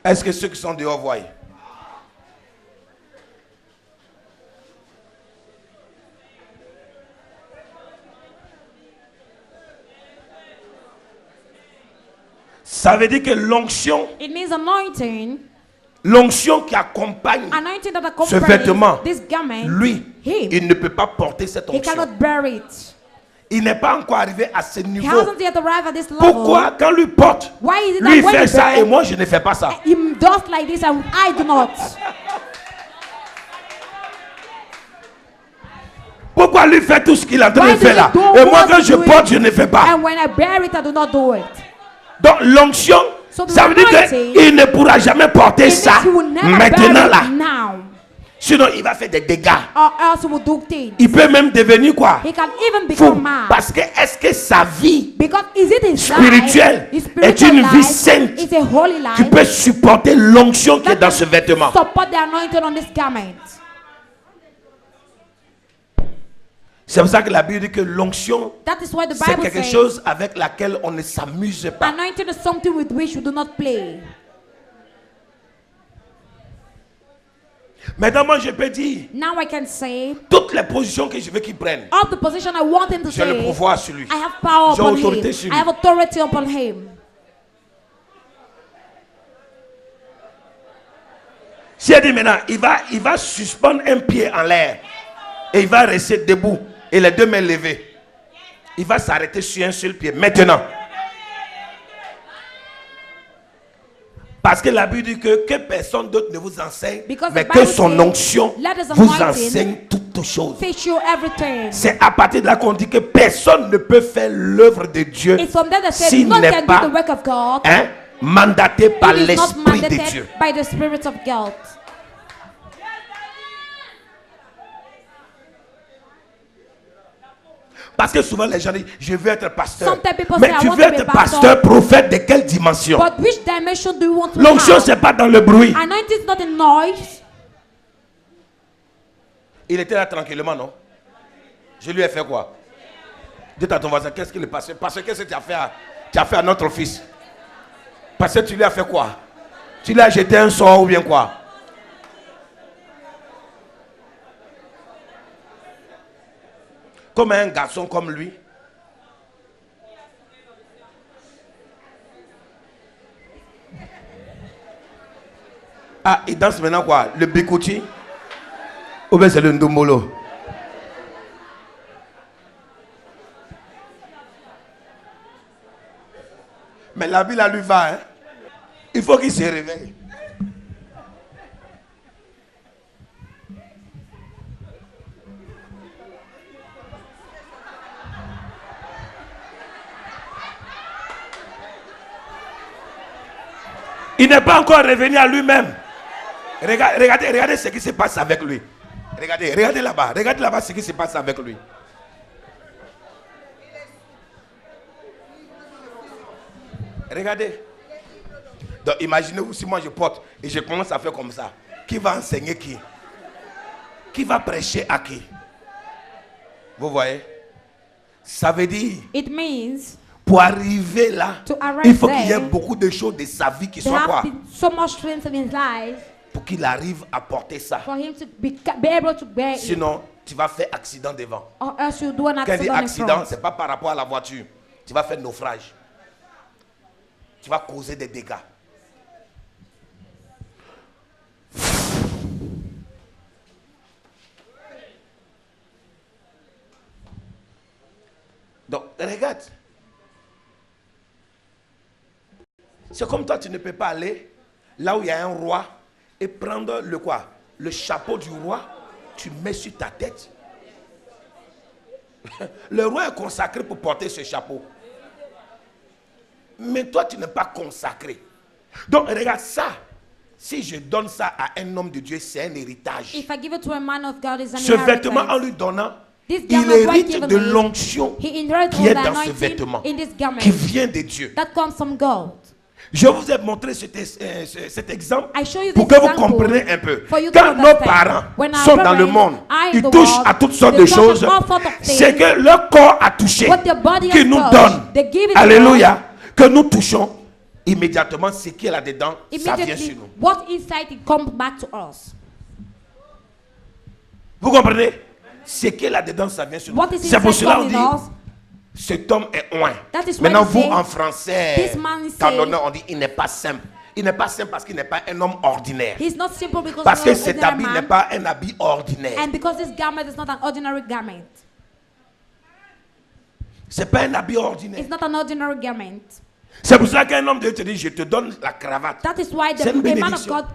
Speaker 1: Est-ce que ceux qui sont dehors voient? Ça veut dire que l'onction,
Speaker 2: It means anointing.
Speaker 1: l'onction qui accompagne
Speaker 2: Anointing that
Speaker 1: ce
Speaker 2: accompanies
Speaker 1: vêtement,
Speaker 2: this garment.
Speaker 1: lui,
Speaker 2: him,
Speaker 1: il ne peut pas porter cette
Speaker 2: he
Speaker 1: onction.
Speaker 2: cannot bear it.
Speaker 1: Il n'est pas encore arrivé à ce
Speaker 2: He
Speaker 1: niveau.
Speaker 2: hasn't yet arrived at this level.
Speaker 1: Pourquoi quand lui porte,
Speaker 2: Why is it
Speaker 1: lui
Speaker 2: that when
Speaker 1: fait
Speaker 2: he
Speaker 1: ça
Speaker 2: bear,
Speaker 1: et moi je ne fais pas ça?
Speaker 2: he does like this and I do not?
Speaker 1: Pourquoi lui fait tout ce qu'il est en train
Speaker 2: Why
Speaker 1: de faire
Speaker 2: do
Speaker 1: là?
Speaker 2: you do
Speaker 1: Et moi
Speaker 2: what
Speaker 1: quand
Speaker 2: he's
Speaker 1: je
Speaker 2: doing?
Speaker 1: porte, je ne fais pas.
Speaker 2: And when I bear it, I do not do it.
Speaker 1: Donc l'onction,
Speaker 2: So the
Speaker 1: ça veut dire
Speaker 2: anointing,
Speaker 1: qu'il ne pourra jamais porter
Speaker 2: It
Speaker 1: ça
Speaker 2: means he will never
Speaker 1: maintenant
Speaker 2: bear
Speaker 1: là.
Speaker 2: it now.
Speaker 1: Sinon il va faire des dégâts.
Speaker 2: Or else he will do things.
Speaker 1: Il peut même devenir quoi?
Speaker 2: He can even
Speaker 1: Fou.
Speaker 2: become mad.
Speaker 1: Parce que est-ce que sa vie
Speaker 2: Because is it his
Speaker 1: spirituelle
Speaker 2: life, his
Speaker 1: est
Speaker 2: spiritual
Speaker 1: une vie
Speaker 2: life,
Speaker 1: sainte
Speaker 2: it's a holy
Speaker 1: qui
Speaker 2: life
Speaker 1: peut supporter l'onction qui est
Speaker 2: that
Speaker 1: dans
Speaker 2: can
Speaker 1: ce vêtement?
Speaker 2: support the anointing on this garment.
Speaker 1: C'est pour ça que la Bible dit que l'onction,
Speaker 2: That is why the
Speaker 1: c'est
Speaker 2: Bible
Speaker 1: quelque
Speaker 2: says
Speaker 1: chose avec laquelle on ne s'amuse pas.
Speaker 2: anointing is something with which you do not play.
Speaker 1: Maintenant, moi, je peux dire,
Speaker 2: Now I can say,
Speaker 1: toutes les positions que je veux qu'il prenne,
Speaker 2: all the position I want him to
Speaker 1: j'ai le
Speaker 2: take,
Speaker 1: pouvoir sur lui.
Speaker 2: I have power
Speaker 1: J'ai
Speaker 2: upon
Speaker 1: autorité
Speaker 2: him.
Speaker 1: sur
Speaker 2: I
Speaker 1: lui.
Speaker 2: have authority upon him.
Speaker 1: Si elle dit maintenant, il va suspendre un pied en l'air et il va rester debout et les deux mains levées. Il va s'arrêter sur un seul pied. Maintenant. Parce que la Bible dit que personne d'autre ne vous enseigne,
Speaker 2: Because
Speaker 1: mais
Speaker 2: the
Speaker 1: que
Speaker 2: Bible
Speaker 1: son
Speaker 2: says,
Speaker 1: onction
Speaker 2: let his
Speaker 1: vous
Speaker 2: anointing
Speaker 1: enseigne toutes choses.
Speaker 2: Teach you everything.
Speaker 1: C'est à partir de là qu'on dit que personne ne peut faire l'œuvre de Dieu
Speaker 2: It's from there that says
Speaker 1: s'il
Speaker 2: none
Speaker 1: n'est
Speaker 2: can do
Speaker 1: pas
Speaker 2: the work of God.
Speaker 1: mandaté par
Speaker 2: It is not
Speaker 1: l'Esprit de
Speaker 2: mandated
Speaker 1: Dieu.
Speaker 2: by the Spirit of God.
Speaker 1: Parce que souvent les gens disent, je veux être pasteur.
Speaker 2: Sometimes people
Speaker 1: Mais
Speaker 2: say, I
Speaker 1: tu
Speaker 2: want
Speaker 1: veux
Speaker 2: to be
Speaker 1: être
Speaker 2: a pastor.
Speaker 1: pasteur, prophète de quelle dimension?
Speaker 2: But which dimension do you want to
Speaker 1: L'onction,
Speaker 2: have?
Speaker 1: c'est pas dans le bruit.
Speaker 2: Anointing is not in noise.
Speaker 1: Il était là tranquillement, non? Je lui ai fait quoi? Dis à ton voisin, qu'est-ce qu'il est passé? Parce que qu'est-ce que tu as fait à notre fils? Parce que tu lui as fait quoi? Tu lui as jeté un sort ou bien quoi? Comme un garçon comme lui. Ah, il danse maintenant quoi? Le bikouti? Ou bien c'est le ndombolo? Mais la vie là lui va, hein? Il faut qu'il se réveille. Il n'est pas encore revenu à lui-même. Regardez ce qui se passe avec lui. Regardez là-bas ce qui se passe avec lui. Regardez. Donc imaginez-vous si moi je porte et je commence à faire comme ça. Qui va enseigner qui? Qui va prêcher à qui? Vous voyez? Ça veut dire,
Speaker 2: It means
Speaker 1: pour arriver là,
Speaker 2: To arrive
Speaker 1: il faut qu'il y ait
Speaker 2: there,
Speaker 1: beaucoup de choses de sa vie qui
Speaker 2: there
Speaker 1: soient
Speaker 2: have
Speaker 1: quoi?
Speaker 2: been so much strength in his life
Speaker 1: Pour qu'il arrive à porter ça.
Speaker 2: for him to be able to bear it.
Speaker 1: Sinon, tu vas faire accident devant.
Speaker 2: Or else you do an
Speaker 1: Quand on dit
Speaker 2: accident in
Speaker 1: accident,
Speaker 2: front.
Speaker 1: ce n'est pas par rapport à la voiture. Tu vas faire naufrage. Tu vas causer des dégâts. Donc, regarde. C'est comme toi, tu ne peux pas aller là où il y a un roi et prendre le quoi? Le chapeau du roi, tu mets sur ta tête. Le roi est consacré pour porter ce chapeau. Mais toi, tu n'es pas consacré. Donc, regarde ça. Si je donne ça à un homme de Dieu, c'est un héritage.
Speaker 2: If I give it to a man of God, it's an
Speaker 1: Ce vêtement, en
Speaker 2: inheritance.
Speaker 1: lui donnant,
Speaker 2: This
Speaker 1: il
Speaker 2: garment what
Speaker 1: hérite
Speaker 2: given
Speaker 1: de
Speaker 2: me,
Speaker 1: l'onction
Speaker 2: he inherits
Speaker 1: qui
Speaker 2: all
Speaker 1: est
Speaker 2: the
Speaker 1: dans ce
Speaker 2: anointing
Speaker 1: vêtement,
Speaker 2: in this garment
Speaker 1: qui vient de Dieu.
Speaker 2: that comes from God.
Speaker 1: Je vous ai montré cet exemple
Speaker 2: I show you
Speaker 1: pour
Speaker 2: this
Speaker 1: que vous
Speaker 2: example
Speaker 1: compreniez un peu.
Speaker 2: for you to
Speaker 1: Quand nos
Speaker 2: understand.
Speaker 1: parents
Speaker 2: When our
Speaker 1: sont dans le
Speaker 2: parents
Speaker 1: monde,
Speaker 2: are in
Speaker 1: ils
Speaker 2: the
Speaker 1: touchent
Speaker 2: world,
Speaker 1: à toutes sortes
Speaker 2: they
Speaker 1: de
Speaker 2: touch on
Speaker 1: choses.
Speaker 2: all sorts of things.
Speaker 1: C'est que leur corps a touché,
Speaker 2: What their body
Speaker 1: qui
Speaker 2: has
Speaker 1: nous
Speaker 2: touched,
Speaker 1: donne.
Speaker 2: they give it to
Speaker 1: Alléluia. Que nous touchons immédiatement ce qui est là-dedans, ça vient sur
Speaker 2: Immediately,
Speaker 1: nous.
Speaker 2: what inside it comes back to us.
Speaker 1: Vous comprenez? Ce qui est là-dedans, ça vient sur nous.
Speaker 2: What is
Speaker 1: C'est pour
Speaker 2: inside
Speaker 1: cela qu'on
Speaker 2: comes
Speaker 1: dit,
Speaker 2: in us.
Speaker 1: cet homme est oint.
Speaker 2: That is why
Speaker 1: Maintenant,
Speaker 2: they
Speaker 1: vous
Speaker 2: say,
Speaker 1: en français,
Speaker 2: this man is
Speaker 1: canonais, on dit il n'est pas simple. Il n'est pas simple parce qu'il n'est pas un homme ordinaire.
Speaker 2: He's not simple because
Speaker 1: Parce que
Speaker 2: he's not an
Speaker 1: cet
Speaker 2: ordinary
Speaker 1: habit n'est
Speaker 2: man,
Speaker 1: pas un habit ordinaire.
Speaker 2: and because this garment is not an ordinary garment.
Speaker 1: C'est pas un habit ordinaire.
Speaker 2: It's not an ordinary garment.
Speaker 1: C'est pour ça qu'un homme de Dieu te dit, je te donne la cravate.
Speaker 2: That is why
Speaker 1: C'est une
Speaker 2: a man of
Speaker 1: bénédiction.
Speaker 2: God,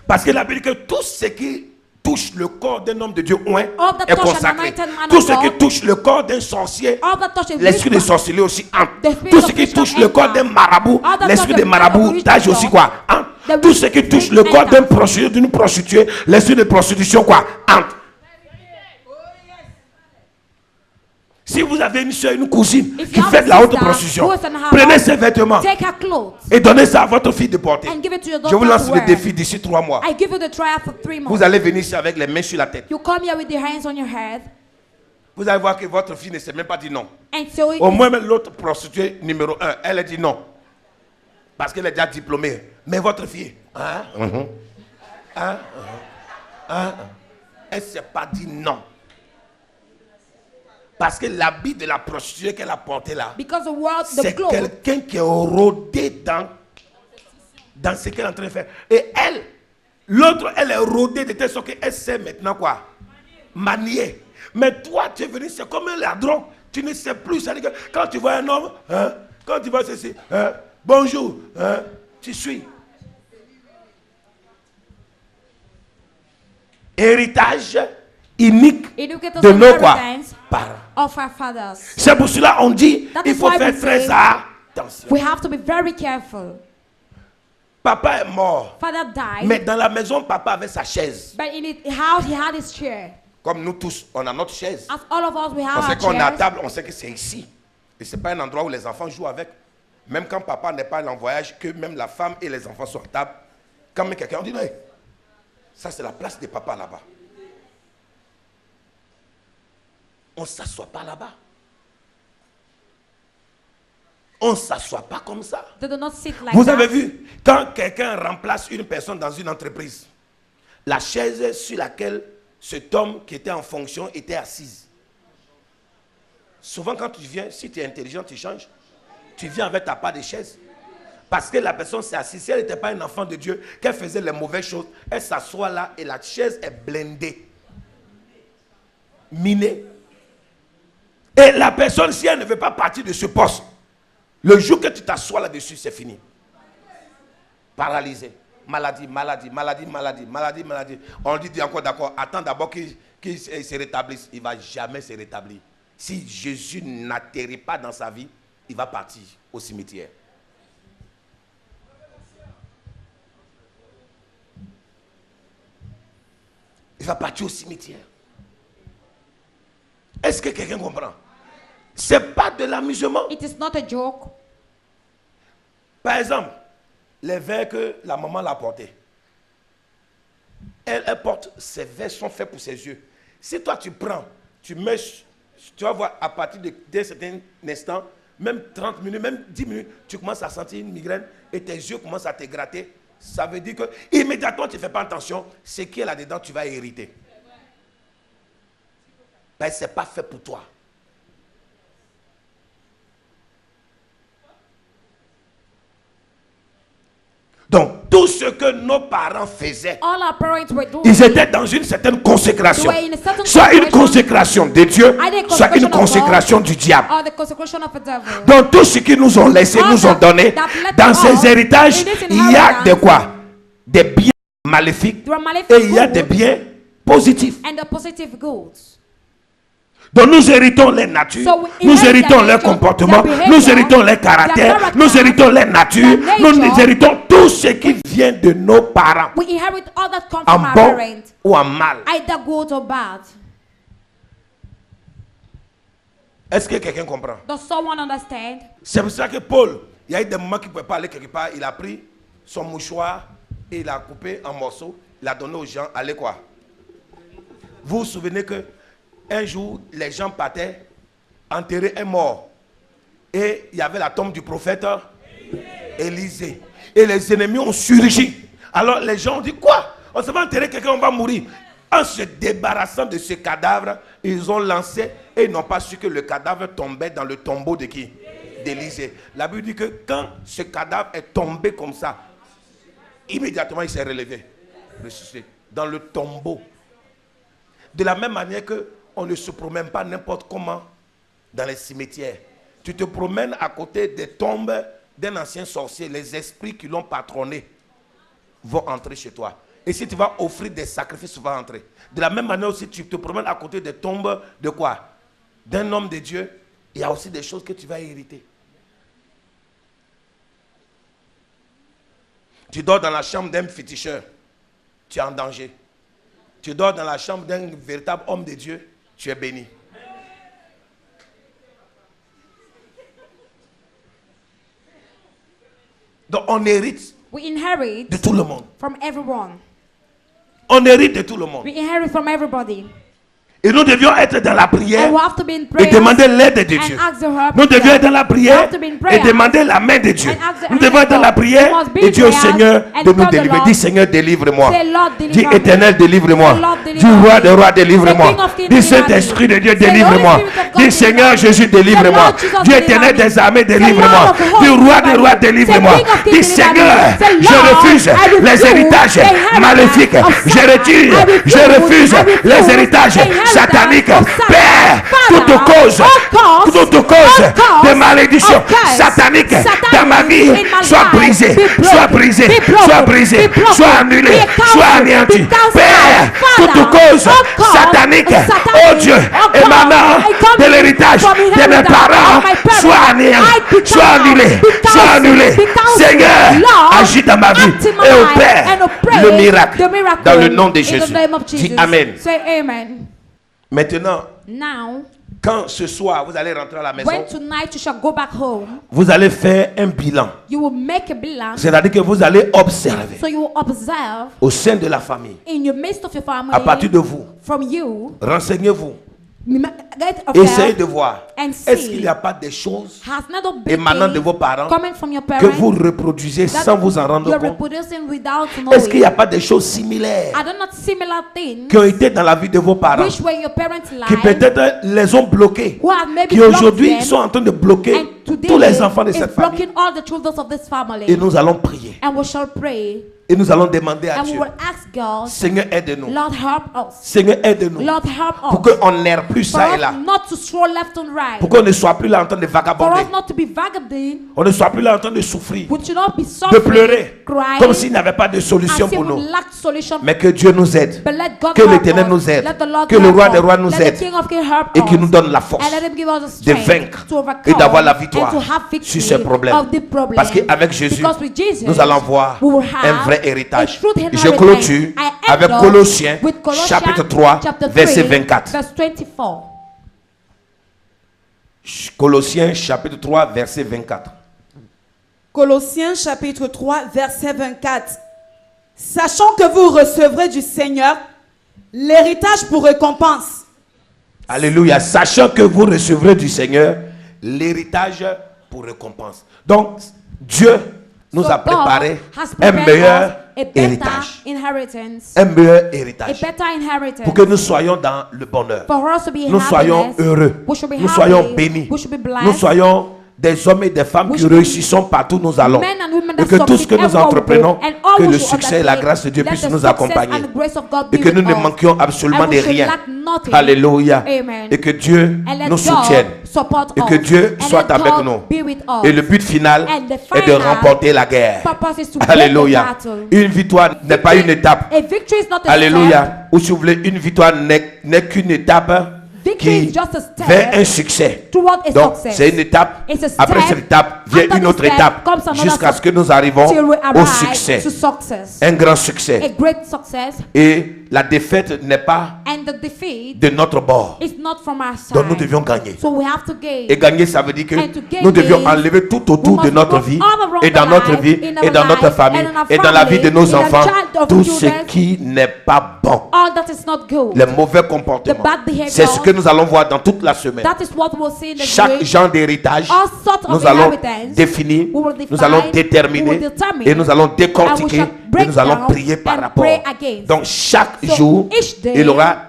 Speaker 1: Parce que la Bible dit que tout ce qui touche le corps d'un homme de Dieu oint
Speaker 2: All that
Speaker 1: est
Speaker 2: touch an
Speaker 1: consacré.
Speaker 2: anointed man
Speaker 1: Tout
Speaker 2: of
Speaker 1: ce qui
Speaker 2: God,
Speaker 1: touche le corps d'un sorcier,
Speaker 2: all that touch a
Speaker 1: l'esprit de
Speaker 2: witchcraft,
Speaker 1: sorcellerie aussi entre.
Speaker 2: The spirit
Speaker 1: Tout
Speaker 2: of
Speaker 1: ce qui
Speaker 2: witchcraft
Speaker 1: touche le corps
Speaker 2: enter.
Speaker 1: d'un marabout,
Speaker 2: All that
Speaker 1: l'esprit
Speaker 2: touch
Speaker 1: de
Speaker 2: the blood of
Speaker 1: maraboutage
Speaker 2: witchcraft
Speaker 1: aussi quoi entre.
Speaker 2: The
Speaker 1: Tout ce qui touche le corps d'un prostitué, d'une prostituée, l'esprit de prostitution quoi entre. Si vous avez une soeur, une cousine
Speaker 2: If
Speaker 1: qui
Speaker 2: you have
Speaker 1: fait
Speaker 2: a
Speaker 1: de la haute
Speaker 2: sister
Speaker 1: prostitution,
Speaker 2: who is in her
Speaker 1: prenez
Speaker 2: house,
Speaker 1: ses vêtements
Speaker 2: take her clothes
Speaker 1: et donnez ça à votre fille de porter.
Speaker 2: and give it to your
Speaker 1: Je vous
Speaker 2: daughter
Speaker 1: lance
Speaker 2: to
Speaker 1: le
Speaker 2: wear.
Speaker 1: défi d'ici 3 mois.
Speaker 2: I give you the trial for 3 months.
Speaker 1: Vous allez venir ici avec les mains sur la tête.
Speaker 2: You come here with your hands on your head.
Speaker 1: Vous allez voir que votre fille ne s'est même pas dit non.
Speaker 2: And so
Speaker 1: Au moins, même l'autre prostituée numéro 1, elle a dit non. Parce qu'elle est déjà diplômée. Mais votre fille, elle ne s'est pas dit non. Parce que l'habit de la prostituée qu'elle a porté là,
Speaker 2: because the world, the
Speaker 1: c'est
Speaker 2: globe,
Speaker 1: quelqu'un qui est rodé dans ce qu'elle est en train de faire. Et elle, l'autre, elle est rodée de telle sorte qu'elle sait maintenant quoi? Manier. Mais toi, tu es venu, c'est comme un ladron. Tu ne sais plus. C'est-à-dire que quand tu vois un homme, quand tu vois ceci, bonjour, tu suis. Héritage unique
Speaker 2: educators
Speaker 1: de
Speaker 2: of
Speaker 1: nos quoi?
Speaker 2: inheritance
Speaker 1: Parents.
Speaker 2: of our fathers.
Speaker 1: C'est pour cela on dit,
Speaker 2: That
Speaker 1: il
Speaker 2: is
Speaker 1: faut
Speaker 2: why
Speaker 1: faire
Speaker 2: we
Speaker 1: très
Speaker 2: say
Speaker 1: attention.
Speaker 2: we have to be very careful.
Speaker 1: Papa est mort.
Speaker 2: Father died,
Speaker 1: Mais dans la maison, papa avait sa chaise.
Speaker 2: but in his house he had his chair.
Speaker 1: Comme nous tous, on a notre chaise.
Speaker 2: As all of us, we
Speaker 1: On
Speaker 2: have
Speaker 1: sait
Speaker 2: our
Speaker 1: qu'on est à
Speaker 2: chairs.
Speaker 1: table, on sait que c'est ici. Et ce n'est pas un endroit où les enfants jouent avec. Même quand papa n'est pas en voyage, que même la femme et les enfants sont à table. Quand même quelqu'un dit, hey, ça c'est la place des papas là-bas. On ne s'assoit pas là-bas. On ne s'assoit pas comme ça.
Speaker 2: They do not sit like
Speaker 1: Vous
Speaker 2: that.
Speaker 1: avez vu, quand quelqu'un remplace une personne dans une entreprise, la chaise sur laquelle cet homme qui était en fonction était assise. Souvent quand tu viens, si tu es intelligent, tu changes. Tu viens avec ta part de chaise. Parce que la personne s'est assise. Si elle n'était pas un enfant de Dieu, qu'elle faisait les mauvaises choses, elle s'assoit là et la chaise est blindée. Minée. Et la personne, si elle ne veut pas partir de ce poste, le jour que tu t'assois là-dessus, c'est fini. Paralysé. Maladie, maladie, maladie, maladie, maladie, maladie. On lui dit encore d'accord, attends d'abord qu'il se rétablisse. Il ne va jamais se rétablir. Si Jésus n'atterrit pas dans sa vie, il va partir au cimetière. Il va partir au cimetière. Est-ce que quelqu'un comprend? C'est pas de l'amusement.
Speaker 2: It is not a joke.
Speaker 1: Par exemple, les verres que la maman l'a portés. Elle porte, ces verres sont faits pour ses yeux. Si toi tu prends, tu mets, tu vas voir à partir d'un certain instant, même 30 minutes, même 10 minutes, tu commences à sentir une migraine et tes yeux commencent à te gratter. Ça veut dire que immédiatement tu ne fais pas attention, ce qui est là-dedans, tu vas hériter. Ben, ce n'est pas fait pour toi. Donc, tout ce que nos parents faisaient,
Speaker 2: All our parents were doing.
Speaker 1: ils étaient dans une certaine consécration.
Speaker 2: They were in a certain
Speaker 1: Soit une
Speaker 2: consecration,
Speaker 1: consécration de Dieu,
Speaker 2: either
Speaker 1: soit une
Speaker 2: consecration of
Speaker 1: consécration
Speaker 2: God,
Speaker 1: du diable.
Speaker 2: or the consecration of a devil.
Speaker 1: Donc, tout ce qu'ils nous ont laissé,
Speaker 2: All
Speaker 1: nous ont
Speaker 2: that-
Speaker 1: donné,
Speaker 2: that let
Speaker 1: dans
Speaker 2: us
Speaker 1: ces
Speaker 2: all,
Speaker 1: héritages,
Speaker 2: in this
Speaker 1: il y a
Speaker 2: inheritance,
Speaker 1: de quoi? Des biens maléfiques
Speaker 2: There are malefic
Speaker 1: et il y a des
Speaker 2: goods
Speaker 1: biens positifs.
Speaker 2: and the positive goods.
Speaker 1: Donc nous héritons les natures,
Speaker 2: So we
Speaker 1: nous
Speaker 2: inherit
Speaker 1: héritons
Speaker 2: their
Speaker 1: leur
Speaker 2: nature,
Speaker 1: comportement,
Speaker 2: their
Speaker 1: nous
Speaker 2: behavior,
Speaker 1: héritons les
Speaker 2: their
Speaker 1: caractères,
Speaker 2: character,
Speaker 1: nous héritons les natures,
Speaker 2: their
Speaker 1: nous
Speaker 2: nature.
Speaker 1: héritons tout ce qui vient de nos parents,
Speaker 2: We inherit all that comes from
Speaker 1: en
Speaker 2: our
Speaker 1: bon
Speaker 2: parents,
Speaker 1: ou en mal.
Speaker 2: either good or bad.
Speaker 1: Est-ce que quelqu'un comprend?
Speaker 2: Does someone understand?
Speaker 1: C'est pour ça que Paul, il y a eu des moments qu'il ne pouvait pas aller quelque part, il a pris son mouchoir et il a coupé en morceaux, il a donné aux gens, allez quoi? Vous vous souvenez que un jour, les gens partaient enterrer un mort. Et il y avait la tombe du prophète Élisée. Et les ennemis ont surgi. Alors les gens ont dit, quoi? On se va enterrer quelqu'un, on va mourir. En se débarrassant de ce cadavre, ils ont lancé et ils n'ont pas su que le cadavre tombait dans le tombeau de qui? D'Élisée. La Bible dit que quand ce cadavre est tombé comme ça, immédiatement il s'est relevé, ressuscité, dans le tombeau. De la même manière qu'on ne se promène pas n'importe comment dans les cimetières. Tu te promènes à côté des tombes d'un ancien sorcier, les esprits qui l'ont patronné vont entrer chez toi. Et si tu vas offrir des sacrifices, tu vas entrer. De la même manière aussi, tu te promènes à côté des tombes de quoi? D'un homme de Dieu, il y a aussi des choses que tu vas hériter. Tu dors dans la chambre d'un féticheur, tu es en danger. Tu dors dans la chambre d'un véritable homme de Dieu, tu es béni. Donc on hérite
Speaker 2: We inherit
Speaker 1: de tout le monde.
Speaker 2: from everyone.
Speaker 1: On hérite de tout le monde.
Speaker 2: We inherit from everybody.
Speaker 1: Et nous devions être dans la prière
Speaker 2: And we have to be in
Speaker 1: et
Speaker 2: prayer.
Speaker 1: demander l'aide de Dieu.
Speaker 2: And ask the help
Speaker 1: Nous
Speaker 2: of
Speaker 1: devions
Speaker 2: God.
Speaker 1: être dans la
Speaker 2: We
Speaker 1: prière
Speaker 2: have to be in
Speaker 1: et
Speaker 2: prayer.
Speaker 1: demander la main de Dieu.
Speaker 2: And ask the
Speaker 1: Nous
Speaker 2: hand
Speaker 1: devons
Speaker 2: of
Speaker 1: être dans la
Speaker 2: God.
Speaker 1: prière
Speaker 2: We must be
Speaker 1: et
Speaker 2: in
Speaker 1: dire au
Speaker 2: prayer
Speaker 1: Seigneur
Speaker 2: and
Speaker 1: de nous
Speaker 2: tell the
Speaker 1: délivrer.
Speaker 2: Lord.
Speaker 1: Dis Seigneur, délivre-moi.
Speaker 2: Say, Lord,
Speaker 1: Dis
Speaker 2: deliver me.
Speaker 1: Éternel, délivre-moi.
Speaker 2: Say, Lord, deliver
Speaker 1: Dis Roi
Speaker 2: me.
Speaker 1: des rois,
Speaker 2: Say,
Speaker 1: délivre-moi.
Speaker 2: King of kings,
Speaker 1: Dis
Speaker 2: deliver me.
Speaker 1: Saint-Esprit de Dieu,
Speaker 2: Say,
Speaker 1: délivre-moi.
Speaker 2: Holy Spirit of God,
Speaker 1: Dis
Speaker 2: deliver
Speaker 1: Seigneur
Speaker 2: me.
Speaker 1: Jésus,
Speaker 2: Say,
Speaker 1: délivre-moi.
Speaker 2: Lord Jesus,
Speaker 1: Dis
Speaker 2: deliver
Speaker 1: Éternel
Speaker 2: me.
Speaker 1: des armées,
Speaker 2: Say,
Speaker 1: délivre-moi.
Speaker 2: Lord of hosts,
Speaker 1: Dis Roi
Speaker 2: deliver
Speaker 1: des
Speaker 2: me.
Speaker 1: rois,
Speaker 2: Say,
Speaker 1: délivre-moi.
Speaker 2: King of kings,
Speaker 1: Dis
Speaker 2: deliver me.
Speaker 1: Seigneur,
Speaker 2: Say,
Speaker 1: je
Speaker 2: Lord,
Speaker 1: refuse
Speaker 2: I refuse
Speaker 1: les héritages
Speaker 2: the inheritance
Speaker 1: maléfiques.
Speaker 2: of
Speaker 1: Je
Speaker 2: Satan.
Speaker 1: retire,
Speaker 2: I refuse-
Speaker 1: je refuse
Speaker 2: I refuse
Speaker 1: les héritages
Speaker 2: the inheritance
Speaker 1: sataniques.
Speaker 2: of Satan.
Speaker 1: Père, toute
Speaker 2: Father,
Speaker 1: cause,
Speaker 2: all cause,
Speaker 1: toute cause
Speaker 2: all cause
Speaker 1: de malédiction
Speaker 2: of curse,
Speaker 1: satanique
Speaker 2: satanic
Speaker 1: dans ma vie
Speaker 2: in my
Speaker 1: soit
Speaker 2: life,
Speaker 1: brisée,
Speaker 2: be broken,
Speaker 1: soit brisée,
Speaker 2: be broken,
Speaker 1: soit brisée,
Speaker 2: be broken,
Speaker 1: soit annulée,
Speaker 2: be
Speaker 1: soit
Speaker 2: cancelled,
Speaker 1: anéantie.
Speaker 2: be cancelled
Speaker 1: Père,
Speaker 2: out.
Speaker 1: toute
Speaker 2: Father,
Speaker 1: cause
Speaker 2: all cause
Speaker 1: satanique,
Speaker 2: satanic,
Speaker 1: oh Dieu,
Speaker 2: all cause
Speaker 1: émanant
Speaker 2: coming
Speaker 1: de l'héritage
Speaker 2: from
Speaker 1: de mes
Speaker 2: inheritance
Speaker 1: parents,
Speaker 2: of my parents,
Speaker 1: soit anéantie,
Speaker 2: I be
Speaker 1: soit
Speaker 2: cancelled,
Speaker 1: annulée,
Speaker 2: be
Speaker 1: soit
Speaker 2: cancelled,
Speaker 1: annulée.
Speaker 2: be cancelled.
Speaker 1: Seigneur,
Speaker 2: Lord,
Speaker 1: agis dans ma vie
Speaker 2: act in my
Speaker 1: et
Speaker 2: life
Speaker 1: opère
Speaker 2: and opère
Speaker 1: le miracle
Speaker 2: the miracle
Speaker 1: dans le nom de
Speaker 2: in the
Speaker 1: Jésus.
Speaker 2: name of
Speaker 1: Dis
Speaker 2: Jesus.
Speaker 1: Amen.
Speaker 2: Say amen.
Speaker 1: Maintenant,
Speaker 2: Now,
Speaker 1: quand ce soir vous allez rentrer à la maison,
Speaker 2: when tonight you shall go back home,
Speaker 1: vous allez faire un bilan.
Speaker 2: you will make a bilan.
Speaker 1: C'est-à-dire que vous allez observer
Speaker 2: So you will observe
Speaker 1: au sein de la famille,
Speaker 2: in your midst of your family,
Speaker 1: à partir de vous,
Speaker 2: from you,
Speaker 1: renseignez-vous,
Speaker 2: get
Speaker 1: essayez
Speaker 2: observe
Speaker 1: de voir,
Speaker 2: and
Speaker 1: est-ce qu'il
Speaker 2: see
Speaker 1: n'y a pas des choses
Speaker 2: has not been
Speaker 1: émanant de vos parents
Speaker 2: coming from your
Speaker 1: que
Speaker 2: parents
Speaker 1: vous reproduisez
Speaker 2: that
Speaker 1: sans vous en rendre
Speaker 2: you're
Speaker 1: compte?
Speaker 2: reproducing without
Speaker 1: Est-ce qu'il n'y
Speaker 2: knowing.
Speaker 1: a pas des choses similaires
Speaker 2: Are there not similar things
Speaker 1: qui ont été dans la vie de vos parents,
Speaker 2: which were your parents'
Speaker 1: qui
Speaker 2: lives,
Speaker 1: peut-être les ont bloqués,
Speaker 2: who have maybe
Speaker 1: qui
Speaker 2: blocked
Speaker 1: aujourd'hui
Speaker 2: them,
Speaker 1: sont en train de bloquer
Speaker 2: and today
Speaker 1: tous les enfants de
Speaker 2: is
Speaker 1: cette famille?
Speaker 2: blocking all the children of this
Speaker 1: Et
Speaker 2: family?
Speaker 1: nous allons prier.
Speaker 2: And we shall pray
Speaker 1: Et nous allons demander à
Speaker 2: and we
Speaker 1: Dieu,
Speaker 2: will ask God,
Speaker 1: Seigneur, aide-nous.
Speaker 2: Lord help us,
Speaker 1: Seigneur, aide-nous.
Speaker 2: Lord help
Speaker 1: Pour
Speaker 2: us,
Speaker 1: qu'on n'erre plus
Speaker 2: for
Speaker 1: ça et
Speaker 2: us
Speaker 1: là.
Speaker 2: not to stroll left and right,
Speaker 1: Pour qu'on ne soit plus là en train de
Speaker 2: for
Speaker 1: vagabonder.
Speaker 2: us not to be vagabonding,
Speaker 1: On ne soit plus là en train de souffrir,
Speaker 2: we should not be
Speaker 1: de
Speaker 2: suffering,
Speaker 1: pleurer,
Speaker 2: crying,
Speaker 1: comme s'il n'y avait pas de solution
Speaker 2: as if
Speaker 1: pour
Speaker 2: we
Speaker 1: nous.
Speaker 2: lacked solution.
Speaker 1: Mais que Dieu nous aide.
Speaker 2: But let God
Speaker 1: Que
Speaker 2: help
Speaker 1: l'Éternel
Speaker 2: us.
Speaker 1: nous aide.
Speaker 2: Let the Lord
Speaker 1: Que le
Speaker 2: help
Speaker 1: roi
Speaker 2: us.
Speaker 1: des rois nous
Speaker 2: Let
Speaker 1: aide.
Speaker 2: the King of Kings help
Speaker 1: Et qu'il
Speaker 2: us.
Speaker 1: nous donne la force
Speaker 2: And let him give us the
Speaker 1: de
Speaker 2: strength
Speaker 1: vaincre
Speaker 2: to overcome
Speaker 1: et d'avoir la victoire
Speaker 2: and to have victory
Speaker 1: sur ces problèmes.
Speaker 2: of the problem.
Speaker 1: Parce qu'avec Jésus,
Speaker 2: Because with Jesus,
Speaker 1: nous allons voir
Speaker 2: we will have
Speaker 1: un vrai
Speaker 2: a
Speaker 1: héritage.
Speaker 2: truth
Speaker 1: Je
Speaker 2: inheritance.
Speaker 1: clôture
Speaker 2: I end
Speaker 1: avec
Speaker 2: up
Speaker 1: Colossiens
Speaker 2: with Colossians
Speaker 1: chapitre 3
Speaker 2: chapter 3,
Speaker 1: verset 24.
Speaker 2: verse 24.
Speaker 1: Colossiens chapitre 3 verset 24.
Speaker 3: Colossiens chapitre 3, verset 24. Sachant que vous recevrez du Seigneur l'héritage pour récompense.
Speaker 1: Alléluia. Sachant que vous recevrez du Seigneur l'héritage pour récompense. Donc, Dieu nous
Speaker 2: So
Speaker 1: a préparé
Speaker 2: God has
Speaker 1: un
Speaker 2: prepared
Speaker 1: meilleur
Speaker 2: us a better
Speaker 1: héritage.
Speaker 2: inheritance.
Speaker 1: Un meilleur
Speaker 2: A
Speaker 1: héritage.
Speaker 2: better inheritance.
Speaker 1: Pour que nous soyons dans le bonheur.
Speaker 2: For us to be
Speaker 1: Nous soyons
Speaker 2: happiness,
Speaker 1: heureux.
Speaker 2: we should be
Speaker 1: Nous
Speaker 2: happy,
Speaker 1: soyons bénis.
Speaker 2: we should be blessed.
Speaker 1: Nous soyons des hommes et des femmes
Speaker 2: We
Speaker 1: qui
Speaker 2: should be
Speaker 1: réussissons partout où nous allons.
Speaker 2: men and women
Speaker 1: Et
Speaker 2: that
Speaker 1: que tout ce que
Speaker 2: succeed
Speaker 1: nous
Speaker 2: everywhere we
Speaker 1: entreprenons,
Speaker 2: go, and all
Speaker 1: que
Speaker 2: we
Speaker 1: le
Speaker 2: should
Speaker 1: succès et la
Speaker 2: undertake,
Speaker 1: grâce de Dieu
Speaker 2: let
Speaker 1: puissent
Speaker 2: the
Speaker 1: nous
Speaker 2: success
Speaker 1: accompagner.
Speaker 2: and the grace of God be
Speaker 1: Et que nous
Speaker 2: with
Speaker 1: ne
Speaker 2: us.
Speaker 1: manquions absolument
Speaker 2: And
Speaker 1: de
Speaker 2: we should
Speaker 1: rien.
Speaker 2: lack nothing.
Speaker 1: Alléluia.
Speaker 2: Amen.
Speaker 1: Et que Dieu
Speaker 2: And let
Speaker 1: nous
Speaker 2: God
Speaker 1: soutienne.
Speaker 2: support
Speaker 1: Et que
Speaker 2: us.
Speaker 1: Dieu
Speaker 2: And
Speaker 1: soit
Speaker 2: let
Speaker 1: avec
Speaker 2: God
Speaker 1: nous.
Speaker 2: be with us.
Speaker 1: Et le but final
Speaker 2: And the
Speaker 1: est de
Speaker 2: final
Speaker 1: remporter la guerre.
Speaker 2: purpose is to win the
Speaker 1: Alléluia.
Speaker 2: battle.
Speaker 1: Une victoire n'est pas une étape.
Speaker 2: A victory is not a step.
Speaker 1: Alléluia. Ou si vous voulez, une victoire n'est qu'une étape
Speaker 2: Victory is
Speaker 1: qui
Speaker 2: just a step
Speaker 1: vers un succès.
Speaker 2: toward a
Speaker 1: Donc,
Speaker 2: success.
Speaker 1: c'est une étape.
Speaker 2: It's a step.
Speaker 1: Après cette étape, vient
Speaker 2: After
Speaker 1: une
Speaker 2: this
Speaker 1: autre
Speaker 2: step
Speaker 1: étape
Speaker 2: comes another
Speaker 1: jusqu'à ce
Speaker 2: step
Speaker 1: que nous arrivons
Speaker 2: till we
Speaker 1: au
Speaker 2: arrive
Speaker 1: succès.
Speaker 2: to success.
Speaker 1: Un grand
Speaker 2: A
Speaker 1: succès.
Speaker 2: great success.
Speaker 1: Et la défaite n'est pas
Speaker 2: And the defeat
Speaker 1: de notre bord.
Speaker 2: is not from our side.
Speaker 1: Donc, nous devions gagner.
Speaker 2: So we have to gain.
Speaker 1: Et gagner, ça veut dire que
Speaker 2: And to gain
Speaker 1: nous devions
Speaker 2: means
Speaker 1: enlever tout
Speaker 2: we
Speaker 1: autour de
Speaker 2: must
Speaker 1: notre
Speaker 2: remove
Speaker 1: vie
Speaker 2: all around
Speaker 1: et dans
Speaker 2: our
Speaker 1: notre
Speaker 2: life,
Speaker 1: vie
Speaker 2: in our
Speaker 1: et dans notre
Speaker 2: life,
Speaker 1: famille
Speaker 2: and in our
Speaker 1: et dans la vie
Speaker 2: family,
Speaker 1: de nos
Speaker 2: in our
Speaker 1: enfants
Speaker 2: child of
Speaker 1: tout ce
Speaker 2: children.
Speaker 1: qui n'est pas bon.
Speaker 2: All that is not good.
Speaker 1: Les mauvais comportements.
Speaker 2: The bad behavior.
Speaker 1: C'est ce que nous allons voir dans toute la semaine.
Speaker 2: That is what we'll see in the
Speaker 1: Chaque
Speaker 2: week.
Speaker 1: genre d'héritage,
Speaker 2: All sorts of
Speaker 1: nous allons
Speaker 2: inheritance,
Speaker 1: définir,
Speaker 2: we will
Speaker 1: nous allons
Speaker 2: define,
Speaker 1: déterminer
Speaker 2: we will determine,
Speaker 1: et nous allons
Speaker 2: and we
Speaker 1: décortiquer
Speaker 2: shall
Speaker 1: et
Speaker 2: break
Speaker 1: nous allons
Speaker 2: down
Speaker 1: prier par
Speaker 2: and
Speaker 1: rapport.
Speaker 2: pray against.
Speaker 1: Donc chaque
Speaker 2: So
Speaker 1: jour,
Speaker 2: each day,
Speaker 1: il y aura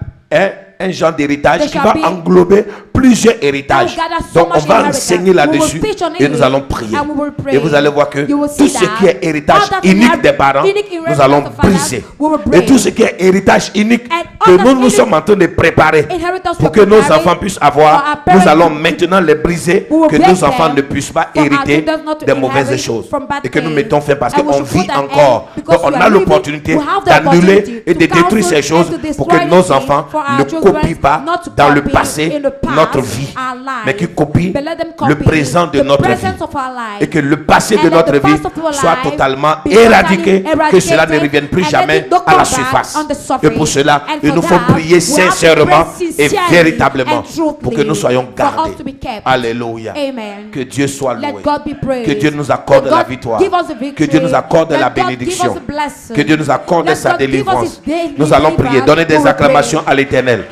Speaker 1: un genre d'héritage
Speaker 2: there
Speaker 1: qui
Speaker 2: shall
Speaker 1: va
Speaker 2: be-
Speaker 1: englober plusieurs héritages.
Speaker 2: that will gather so
Speaker 1: Donc on
Speaker 2: much
Speaker 1: va
Speaker 2: inheritance.
Speaker 1: enseigner
Speaker 2: We
Speaker 1: là-dessus
Speaker 2: will teach on
Speaker 1: et
Speaker 2: it
Speaker 1: nous allons prier.
Speaker 2: and we will pray.
Speaker 1: Et vous allez voir que
Speaker 2: You will
Speaker 1: tout
Speaker 2: see
Speaker 1: ce qui
Speaker 2: that
Speaker 1: est héritage
Speaker 2: all that
Speaker 1: unique
Speaker 2: inherit-
Speaker 1: des parents,
Speaker 2: unique inheritance
Speaker 1: nous allons
Speaker 2: of fathers,
Speaker 1: briser.
Speaker 2: we will
Speaker 1: Et
Speaker 2: break.
Speaker 1: tout ce qui est héritage unique
Speaker 2: And
Speaker 1: que
Speaker 2: all that
Speaker 1: nous
Speaker 2: unique
Speaker 1: sommes en train de préparer
Speaker 2: inheritance
Speaker 1: pour
Speaker 2: we're
Speaker 1: que nos
Speaker 2: preparing
Speaker 1: enfants puissent
Speaker 2: for our
Speaker 1: avoir,
Speaker 2: parents
Speaker 1: nous allons
Speaker 2: to-
Speaker 1: maintenant les briser,
Speaker 2: We will
Speaker 1: que
Speaker 2: break
Speaker 1: nos enfants
Speaker 2: them
Speaker 1: ne puissent pas
Speaker 2: for our
Speaker 1: hériter
Speaker 2: children not to
Speaker 1: des mauvaises
Speaker 2: inherit
Speaker 1: choses.
Speaker 2: from bad
Speaker 1: Et que nous
Speaker 2: things.
Speaker 1: mettons fin parce
Speaker 2: And we
Speaker 1: qu'on
Speaker 2: should put
Speaker 1: vit
Speaker 2: an
Speaker 1: encore.
Speaker 2: end because
Speaker 1: Donc on
Speaker 2: we
Speaker 1: a
Speaker 2: are living,
Speaker 1: l'opportunité
Speaker 2: we have the
Speaker 1: d'annuler
Speaker 2: opportunity
Speaker 1: et de
Speaker 2: to
Speaker 1: détruire
Speaker 2: cancel
Speaker 1: ces choses
Speaker 2: and to
Speaker 1: pour que
Speaker 2: destroy
Speaker 1: nos
Speaker 2: things
Speaker 1: enfants
Speaker 2: for our
Speaker 1: ne
Speaker 2: children
Speaker 1: copient pas
Speaker 2: not to
Speaker 1: dans le
Speaker 2: copy
Speaker 1: passé
Speaker 2: in the past
Speaker 1: notre vie,
Speaker 2: our life,
Speaker 1: mais qui copient
Speaker 2: but let them
Speaker 1: le
Speaker 2: copy
Speaker 1: présent de
Speaker 2: the
Speaker 1: notre vie.
Speaker 2: presence of our life.
Speaker 1: Et que le passé
Speaker 2: And
Speaker 1: de
Speaker 2: let
Speaker 1: notre
Speaker 2: the
Speaker 1: vie
Speaker 2: past of our
Speaker 1: soit
Speaker 2: life
Speaker 1: totalement
Speaker 2: be
Speaker 1: éradiqué,
Speaker 2: totally
Speaker 1: que cela ne
Speaker 2: eradicated,
Speaker 1: revienne plus
Speaker 2: and let
Speaker 1: jamais
Speaker 2: it not
Speaker 1: à la
Speaker 2: come back
Speaker 1: surface.
Speaker 2: on the surface.
Speaker 1: Et pour cela,
Speaker 2: And
Speaker 1: il
Speaker 2: for
Speaker 1: nous faut
Speaker 2: that,
Speaker 1: prier
Speaker 2: we have to
Speaker 1: sincèrement
Speaker 2: pray
Speaker 1: et
Speaker 2: sincerely
Speaker 1: véritablement
Speaker 2: and truthfully
Speaker 1: pour que nous soyons
Speaker 2: for us
Speaker 1: gardés.
Speaker 2: to be kept.
Speaker 1: Alléluia.
Speaker 2: Amen.
Speaker 1: Que Dieu soit
Speaker 2: Let
Speaker 1: loué.
Speaker 2: God be praised.
Speaker 1: Que Dieu nous accorde
Speaker 2: Let
Speaker 1: la
Speaker 2: God
Speaker 1: victoire.
Speaker 2: give us the victory.
Speaker 1: Que Dieu nous accorde
Speaker 2: Let
Speaker 1: la
Speaker 2: God give us
Speaker 1: bénédiction.
Speaker 2: the blessing.
Speaker 1: Que Dieu nous accorde
Speaker 2: Let
Speaker 1: sa
Speaker 2: God give us
Speaker 1: délivrance.
Speaker 2: his daily
Speaker 1: Nous allons prier.
Speaker 2: deliverance.
Speaker 1: Donnez
Speaker 2: We
Speaker 1: des
Speaker 2: will
Speaker 1: acclamations
Speaker 2: pray.
Speaker 1: à l'Éternel.